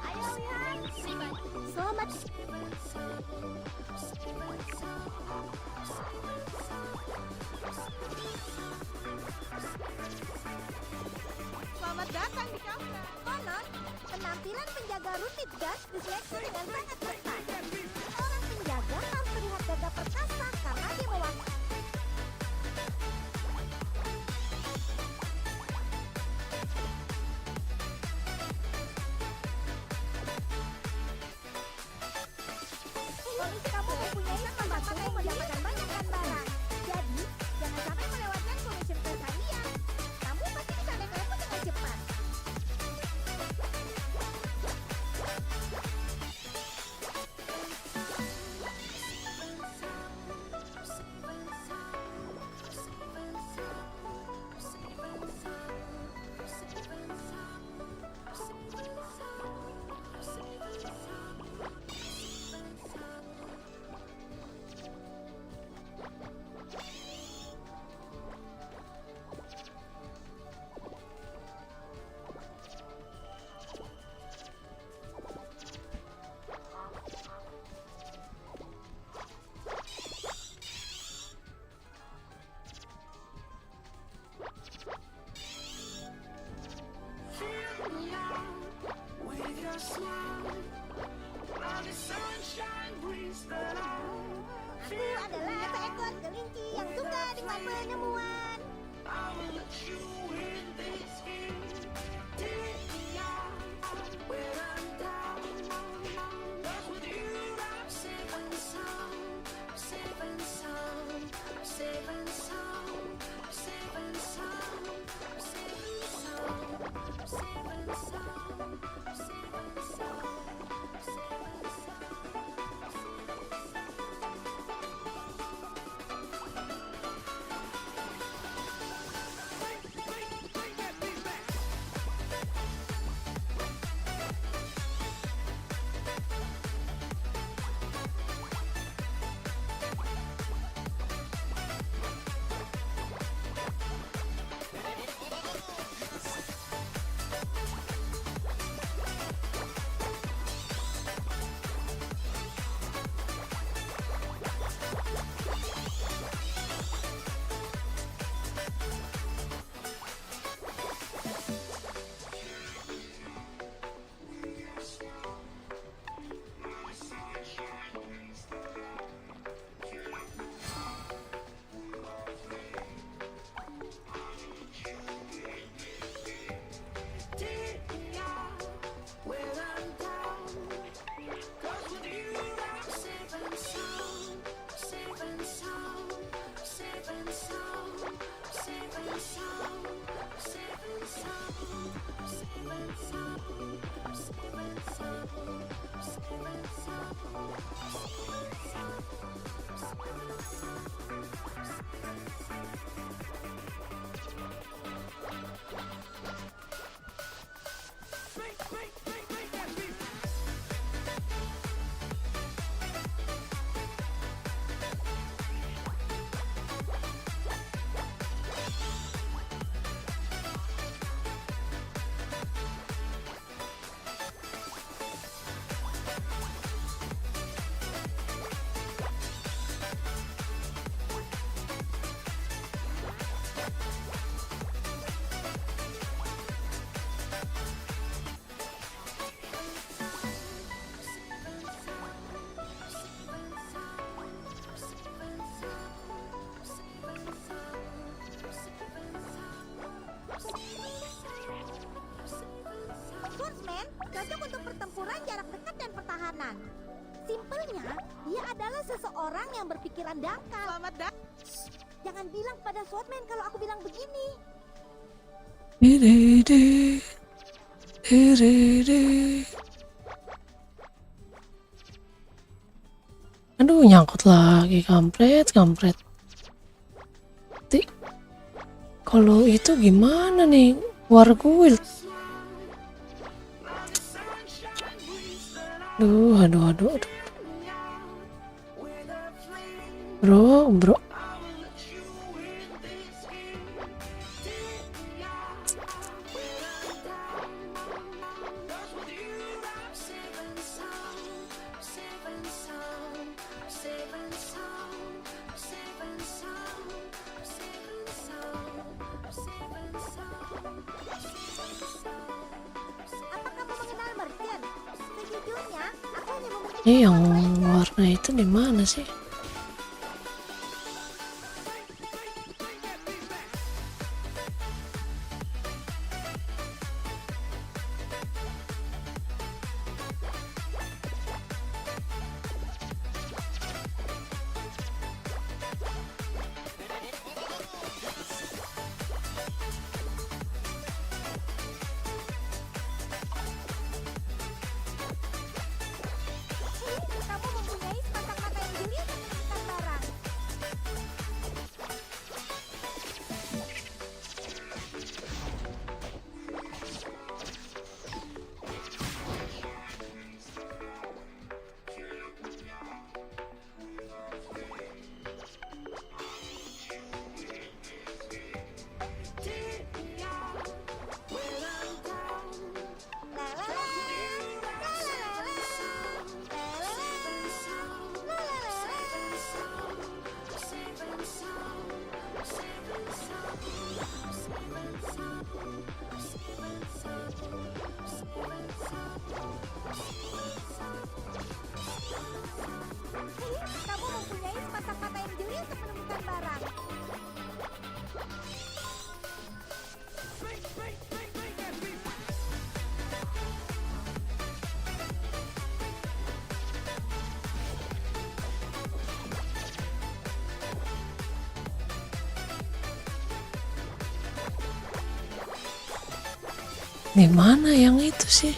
Ayo lihat. Selamat. Selamat datang di Kalsra. Konon, penampilan penjaga rutin gas diseleksi dengan sangat ketat. Seorang penjaga harus terlihat gagah perkasa karena dia mewakili. Komisi kamu mempunyai membantumu mendapatkan banyak barang. Jadi, jangan sampai melewatkan komisi hadiah. Kamu pasti bisa naik level dengan cepat. Swordsman cocok untuk pertempuran jarak dekat dan pertahanan. Simpelnya, dia adalah seseorang yang berpikiran dangkal. Selamat datang. Jangan bilang pada Swordsman kalau aku bilang begini. Direde, direde. Aduh, nyangkut lagi, kampret. Kalau itu gimana nih, Warguild? Aduh. Bro. Apa kamu mengenal Merchant? Sejujurnya, aku hanya memiliki Ini yang warna itu di mana sih? kamu mempunyai sepasang mata yang jeli untuk menemukan barang. Kamu mempunyai sepasang mata yang jeli untuk menemukan barang. Di mana yang itu sih?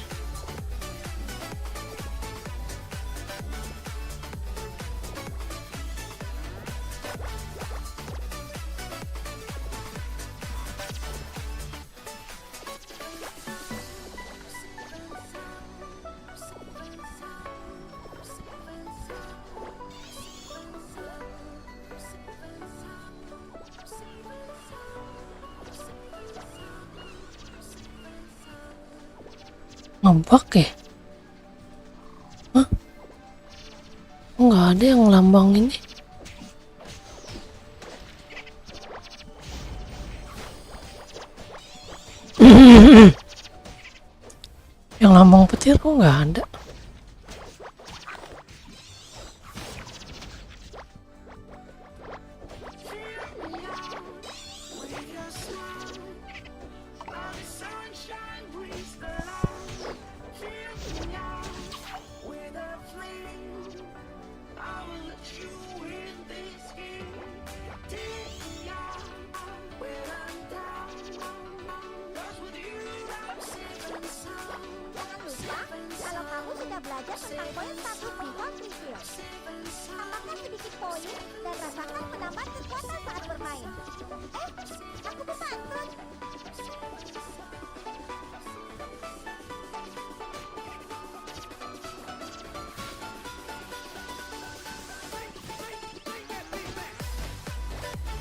Ngebug ya? Hah? Nggak ada yang lambang ini. Yang lambang petir kok nggak ada. kalau kamu sudah belajar tentang poin status di Trivial. Tambahkan sedikit poin dan rasakan menambah kekuatan saat bermain. Aku berpantun.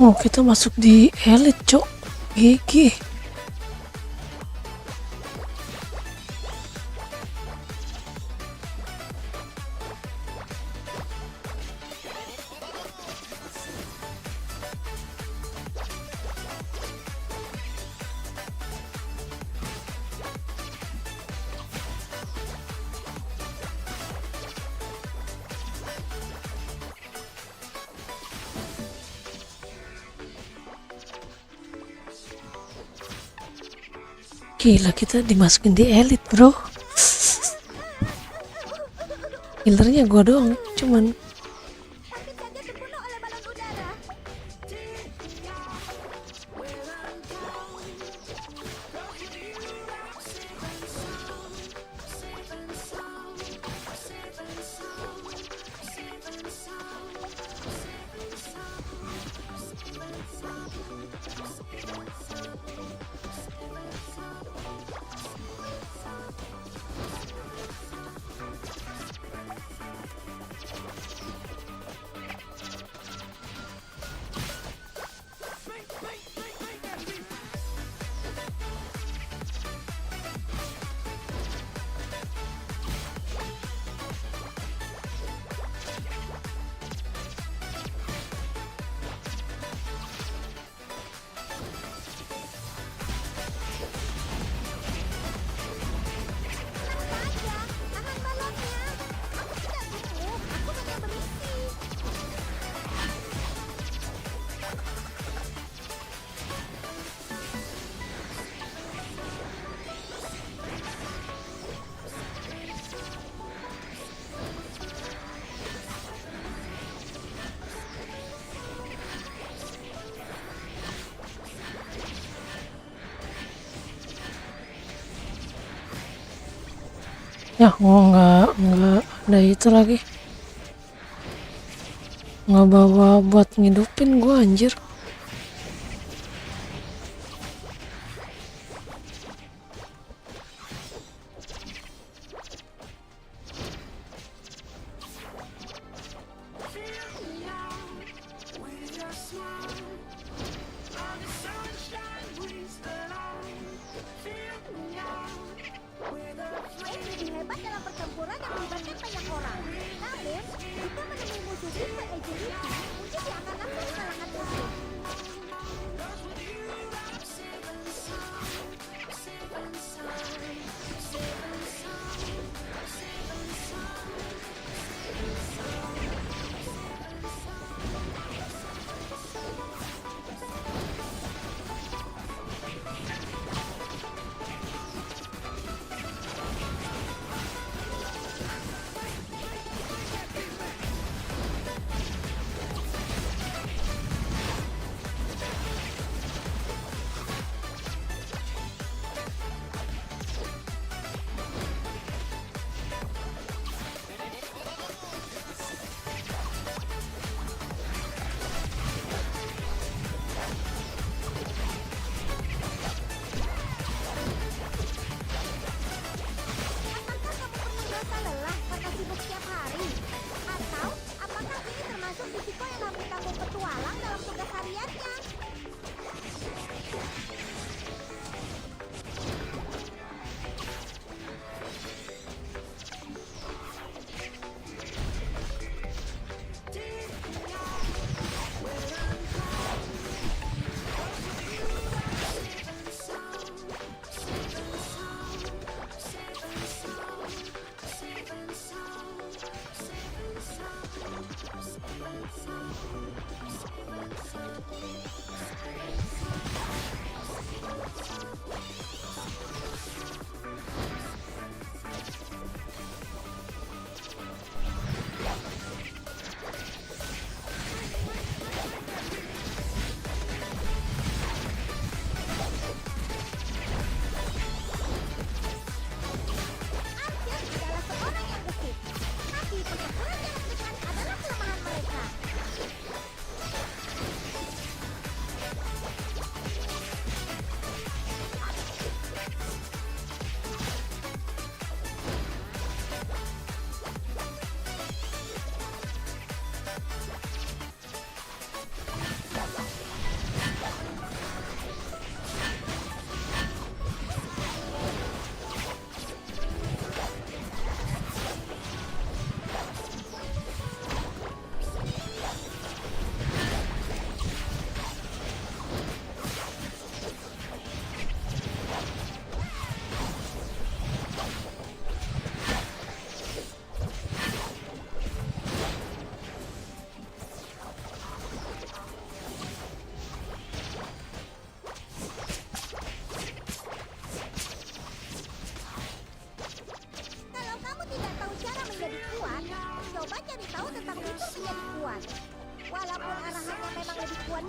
Oh, kita masuk di elite, cok. GG. Gila, kita dimasukin di elite, bro. Killernya gua doang, cuman Hampir saja terbunuh oleh balon udara. Tahan balonnya. Aku tidak bingung, aku hanya berisi. ya gua nggak ada itu lagi. Nggak bawa buat ngidupin gua, anjir. Lebih hebat dalam pertempuran yang melibatkan banyak orang. Namun, jika menemui musuh super agility, mungkin dia akan langsung mengalahkan musuh.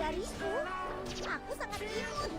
dariku. Aku sangat imut.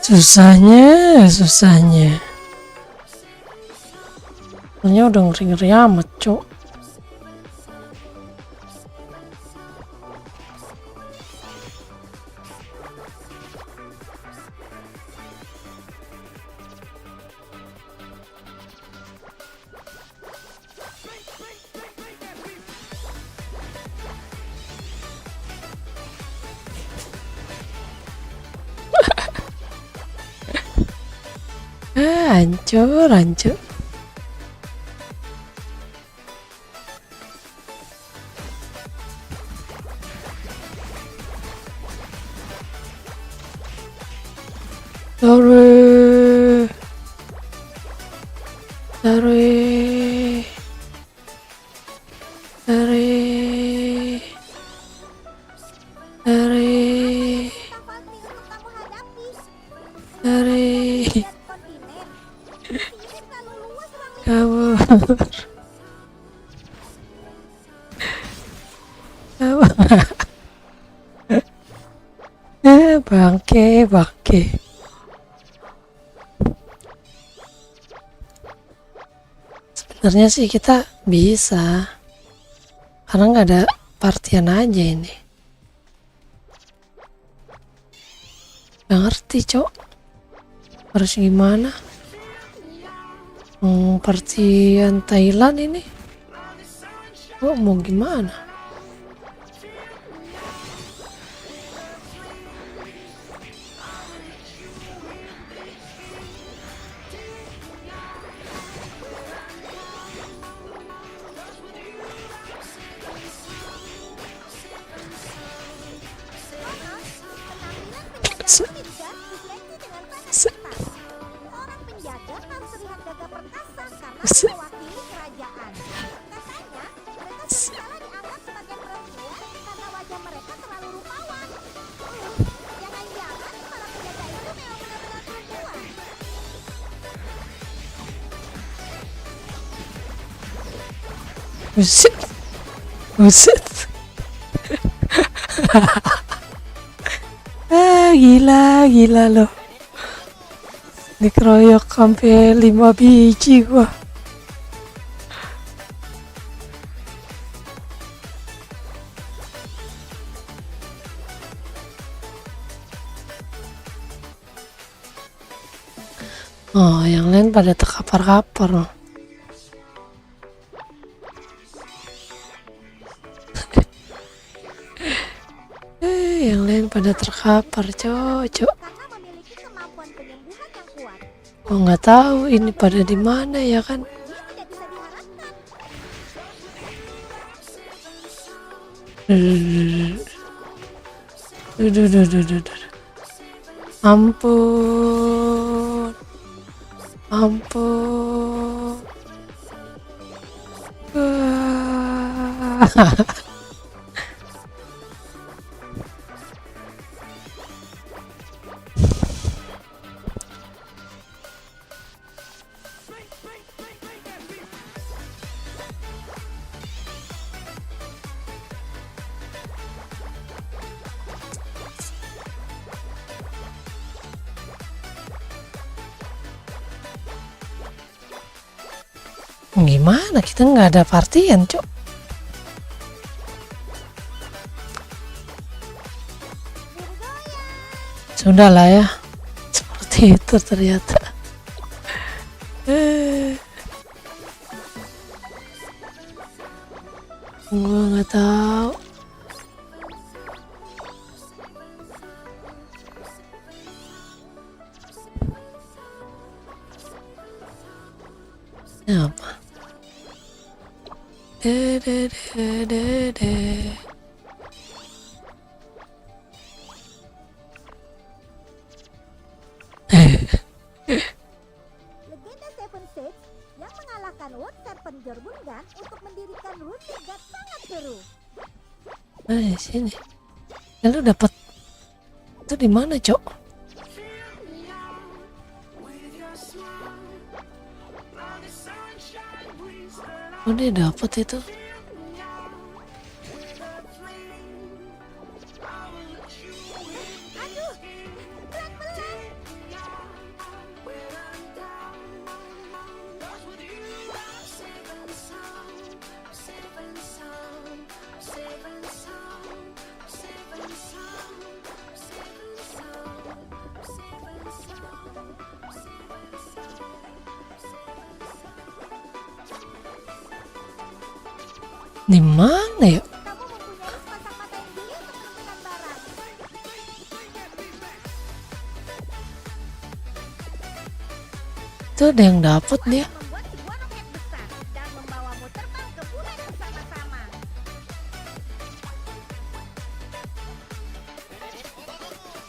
Susahnya. Soalnya udah ngeri-ngeri amat, Cok. Hancur. Bangke. Sebenarnya sih kita bisa, karena nggak ada partian aja ini. Nggak ngerti, Cok. Harus gimana? Partian Thailand ini. Oh, mau gimana? Orang penjaga harus terlihat gagah perkasa karena mewakili kerajaan. Katanya, mereka sering salah dianggap sebagai perempuan karena wajah mereka terlalu rupawan. Jangan-jangan kepala penjaga itu memang benar-benar perempuan. Buset. Gila loh. Dikeroyok sampai 5 biji gua. Oh, yang lain pada terkapar-kapar. Yang lain pada terkapar, cocok. Karena memiliki kemampuan penyembuhan yang kuat, Oh, nggak tahu ini pada di mana ya kan? dia tidak bisa diharapkan. Duh. Ampun. Wah. Gimana kita nggak ada partian, Cok? Sudahlah ya, seperti itu ternyata. Gua nggak tahu. Apa? Legenda Seven Sage yang mengalahkan World Serpent Jormungand untuk mendirikan rune Guard sangat seru. Di sini. Lu dapat itu di mana, Cok? Oh, dia dapat itu. Aduh, pelan-pelan. Di mana ya? Kamu mempunyai sepasang mata yang jeli untuk menemukan barang. Itu ada yang dapat dia. Membuat sebuah roket besar dan membawamu terbang ke bulan bersama-sama.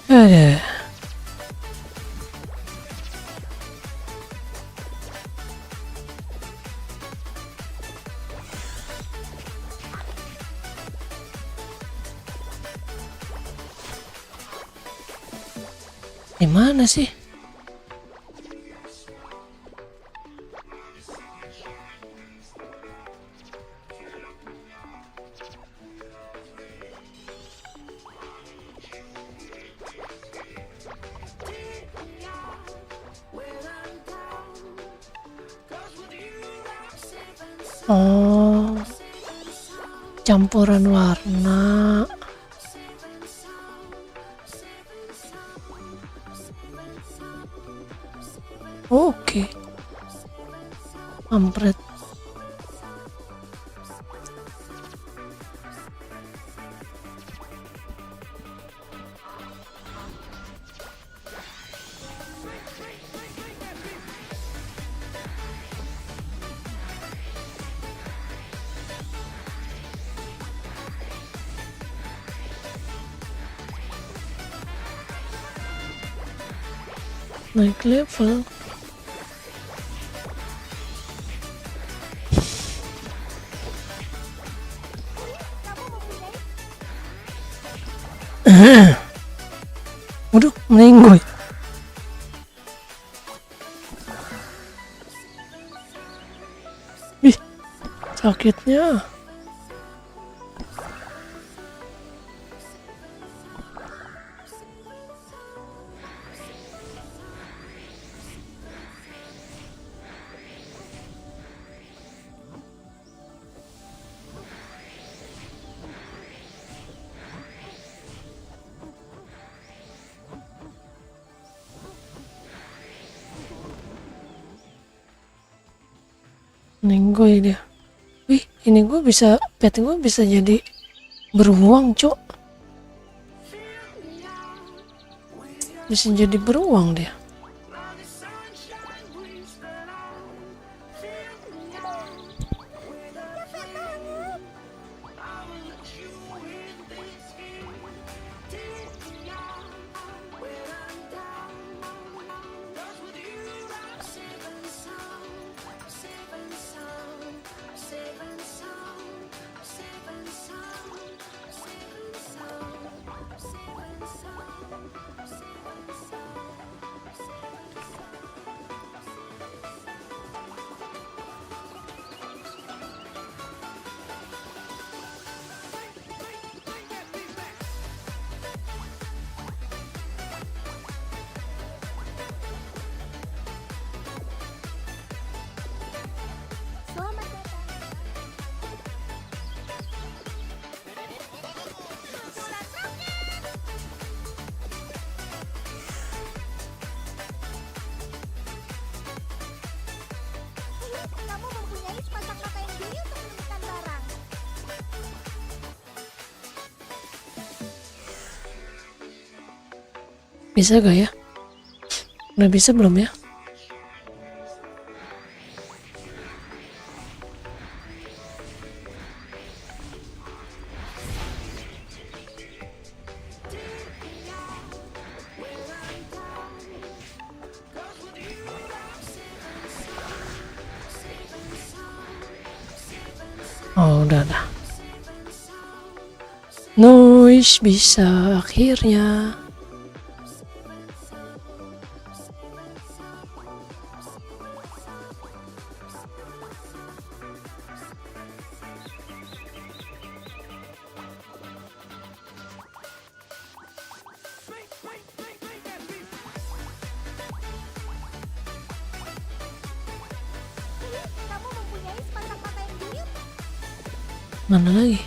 Ada. Di mana sih? Oh, campuran warna. Oke. Ampret. Naik level. Waduh, meninggoy. Ih, sakitnya. Meninggoy dia. Wih, ini gue bisa, pet gue bisa jadi beruang, cok. Bisa jadi beruang dia. Selamat datang. Kamu mempunyai sepasang mata yang jeli untuk menemukan barang. Bisa gak ya? Udah bisa belum ya? Oh, udah. Noise bisa akhirnya. Kamu mempunyai sepasang mata yang jeli. Mana lagi?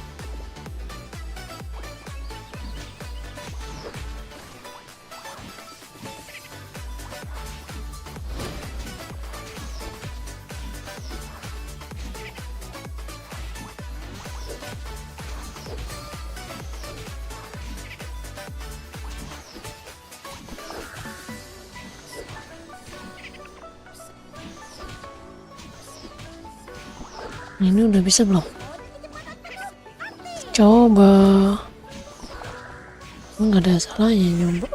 Ini udah bisa belum? Coba. Nggak ada salahnya nyoba.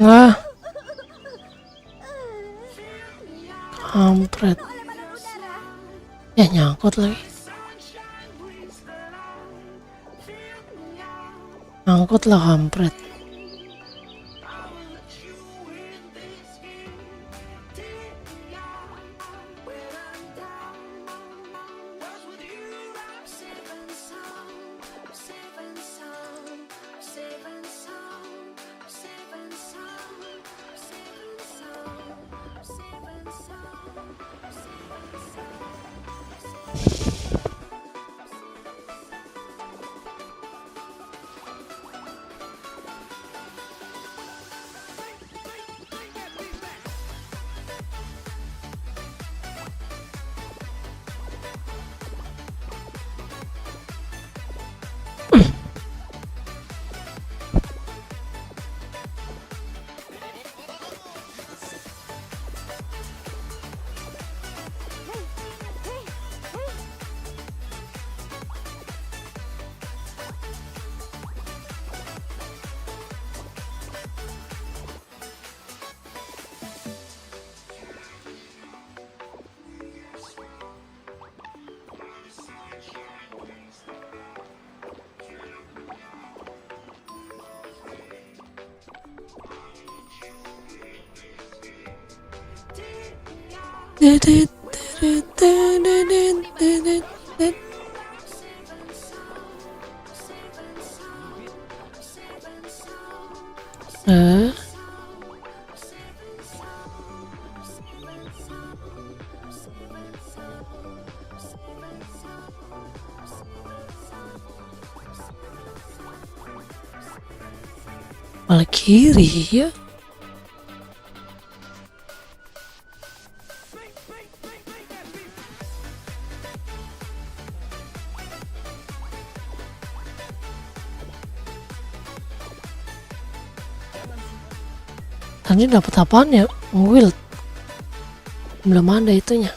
Nah, kampret. Ya nyangkut lagi. Nyangkut lah kampret. Malah kiri ya. Tadi dapat apaan ya? Wild. Belum ada itunya.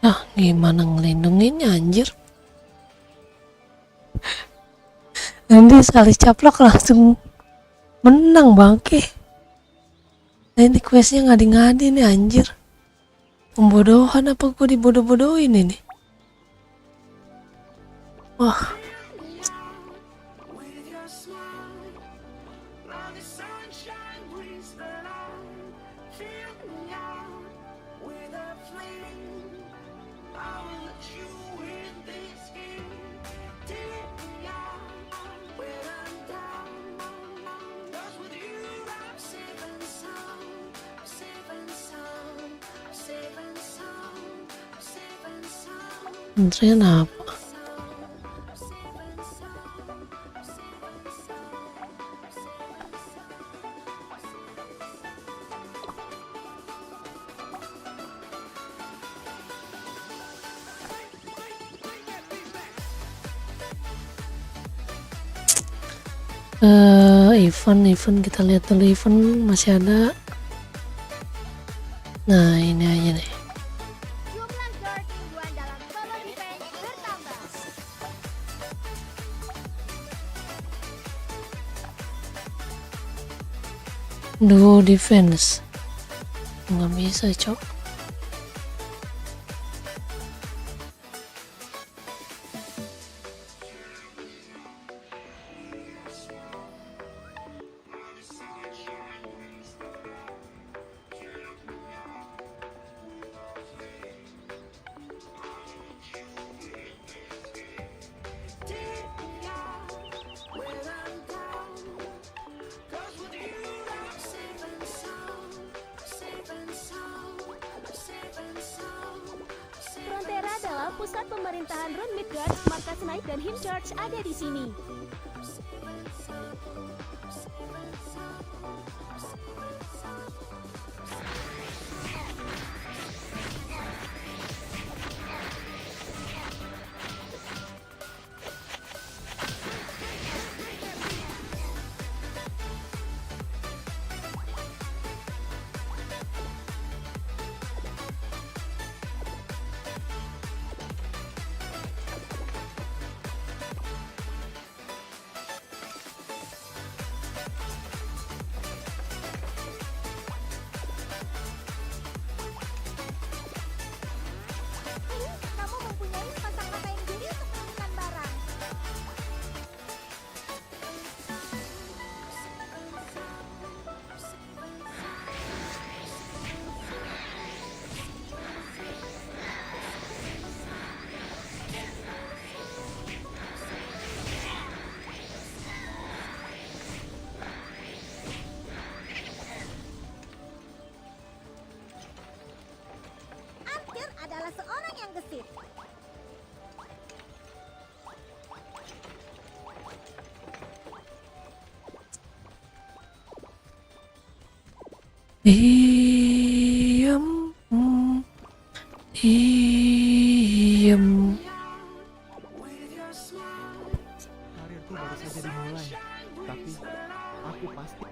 Ah, gimana ngelindunginnya anjir? Nanti sekali caplok langsung menang bangke. Nah ini questnya ngadi-ngadi nih anjir. Pembodohan apa gue dibodoh-bodohin ini? Wah. Antrian apa? Event kita lihat dulu, event masih ada. Nah ini aja nih. Jumlah guard mingguan dalam solo defense bertambah. Duo defense nggak bisa cok. Pusat pemerintahan Rune Midgard, markas Knight dan Him Church ada di sini. Kamu mempunyai sepasang mata yang jeli untuk menemukan barang. Archer adalah seorang yang gesit. Diam, diam. Karirku baru saja dimulai, tapi aku pasti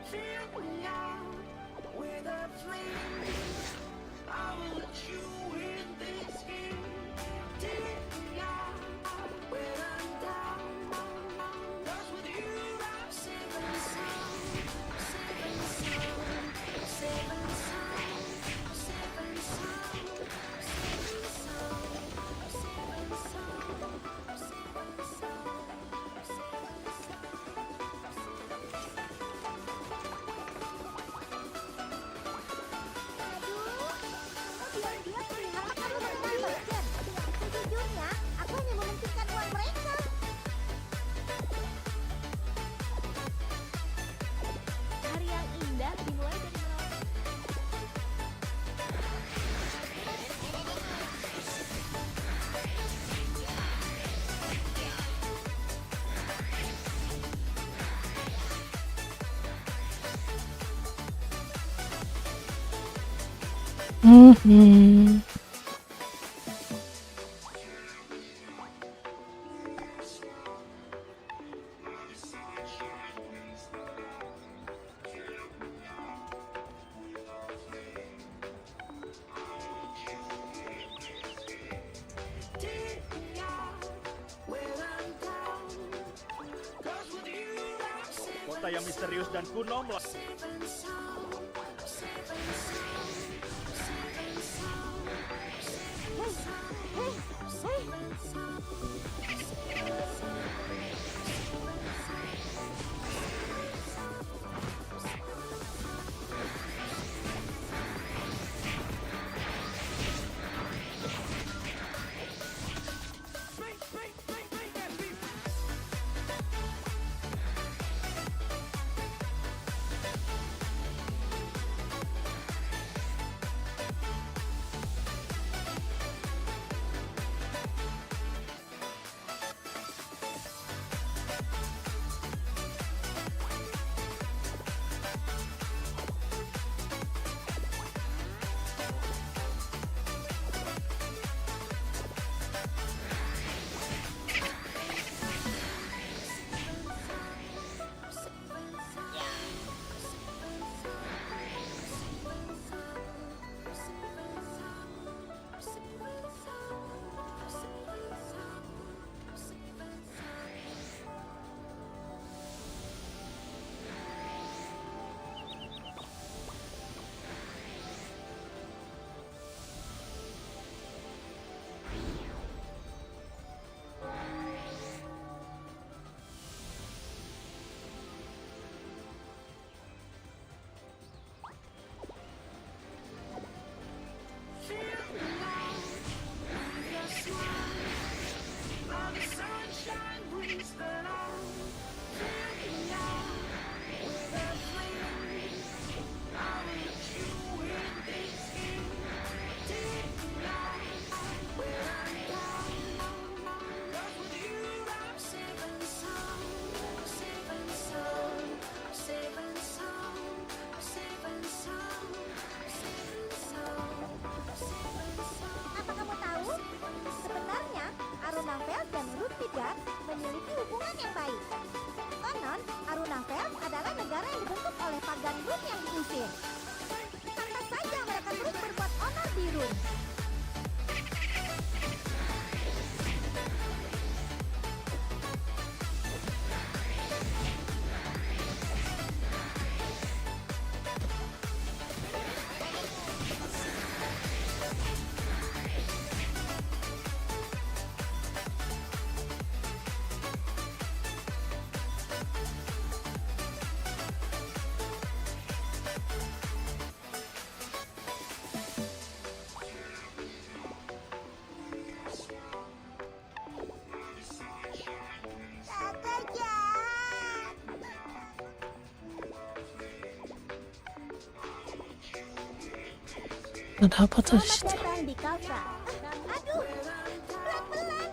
Diam-diam perihal kamu mengenal Bergen. Sejujurnya, aku hanya mementingkan uang mereka. Hari yang indah dimulai dari merawat. Mhm. Kota yang misterius dan kuno pemimpin yang baik. Konon, Arunafel adalah negara yang dibentuk oleh Pagan Rune yang diusir. Pantas saja mereka terus berbuat onar di Rune. Ada apa tuh di Selamat situ? datang di Kalsra. Aduh, pelan-pelan.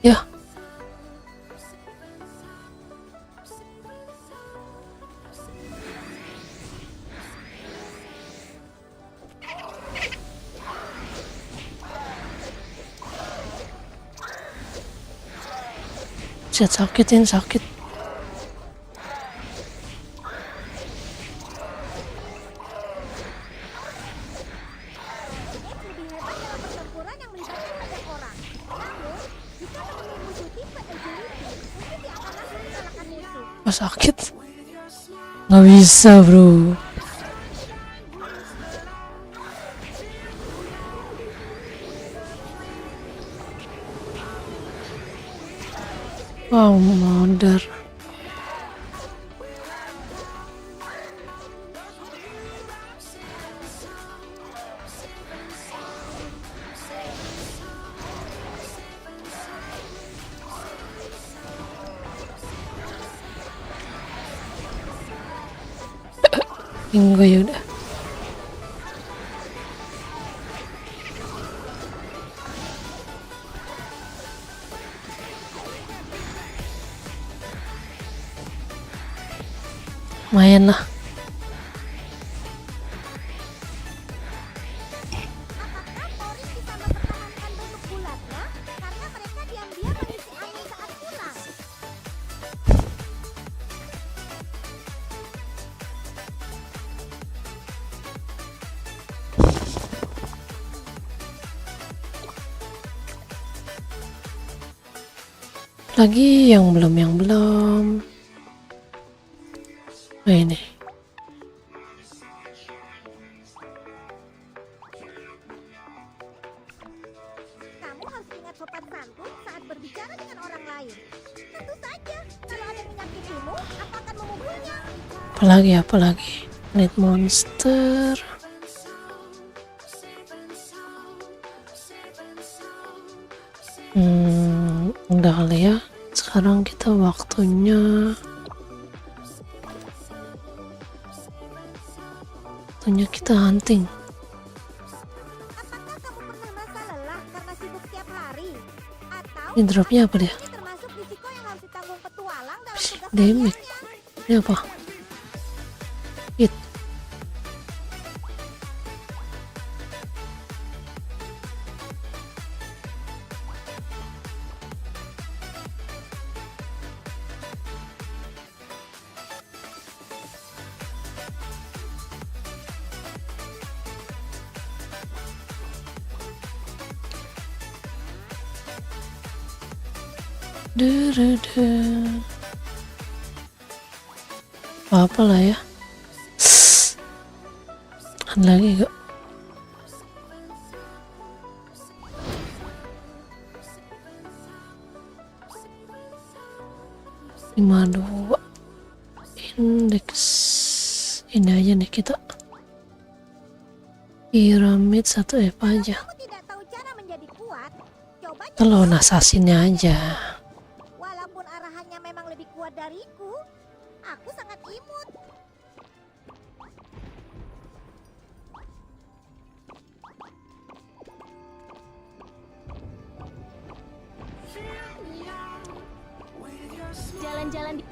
Ya. Sakitin sakit. Lebih hebat dalam pertempuran yang melibatkan banyak orang. Namun, jika menemui musuh tipe agility, mungkin dia akan langsung mengalahkan musuh. Oh, sakit. Nggak bisa, bro. Wow, modar. Enggak, yaudah. Lumayan lah. Apakah Boris bisa mempertahankan bentuk bulatnya? Karena mereka diam-diam mengisi angin saat pulang. Lagi yang belum. Nah, ini. Kamu harus ingat sopan santun saat berbicara dengan orang lain. Tentu saja, kalau ada yang menyakitimu, aku akan memukulnya. Apalagi. Need monster. Udah kali ya. Sekarang kita waktunya kita hunting. Apakah kamu pernah merasa lelah karena sibuk setiap hari? Atau Ini dropnya apa dia? ini termasuk risiko yang harus ditanggung petualang dalam tugas Damage. hariannya? Ini apa? Hit. Apa lah ya. Ada lagi gak? Dua indeks ini aja nih kita. Piramid 1F aja. Kamu tidak tahu cara menjadi kuat? Coba Kalau assassinnya aja. walaupun arahannya memang lebih kuat dariku, aku sangat imut. Jalan-jalan di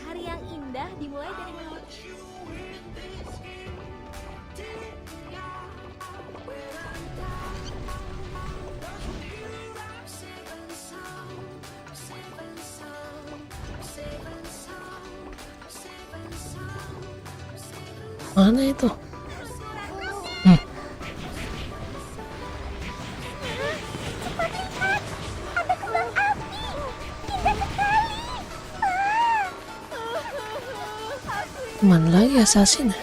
hari yang indah dimulai dari Mana itu? Ada kembang api. Indah sekali. Mana lagi assassin?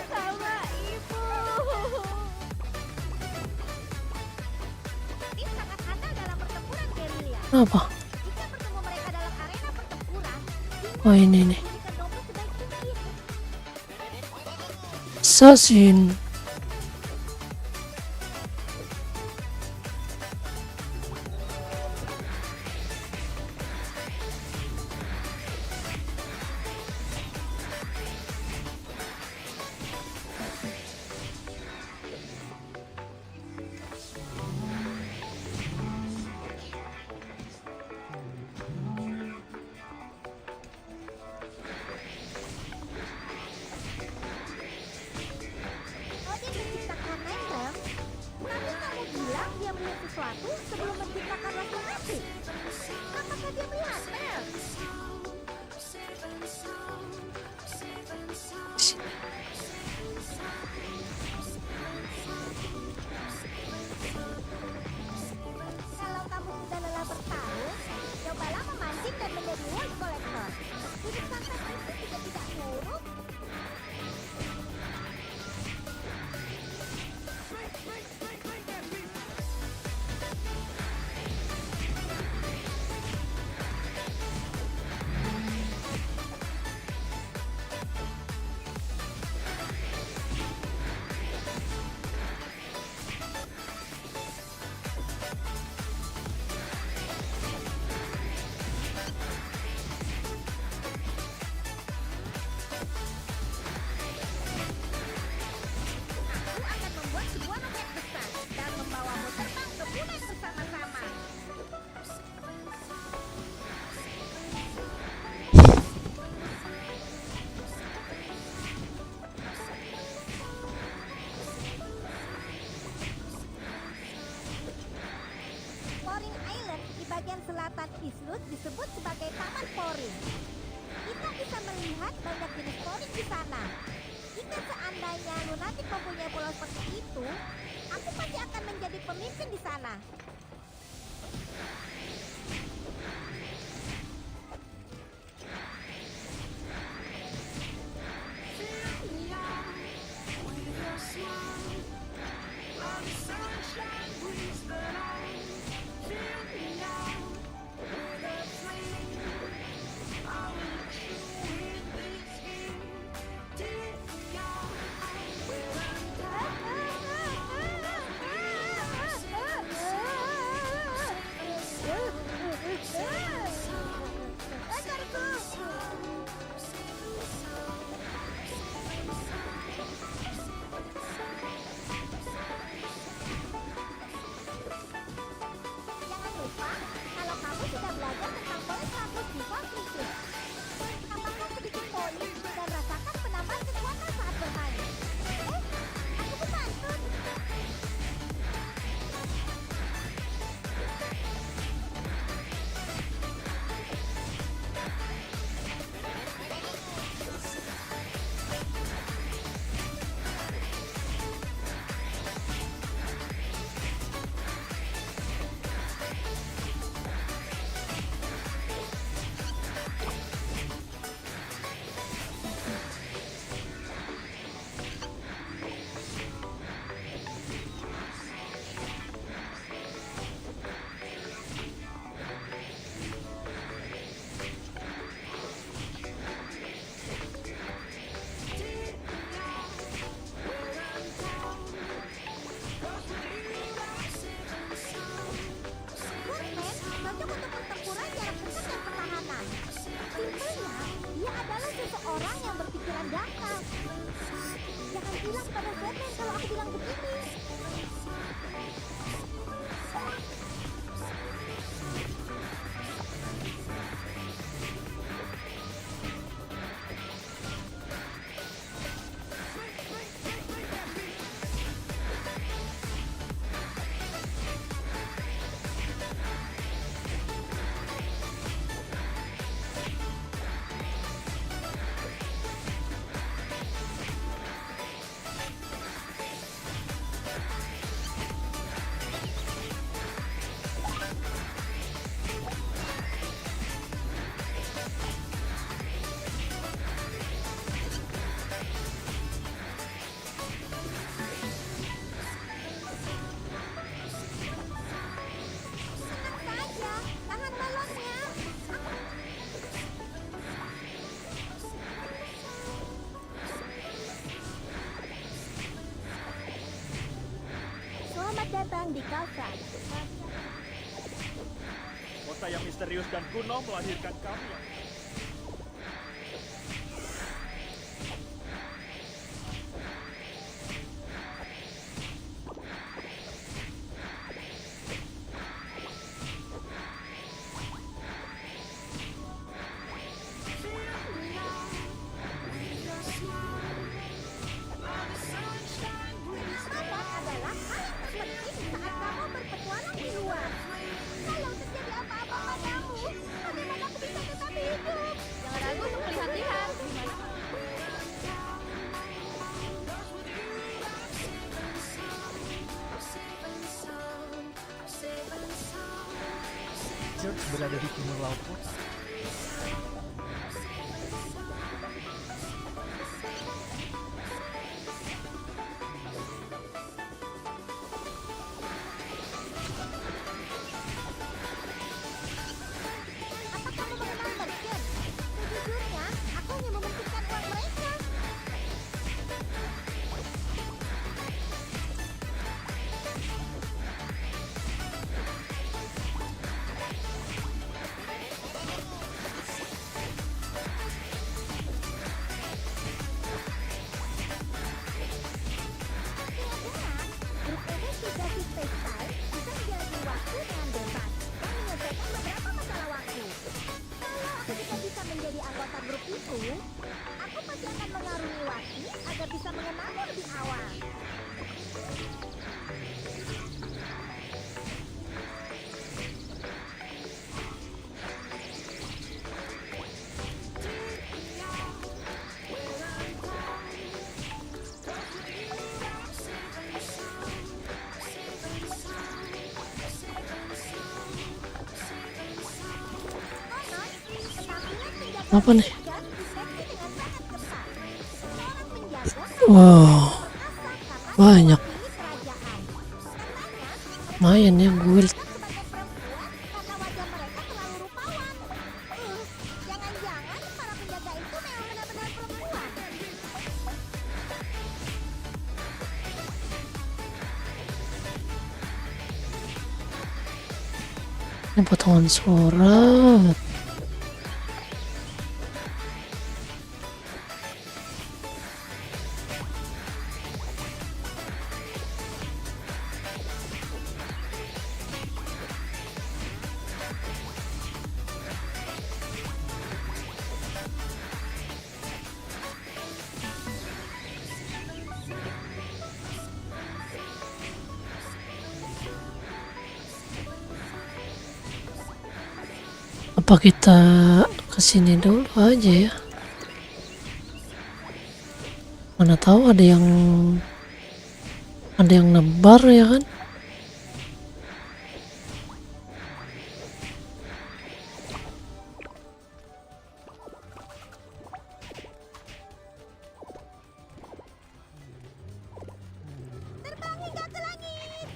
Tim sangat handal dalam pertempuran gerilya. Apa? Jika bertemu mereka dalam arena pertempuran, Oh, ini nih. berikan dompet sebaik mungkin. Assassin. sesuatu sebelum menciptakan rasa hati. Apakah dia melihat Mel? Kalau kamu sudah lelah bertarung, cobalah memancing dan menjadi world collector. Hidup santai itu juga tidak buruk. Aku akan membuat sebuah roket besar dan membawamu terbang ke bulan bersama-sama. Poring Island di bagian selatan Islut disebut sebagai Taman Poring. Kita bisa melihat banyak jenis poring di sana. Jika seandainya lunatik mempunyai pulau seperti itu, aku pasti akan menjadi pemimpin di sana. Jangan lupa, kalau kamu sudah belajar tentang poin 100 di Completion, tambahkan sedikit poin dan rasakan penambahan kekuatan saat bermain. Aku berpantun. Woodman cocok untuk pertempuran jarak dekat dan pertahanan. Simpelnya, dia adalah seseorang yang berpikiran dangkal. Jangan bilang pada Batman kalau aku bilang begini. Tenang saja, tahan balonnya. Selamat datang di Kalsat. Kota yang misterius dan kuno melahirkan kami yang Keamanan adalah hal yang terpenting saat kamu berpetualang di berada di timur laut kota. Apa kamu mengenal merchant? Sejujurnya, aku hanya mementingkan uang mereka. Grup investigasi Space Time bisa menjalani waktu dengan bebas dan menyelesaikan beberapa masalah waktu. Kalau aku tidak bisa menjadi anggota grup itu, aku pasti akan mengarungi waktu agar bisa mengenalmu lebih awal. Apa nih? Dan diseksi dengan sangat ketat. Seorang penjaga Wow, banyak. ini kerajaan. Katanya, Lumayan ya guild. sebagai perempuan karena wajah mereka terlalu rupawan. Jangan-jangan para penjaga itu memang benar-benar perempuan. Ini potongan surat. Apa kita kesini dulu aja ya? Mana tahu ada yang nebar ya kan? Terbang hingga ke langit.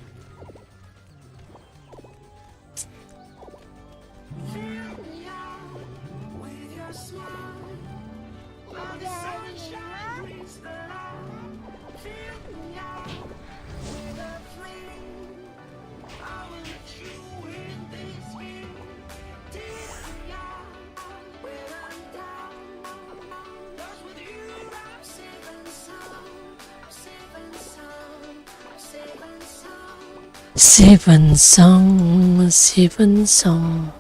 Seven song, seven song.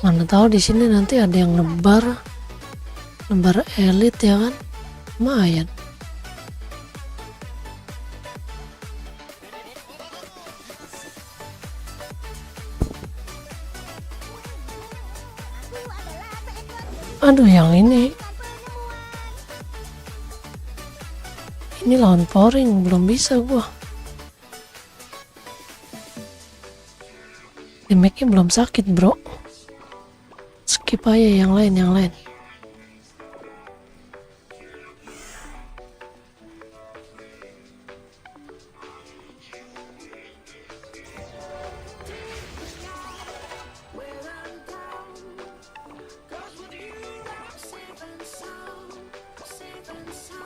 Mana tahu di sini nanti ada yang nebar elit ya kan? Lumayan. Aduh, yang ini lawan pouring belum bisa gua. Damage-nya belum sakit bro. Skip aja yang lain.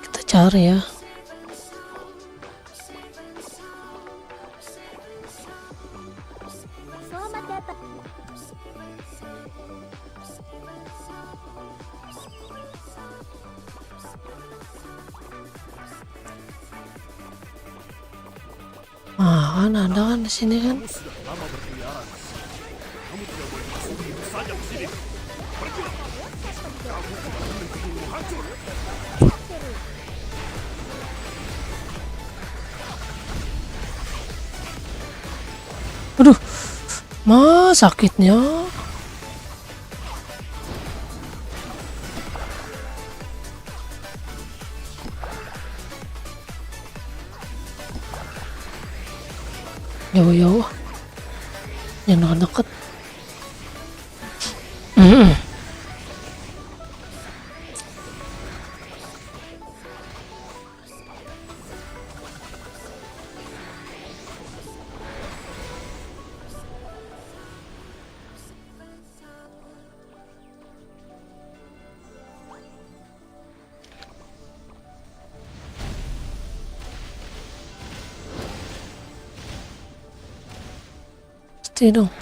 Kita cari ya. Selamat datang. Ah, kan ada kan di sini kan. Kamu sudah lama berkeliaran. Kamu tidak boleh masuk begitu saja ke sini. Pergilah. Kamu tidak akan membuatmu hancur. Aduh. Sakitnya. Yo, jangan deket. Stay dong.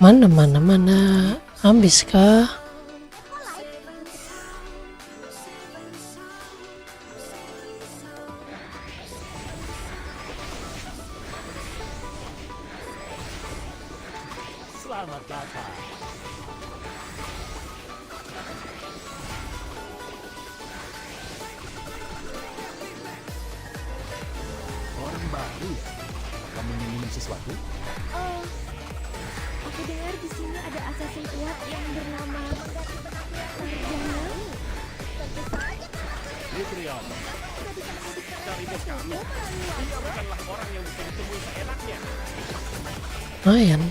Mana habis kah? Selamat datang. Orang baru. Kamu ingin minum sesuatu? Oh, aku dengar di sini ada assassin kuat yang bernama Sarjana. Litrion. Cari bos kami. Dia bukanlah orang yang bisa ditemui seenaknya. Lumayan.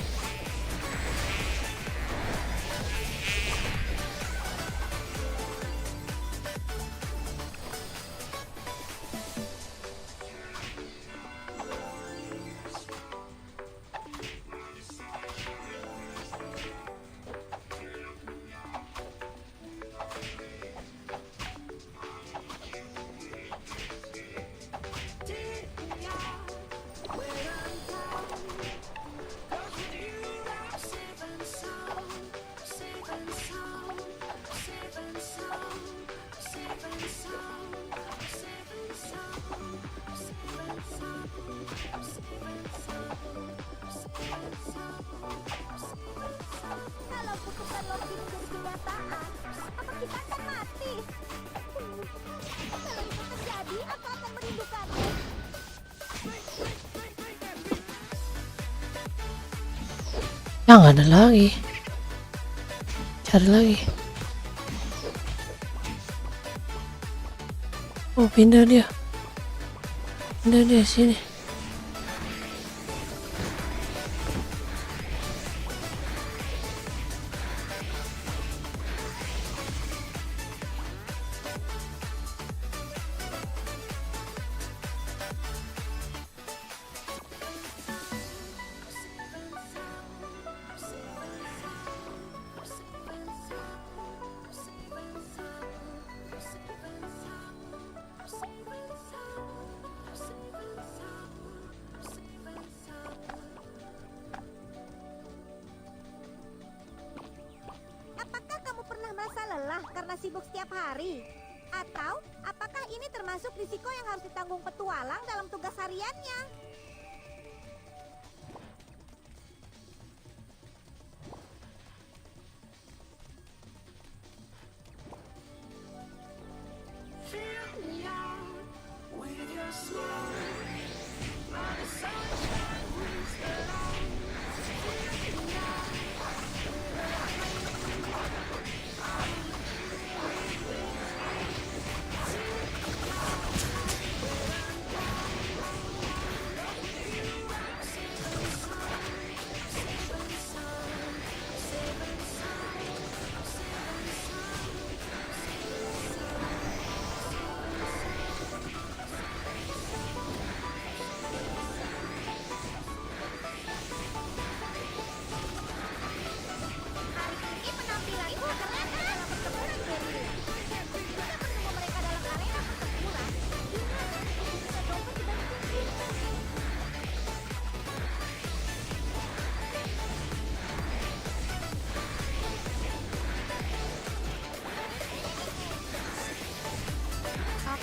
Kalau kutukan Loki menjadi kenyataan, apa kita akan mati? Kalau itu terjadi, aku akan merindukanmu. Ya nggak ada lagi. Cari lagi. Oh, pindah dia. Pindah dia sini. Apakah kamu pernah merasa lelah karena sibuk setiap hari? Atau apakah ini termasuk risiko yang harus ditanggung petualang dalam tugas hariannya? Fill me out with your smile. Like the sunshine brings the light. Fill me out with a flame. I will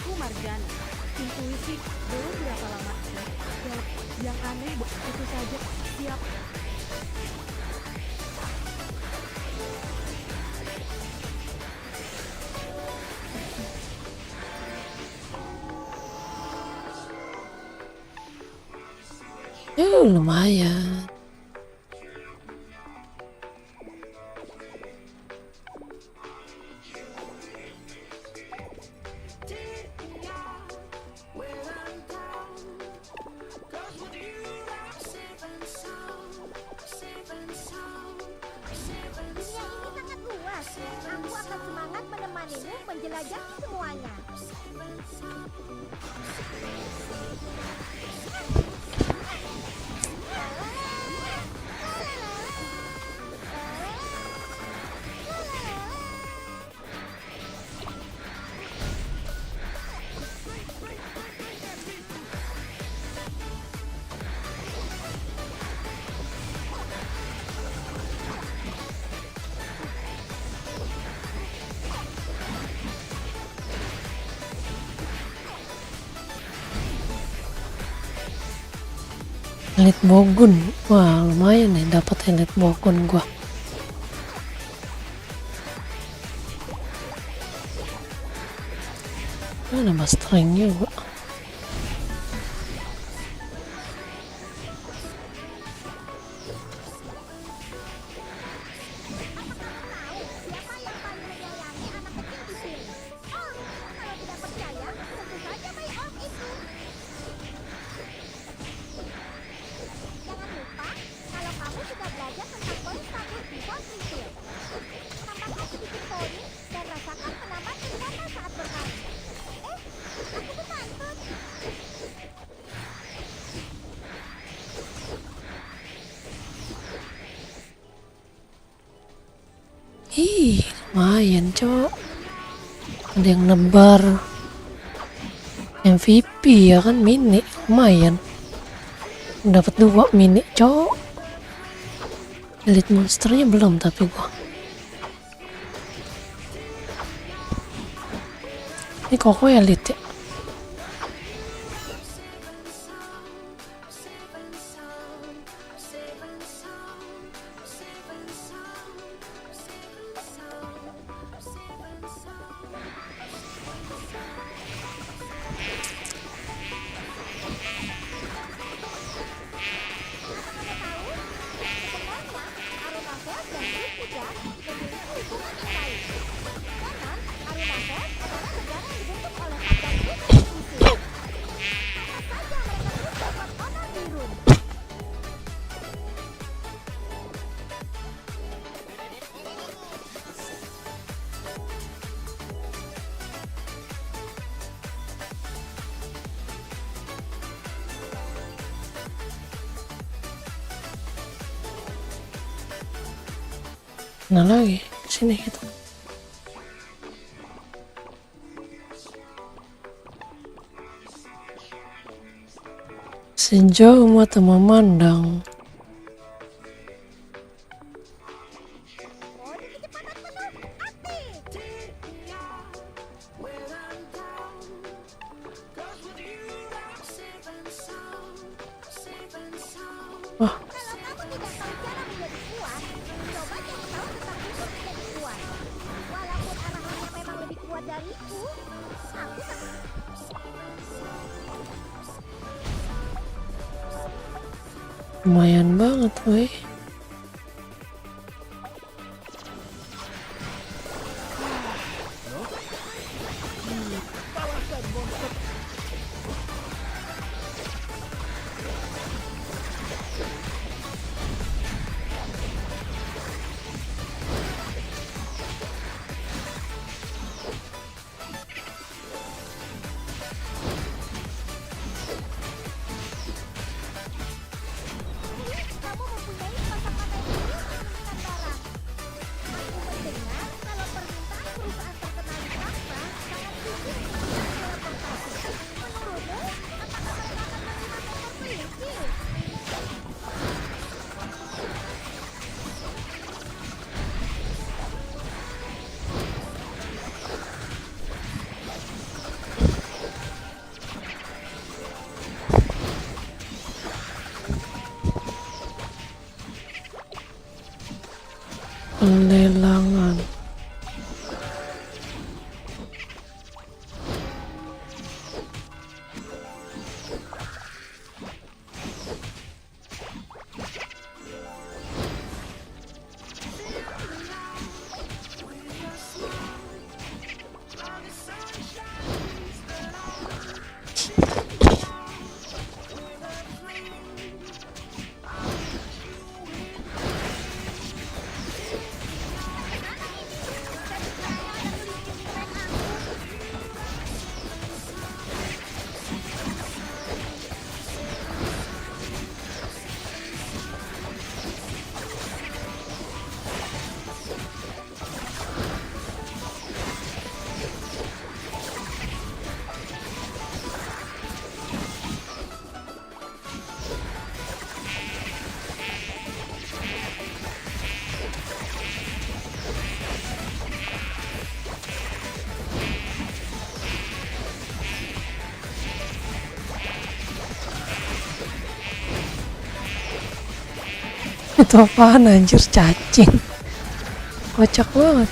Aku Marjana. Intuisi belum berapa lama. Yang aneh itu saja. Siap. Lumayan. Dunia ini sangat luas. Aku akan semangat menemanimu menjelajahi semuanya. Elite Bogun, wah lumayan nih dapat Elite Bogun gua. Ada mastering juga. Siapa yang paling menyayangi anak kecil di sini? Oh, kalau tidak percaya, tentu saja My Orb itu. Jangan lupa, kalau kamu sudah belajar tentang poin status di Fort Refill. Tambahkan sedikit poin dan rasakan penambahan senjata saat bermain. Aku berpantun. Ih, lumayan cok. Ada yang nebar MVP ya kan, mini lumayan. Dapat 2 mini cok. Elite monsternya belum tapi gua. Ini Koko elite ya. Nah lagi sini kita. Sejauh mata memandang. Mode kecepatan penuh aktif. Wah, Kalau kamu tidak tahu cara menjadi kuat, coba cari tahu tentang fitur menjadi kuat. Walaupun arahannya memang lebih kuat dariku, aku tak. lumayan banget weh. Kamu mempunyai Pelelangan. Itu apaan anjir, cacing. Kocak banget.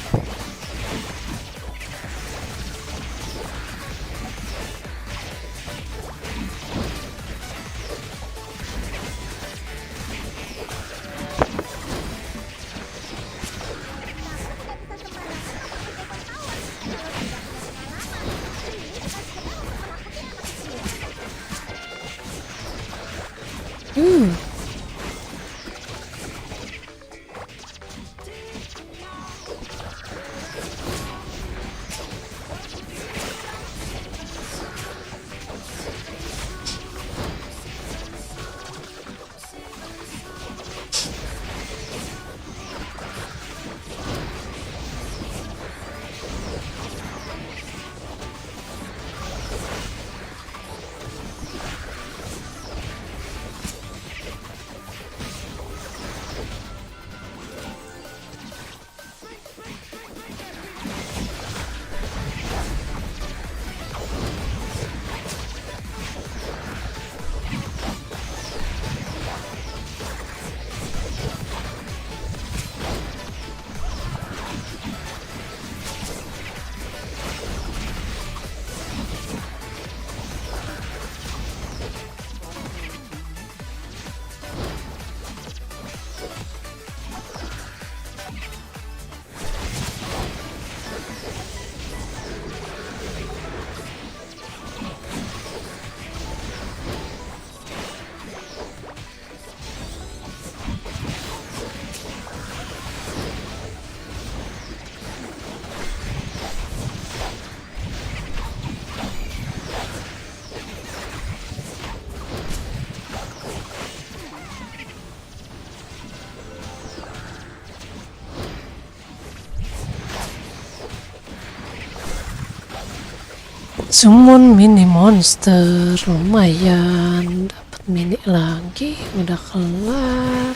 Summon mini monster, lumayan dapat mini lagi, udah kelar.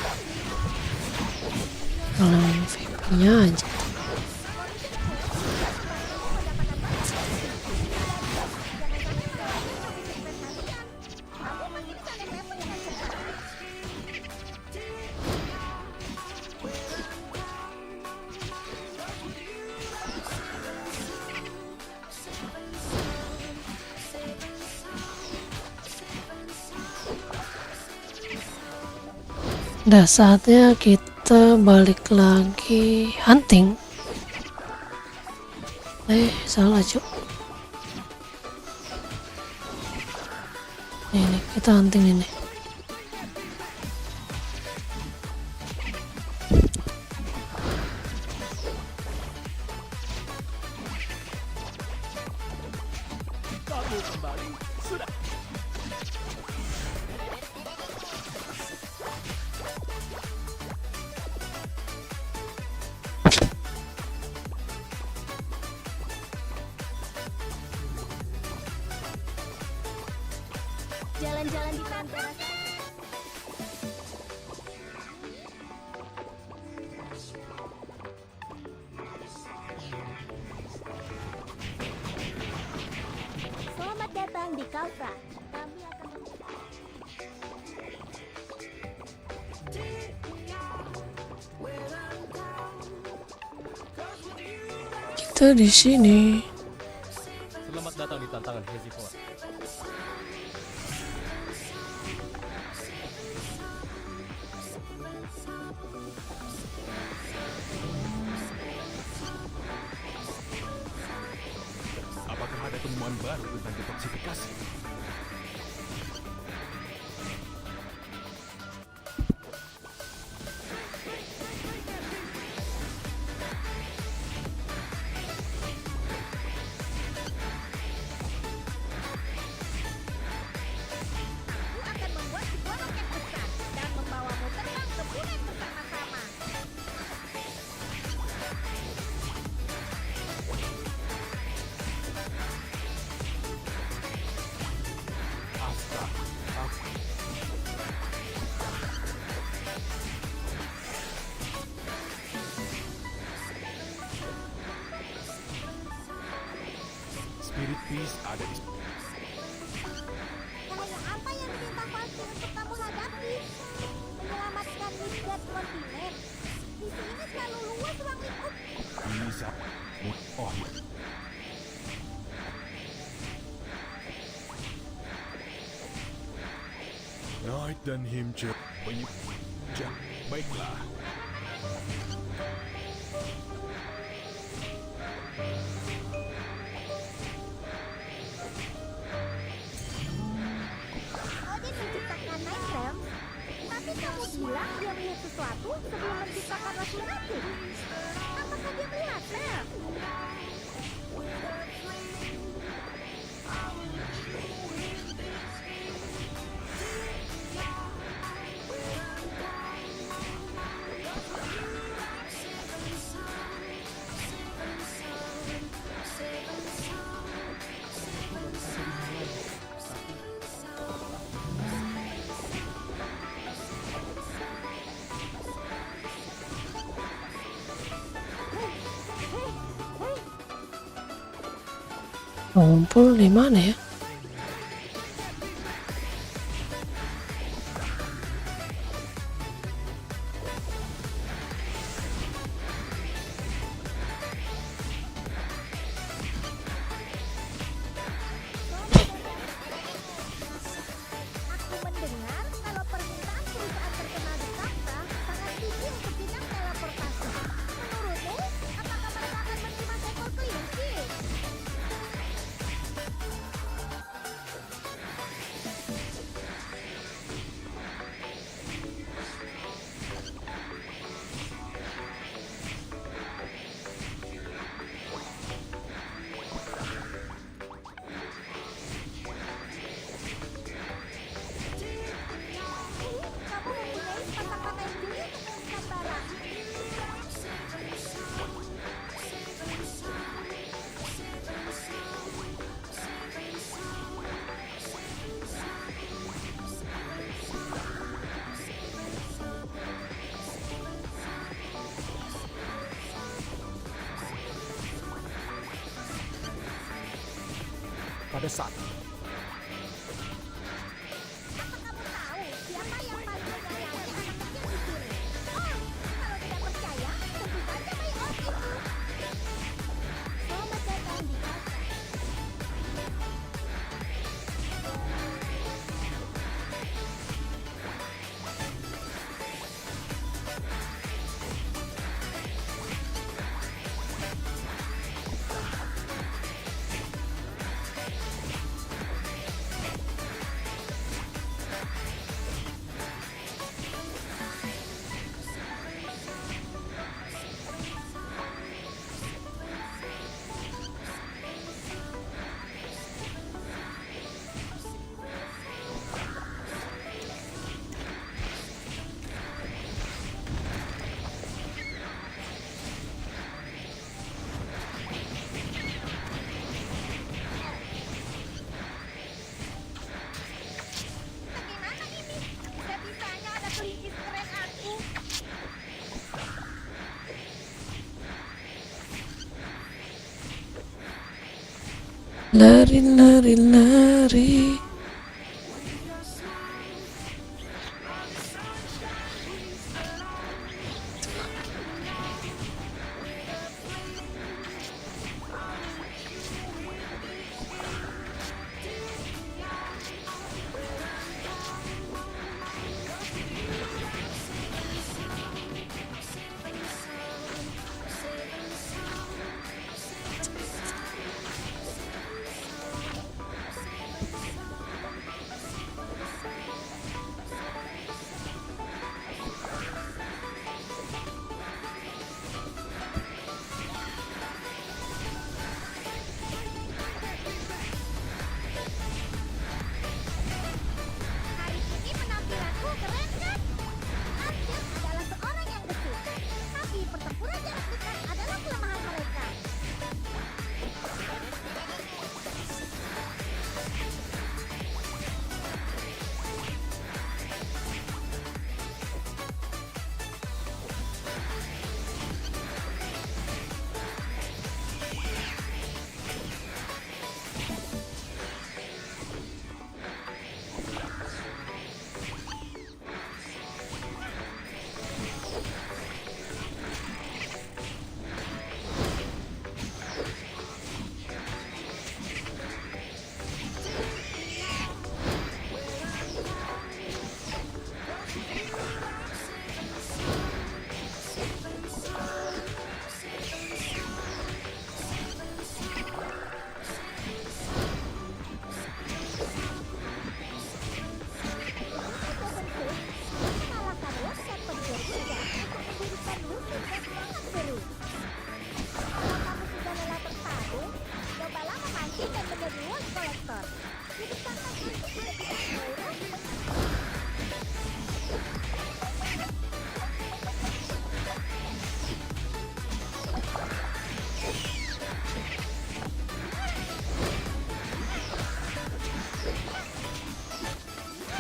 Kalau VIP-nya aja. Udah saatnya kita balik lagi hunting. Salah cuk. Ini kita hunting ini. Kamu kembali sudah. Jalan-jalan di pantai. Selamat datang di Kaltra. Kami akan Take me out where I'm down. kita di sini. Selamat datang di tantangan Hezifon. Apakah ada temuan baru tentang detoksifikasi? Aku akan membuat sebuah roket besar dan membawamu terbang ke bulan bersama-sama. Spirit Beast ada di Bahaya apa yang diminta Falky untuk kamu hadapi? Menyelamatkan Midgard kontinen. Misi ini selalu luas ruang lingkup. bisa. Oh, ya. Knight dan Himche baiklah. Odin menciptakan Night Realm, tapi kamu bilang dia melihat sesuatu sebelum menciptakan Ratu Ratu. Apakah dia melihat Rel? Ngumpul di mana ya? Aku mendengar kalau permintaan perusahaan terkenal di Kafka sangat tinggi untuk bidang teleportasi. Menurutmu, apakah mereka akan menerima seekor kelinci? Kamu mempunyai sepasang mata yang jeli untuk melihat barang. Pada saat Apa kamu tahu siapa yang paling menyayangi anak kecil di sini? Oh, kalau tidak percaya, tentu saja bayi Orc itu. Selamat datang di Kafka. Bagaimana ini? Bisa-bisanya ada kelinci sekeren aku. Lari, lari, lari.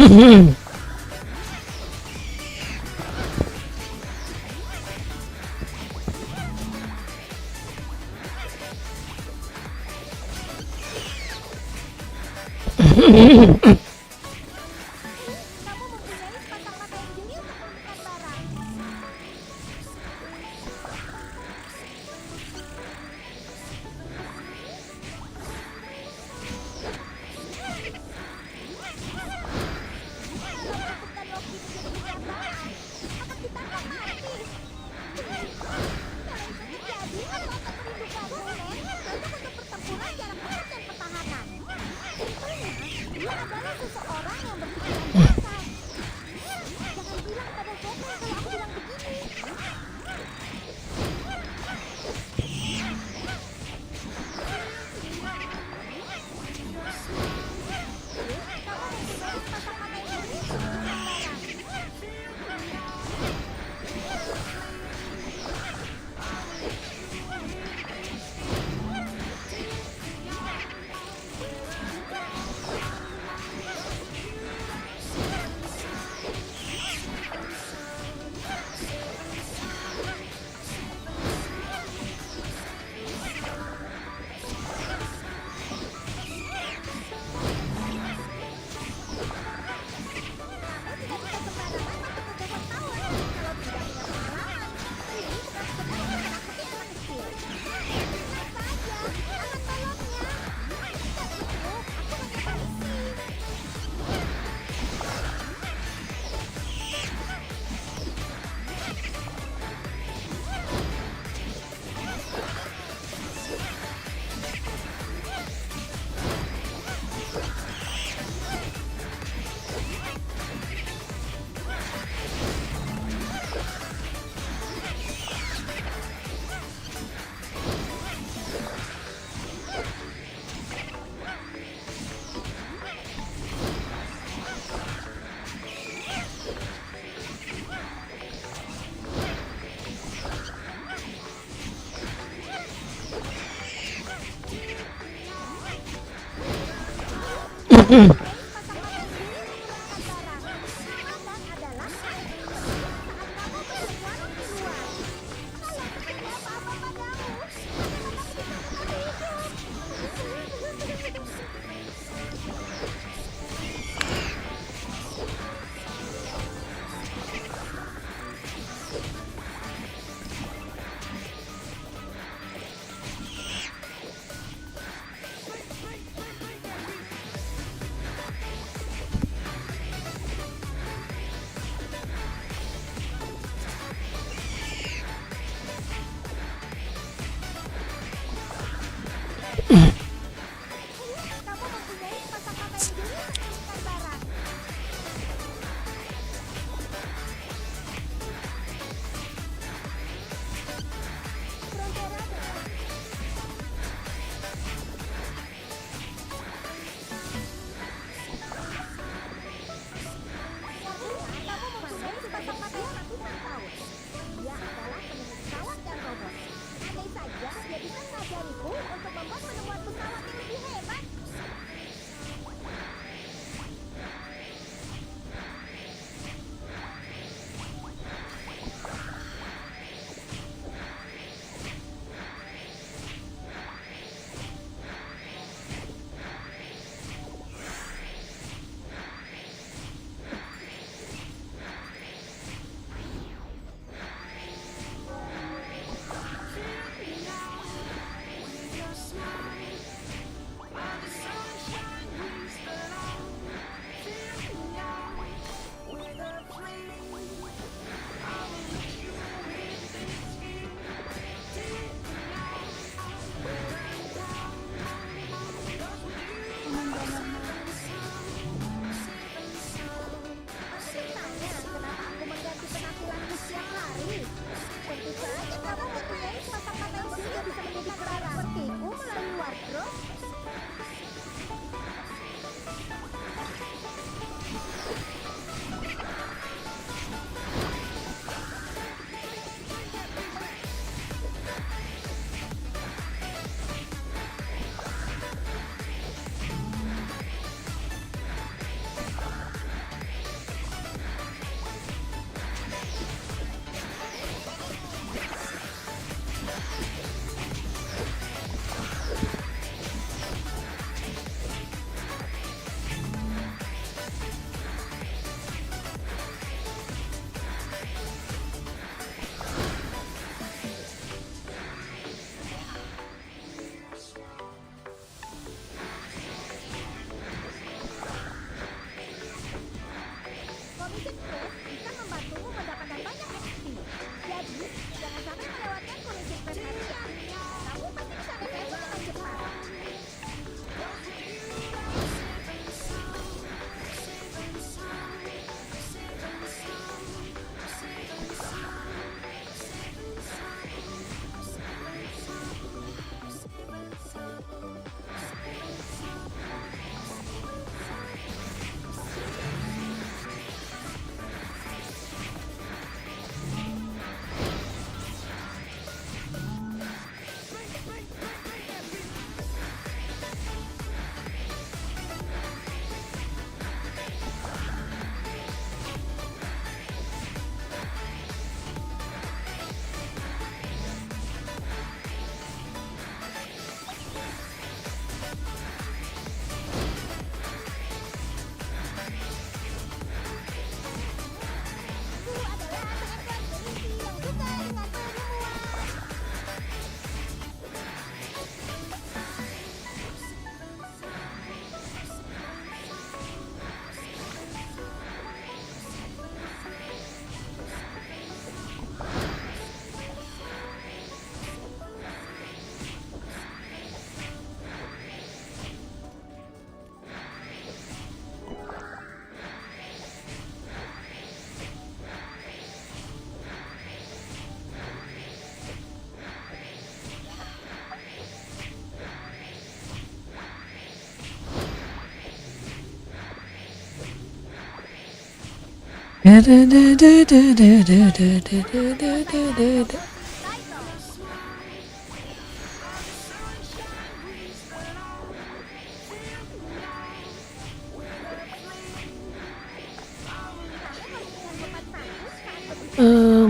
Kamu mempunyai sepasang mata yang jeli untuk melakukan barang. Kalau aku dan Loki menjadi percobaan, maka kita akan mati. Kalau itu terjadi, aku akan merindukanmu, Nen. Cocok untuk pertempuran jarak dekat dan pertahanan. Simpelnya, dia adalah seseorang yang berpikiran dasar. Jangan bilang pada Zeke kalau aku bilang begini. Kamu mempunyai sepasang mata yang jeli untuk melakukan barang. Kamu tidak bisa sembarangan masuk ke Devon Tower kalau tidak punya pengalaman. Ini bukan sekedar menakuti anak kecil. Tenang saja, akan tolongnya. Tak itu, aku hanya permisi. Sepasang mata yang jeli untuk melakukan barang. Madang adalah saat kamu berjuang di luar. Kalau aku tidak apa-apa padamu, bagaimana aku bisa tetap hidup?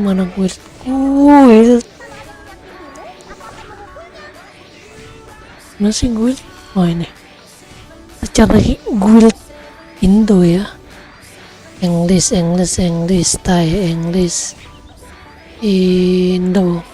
Mana guild? Guild. Mana sih guild? Oh ini. Kita cari guild Indo ya. English, Thai, English, Indo.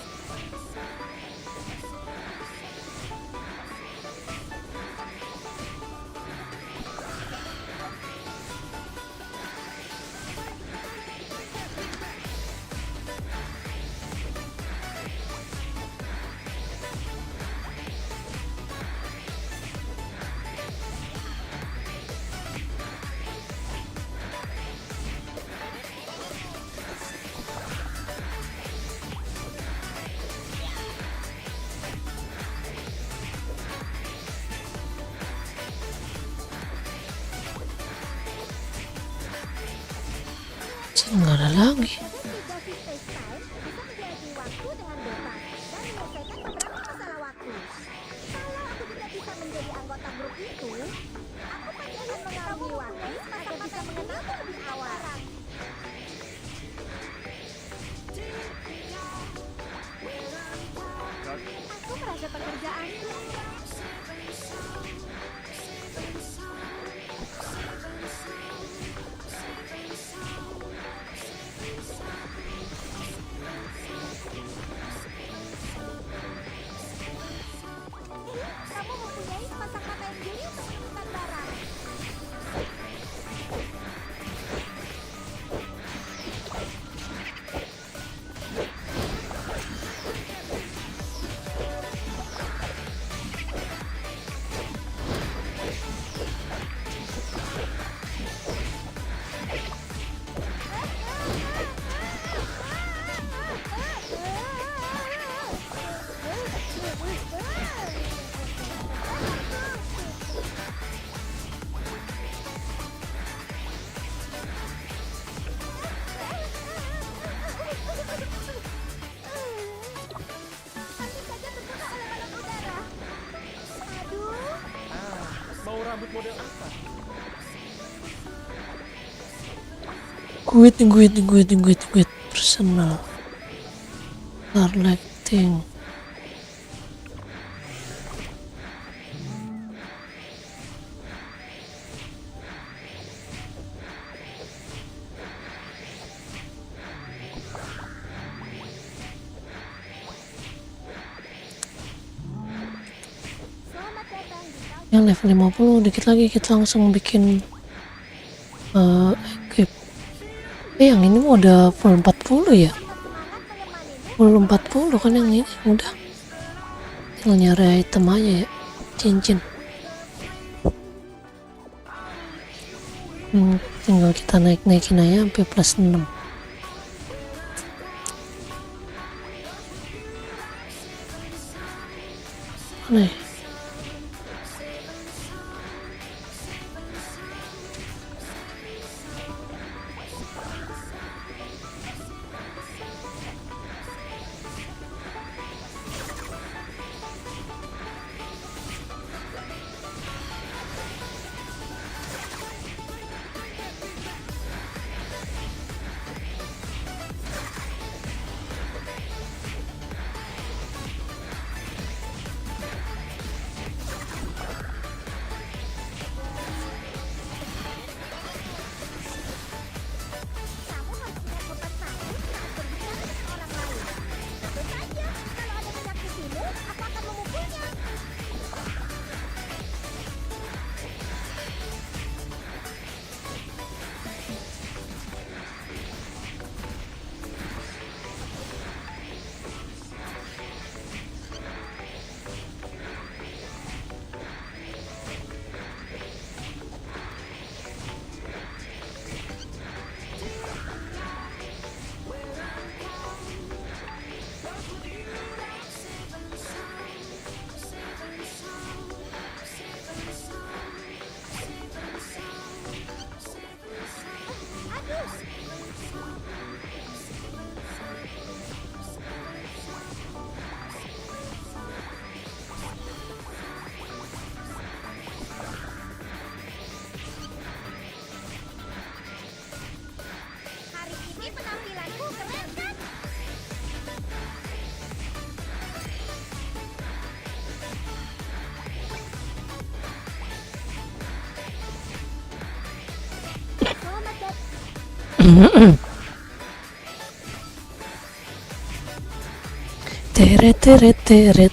Nggak ada lagi. Navigasi space time bisa menjadi waktu dengan bebas dan menyelesaikan beberapa masalah waktu. Kalau aku tidak bisa menjadi anggota grup itu, aku pasti akan mengarungi waktu agar bisa mengenalmu lebih awal. Aku merasa pekerjaanku. Kamu mempunyai sepasang mata yang jeli untuk menemukan barang. Masih saja terkena oleh balon udara. Aduh. Mau rambut model apa? Guild personal. Collecting. Selamat datang di Yang level 50 dikit lagi kita langsung bikin equip. Yang ini udah full 40 ya? Full 40 kan yang ini udah. Tinggal nyari item aja ya. Cincin. Tinggal kita naik-naikin aja sampai plus 6. Nih. Teret teret teret.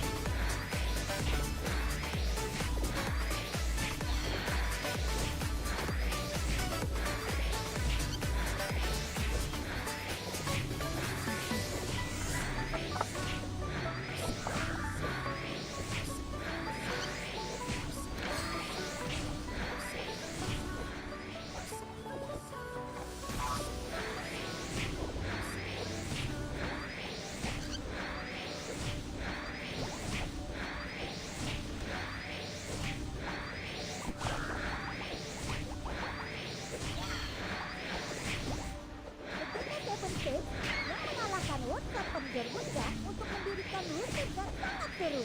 Seven Sage yang mengalahkan workshop pemjor bunda untuk mendirikan lutut yang sangat seru.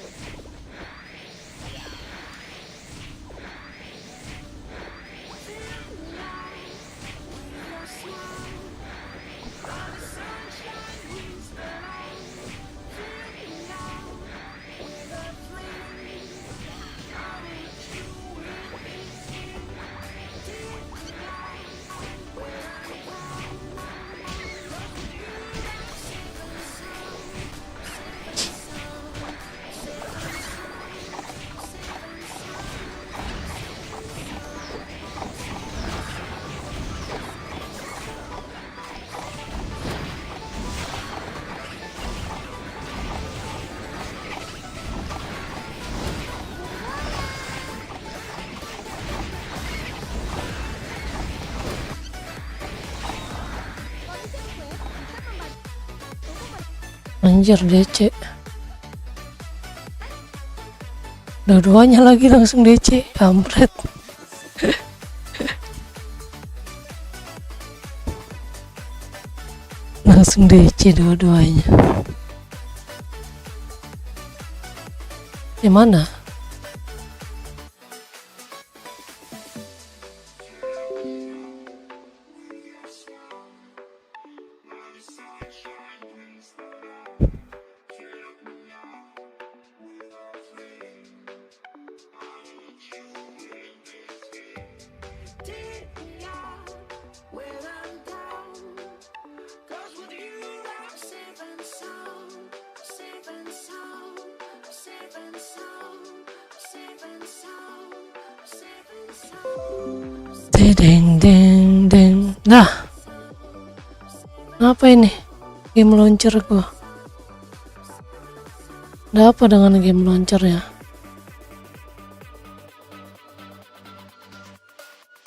Anjir DC. Dua-duanya lagi langsung DC, kampret. Langsung DC dua-duanya. Di mana? Deng deng deng. Nah, apa ini? Game launcher gua. Ada apa dengan game launchernya?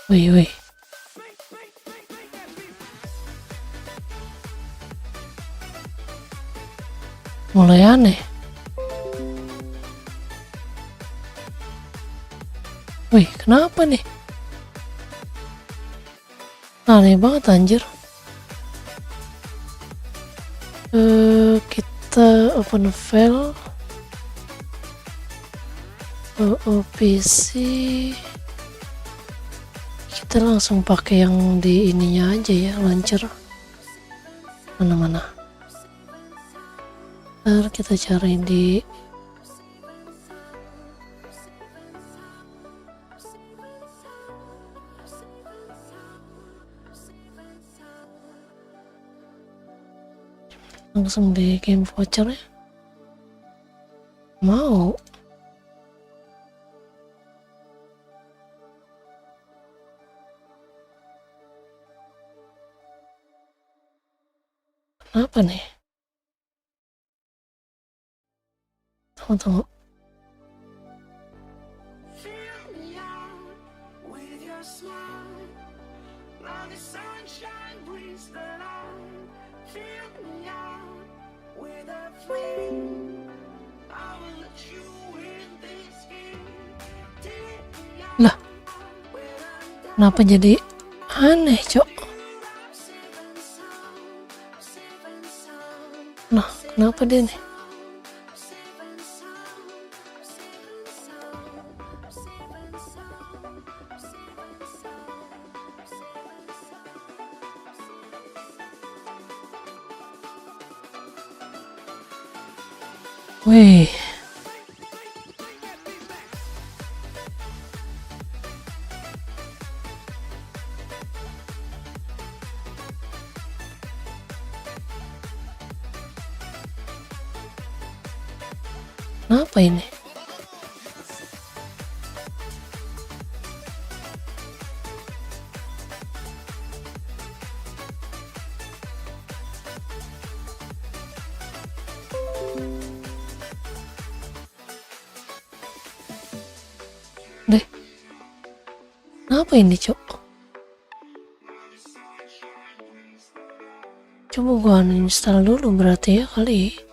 Wih wih. Mulai aneh. Wih, kenapa nih? Aneh banget anjir. Kita open file OPC. Kita langsung pakai yang di ininya aja ya, launcher. Mana-mana. Ntar kita cari di langsung di game voucher ya. Mau apa nih? Tunggu. Lah, kenapa jadi aneh, Cok? Nah, kenapa dia nih? Wih. Kenapa ini? Deh. Kenapa ini, Cok? Coba gua uninstall dulu berarti ya kali.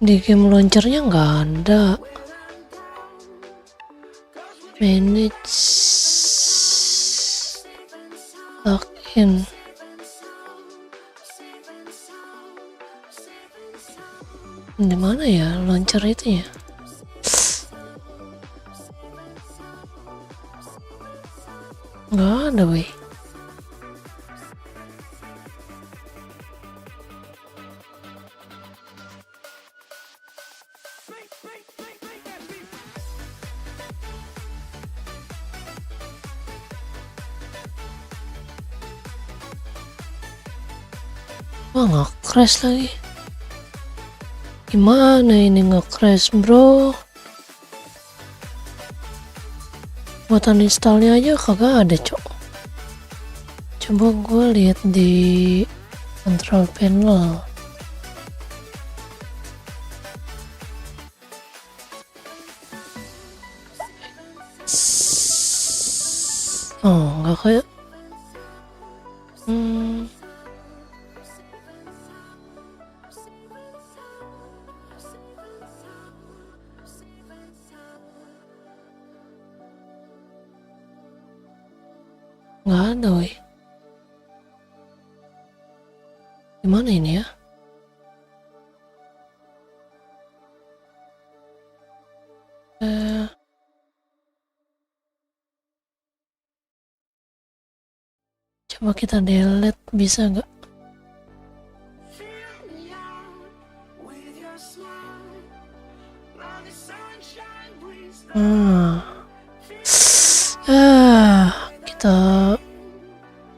Di game launchernya nggak ada. Manage login. Di mana ya launcher itu ya? Nggak ada, weh. Wah, nge-crash lagi. Gimana ini nge-crash, bro? Buat uninstallnya aja kagak ada, Cok. Coba gue lihat di control panel. Oh, nggak kayak. Nggak ada, woi. Gimana ini ya? Coba kita delete, bisa nggak? Kita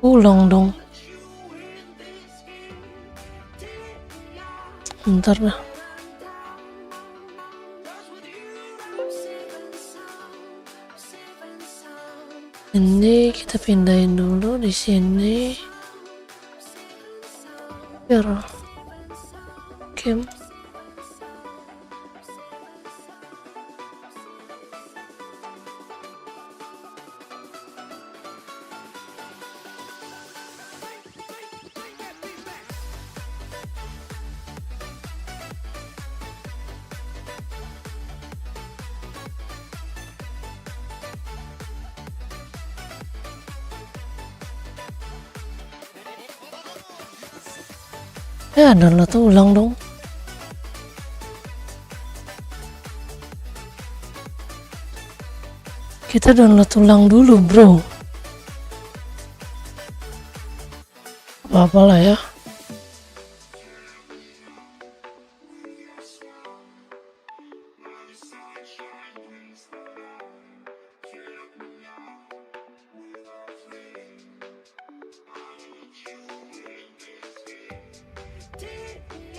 ulang dong. Bentar dah. Ini kita pindahin dulu di sini. Biar game. Ya, download ulang dong. Kita download ulang dulu, bro. Apa-apalah ya.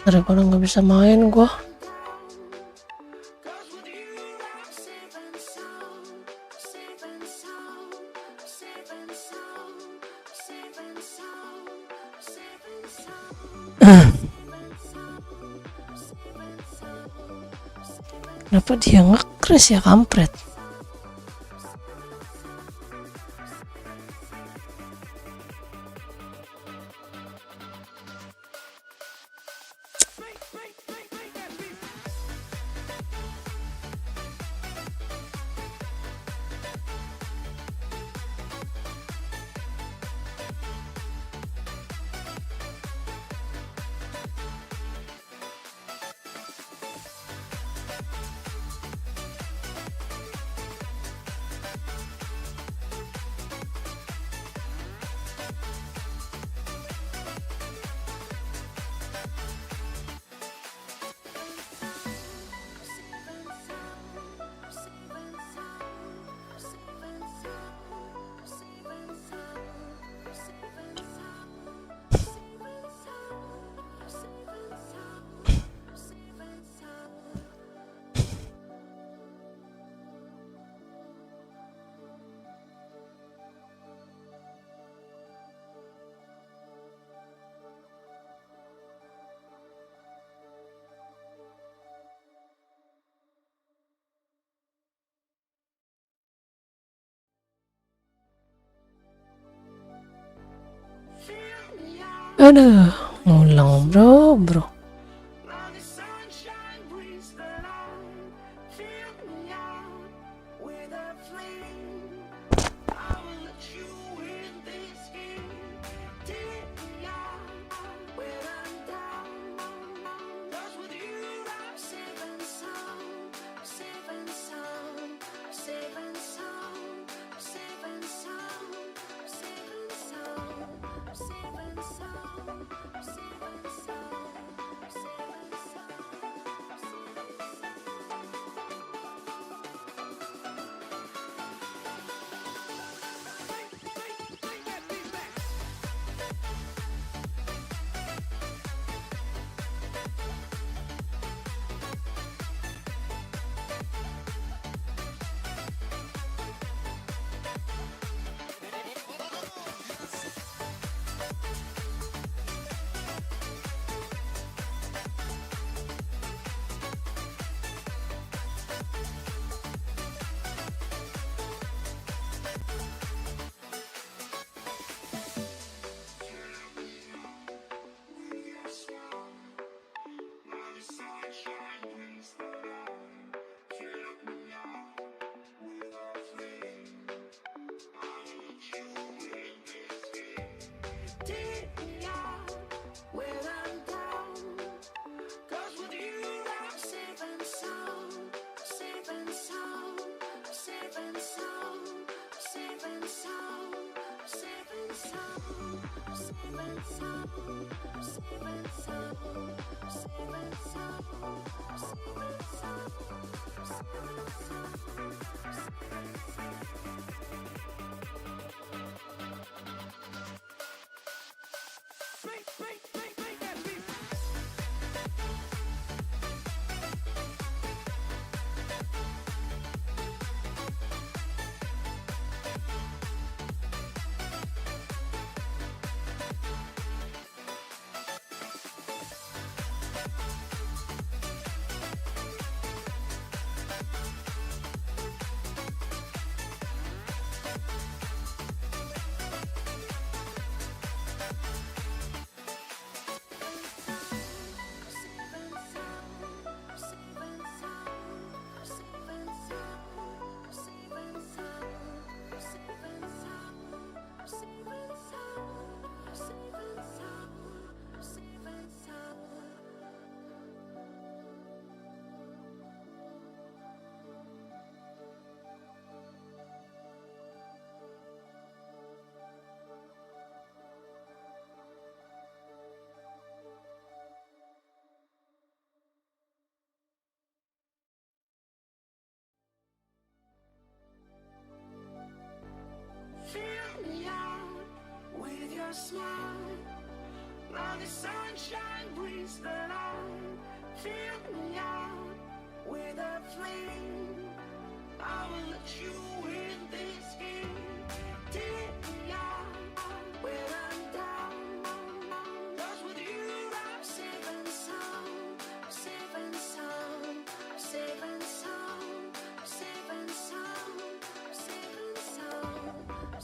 Daripada nggak bisa main gua. Kenapa dia nge-crash ya, kampret? Aduh, ngulang bro. Now the sunshine brings the light. Fill me out with a flame. I will let you in this game. Take me out when I'm down. 'Cause with you I'm safe and sound. Safe and sound. Safe and sound. Safe and sound. Safe and sound. Safe and sound. Safe and sound. Safe and take me out when I'm down. 'Cause with you I'm safe and sound. Safe and sound. Safe and sound. Safe and sound. Safe and sound. Safe and sound. Safe and sound. Safe and sound. Safe and sound. Fill me out with your smile. Now the sunshine brings the light. Fill me out with a flame. I will let you in this game. Take me out when I'm down. 'Cause with you I'm safe and sound. Safe and sound. Safe and sound. Safe and sound. Safe and sound.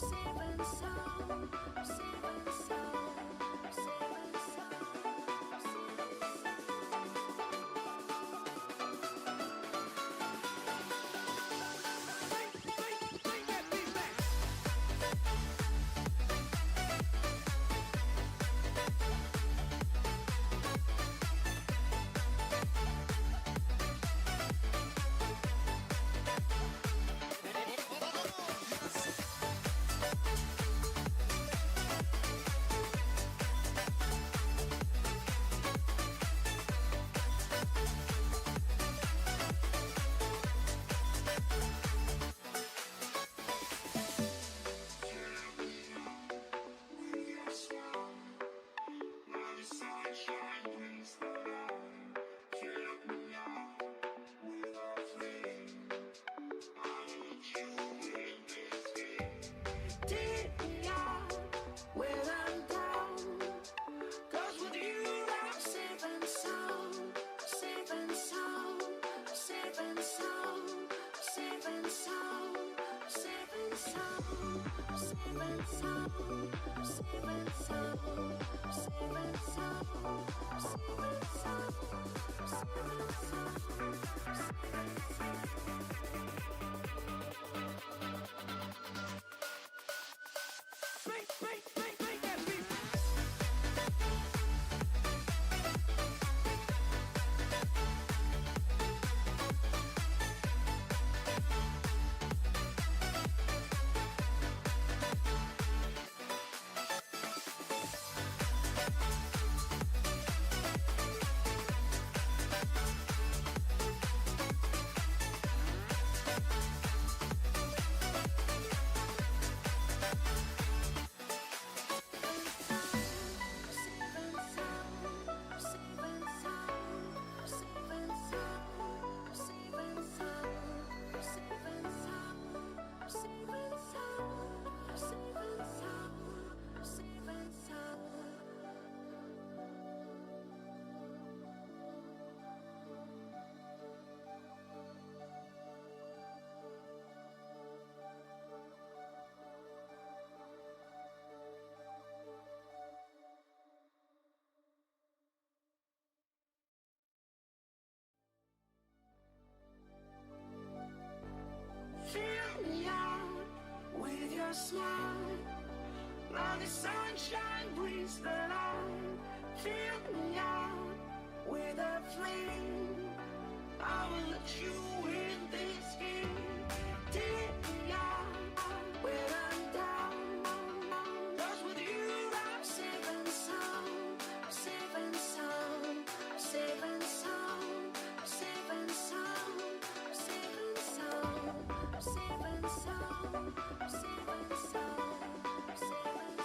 Safe and sound. Safe and sound. Safe and sound. Fill me out with your smile. Now the sunshine brings the light. Fill me out with a flame. I will let you in this game. Take me out when I'm down. 'Cause with you I'm safe and sound. Safe and sound. Safe and sound. Safe and sound. Safe and sound. Safe and sound. Safe and sound. Safe and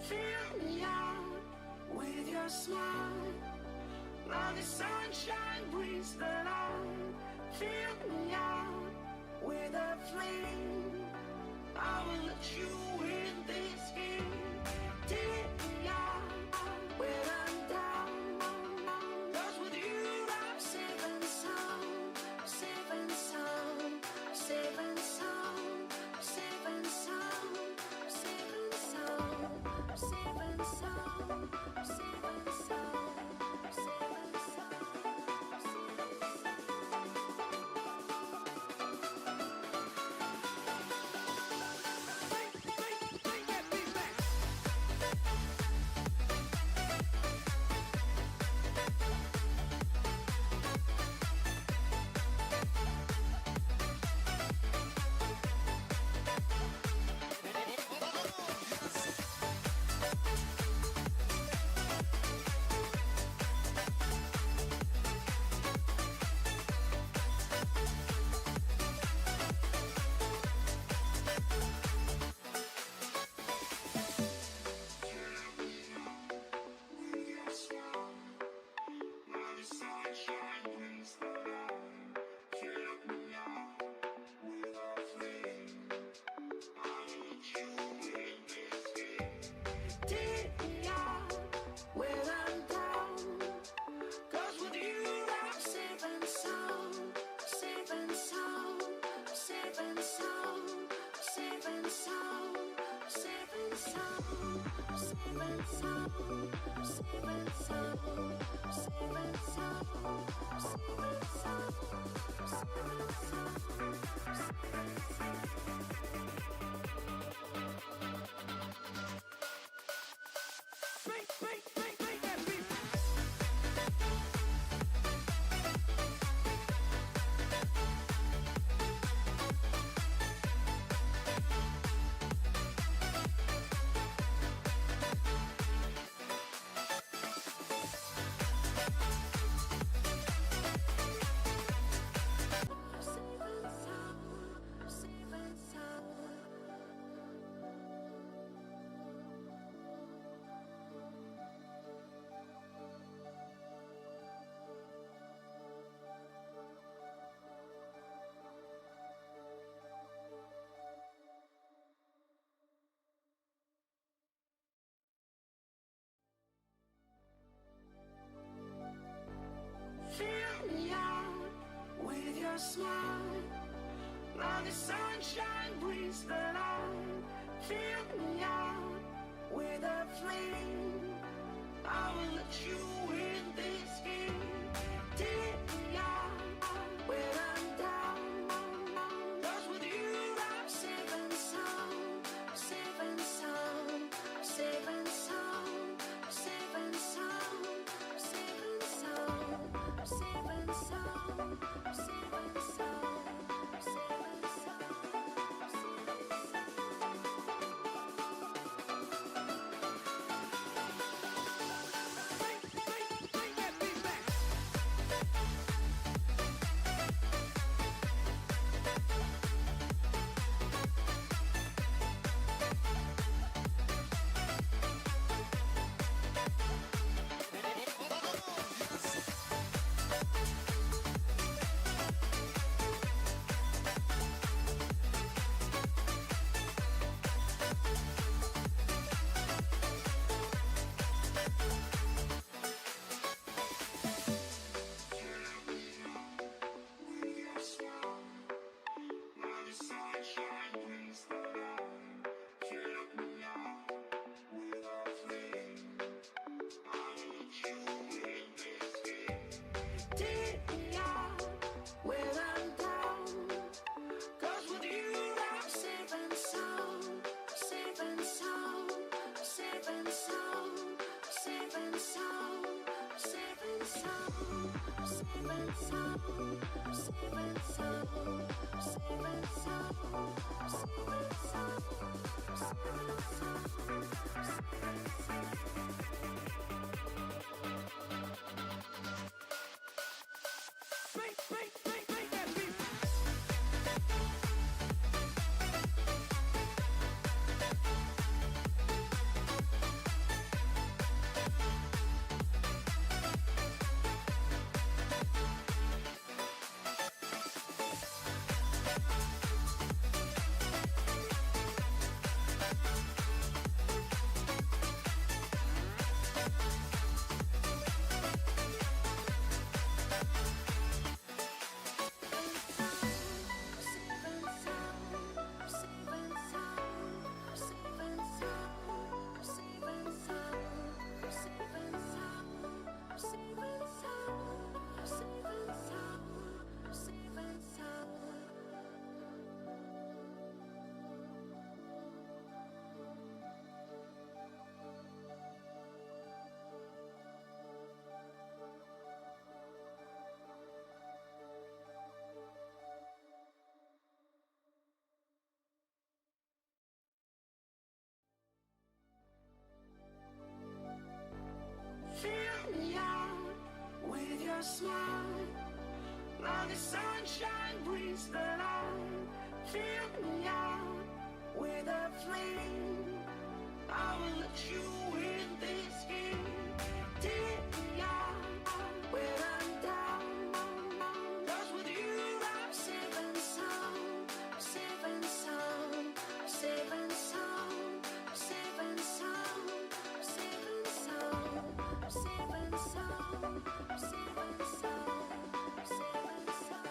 fill me out with your smile. Now the sunshine brings the light. Fill me out with a flame. I will let you in this game. Take me out when I'm down. 'Cause with Fill me out with your smile. Now the sunshine brings the light. Fill me out with a flame. I will let you in this game. Take me out when I'm down. 'Cause with you I'm safe and sound. Safe and sound. Safe and sound. Safe and sound. Safe and sound. Safe and sound. Safe and sound. Safe and fill me out with your smile. Now the sunshine brings the light. Fill me out with a flame. I will let you in this game. Take me out when I'm down. 'Cause with you I'm safe and sound. Safe and sound. Safe and sound. Safe and sound. Safe and sound. Safe and sound. Safe and sound. Safe and sound.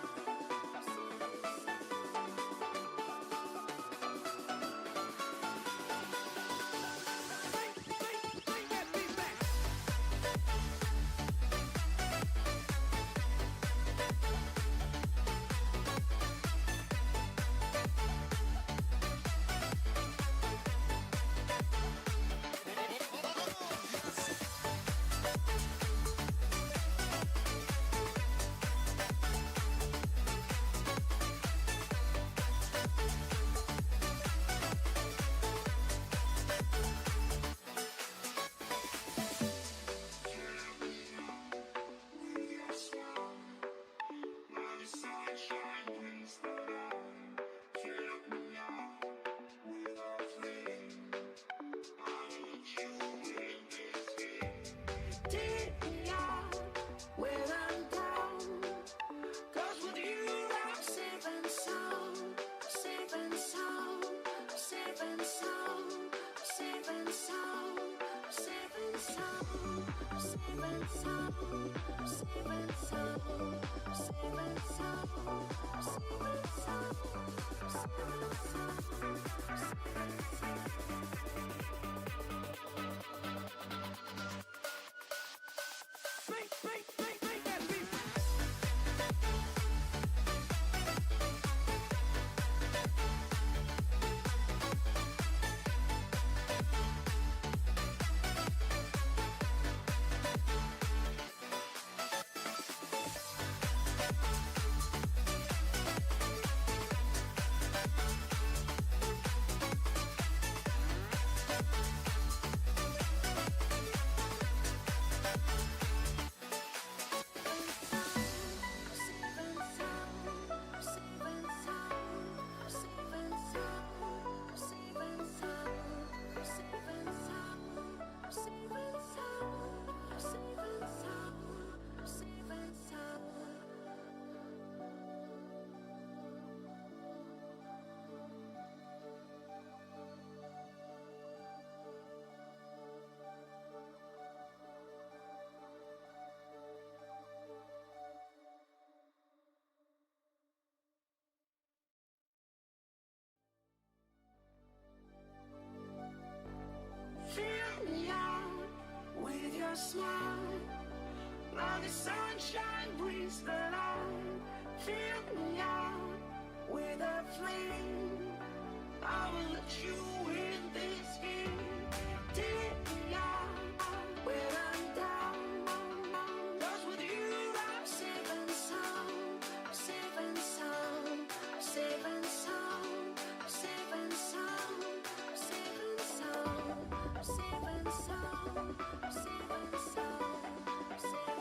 Fill me out with your smile. Now the sunshine brings the light. Fill me out with a flame. I will let you in this game. Take me out when I'm down. 'Cause with you I'm safe and sound. Safe and sound. Safe and sound. Safe and sound. Safe and sound. Safe and sound. Safe and sound. Safe and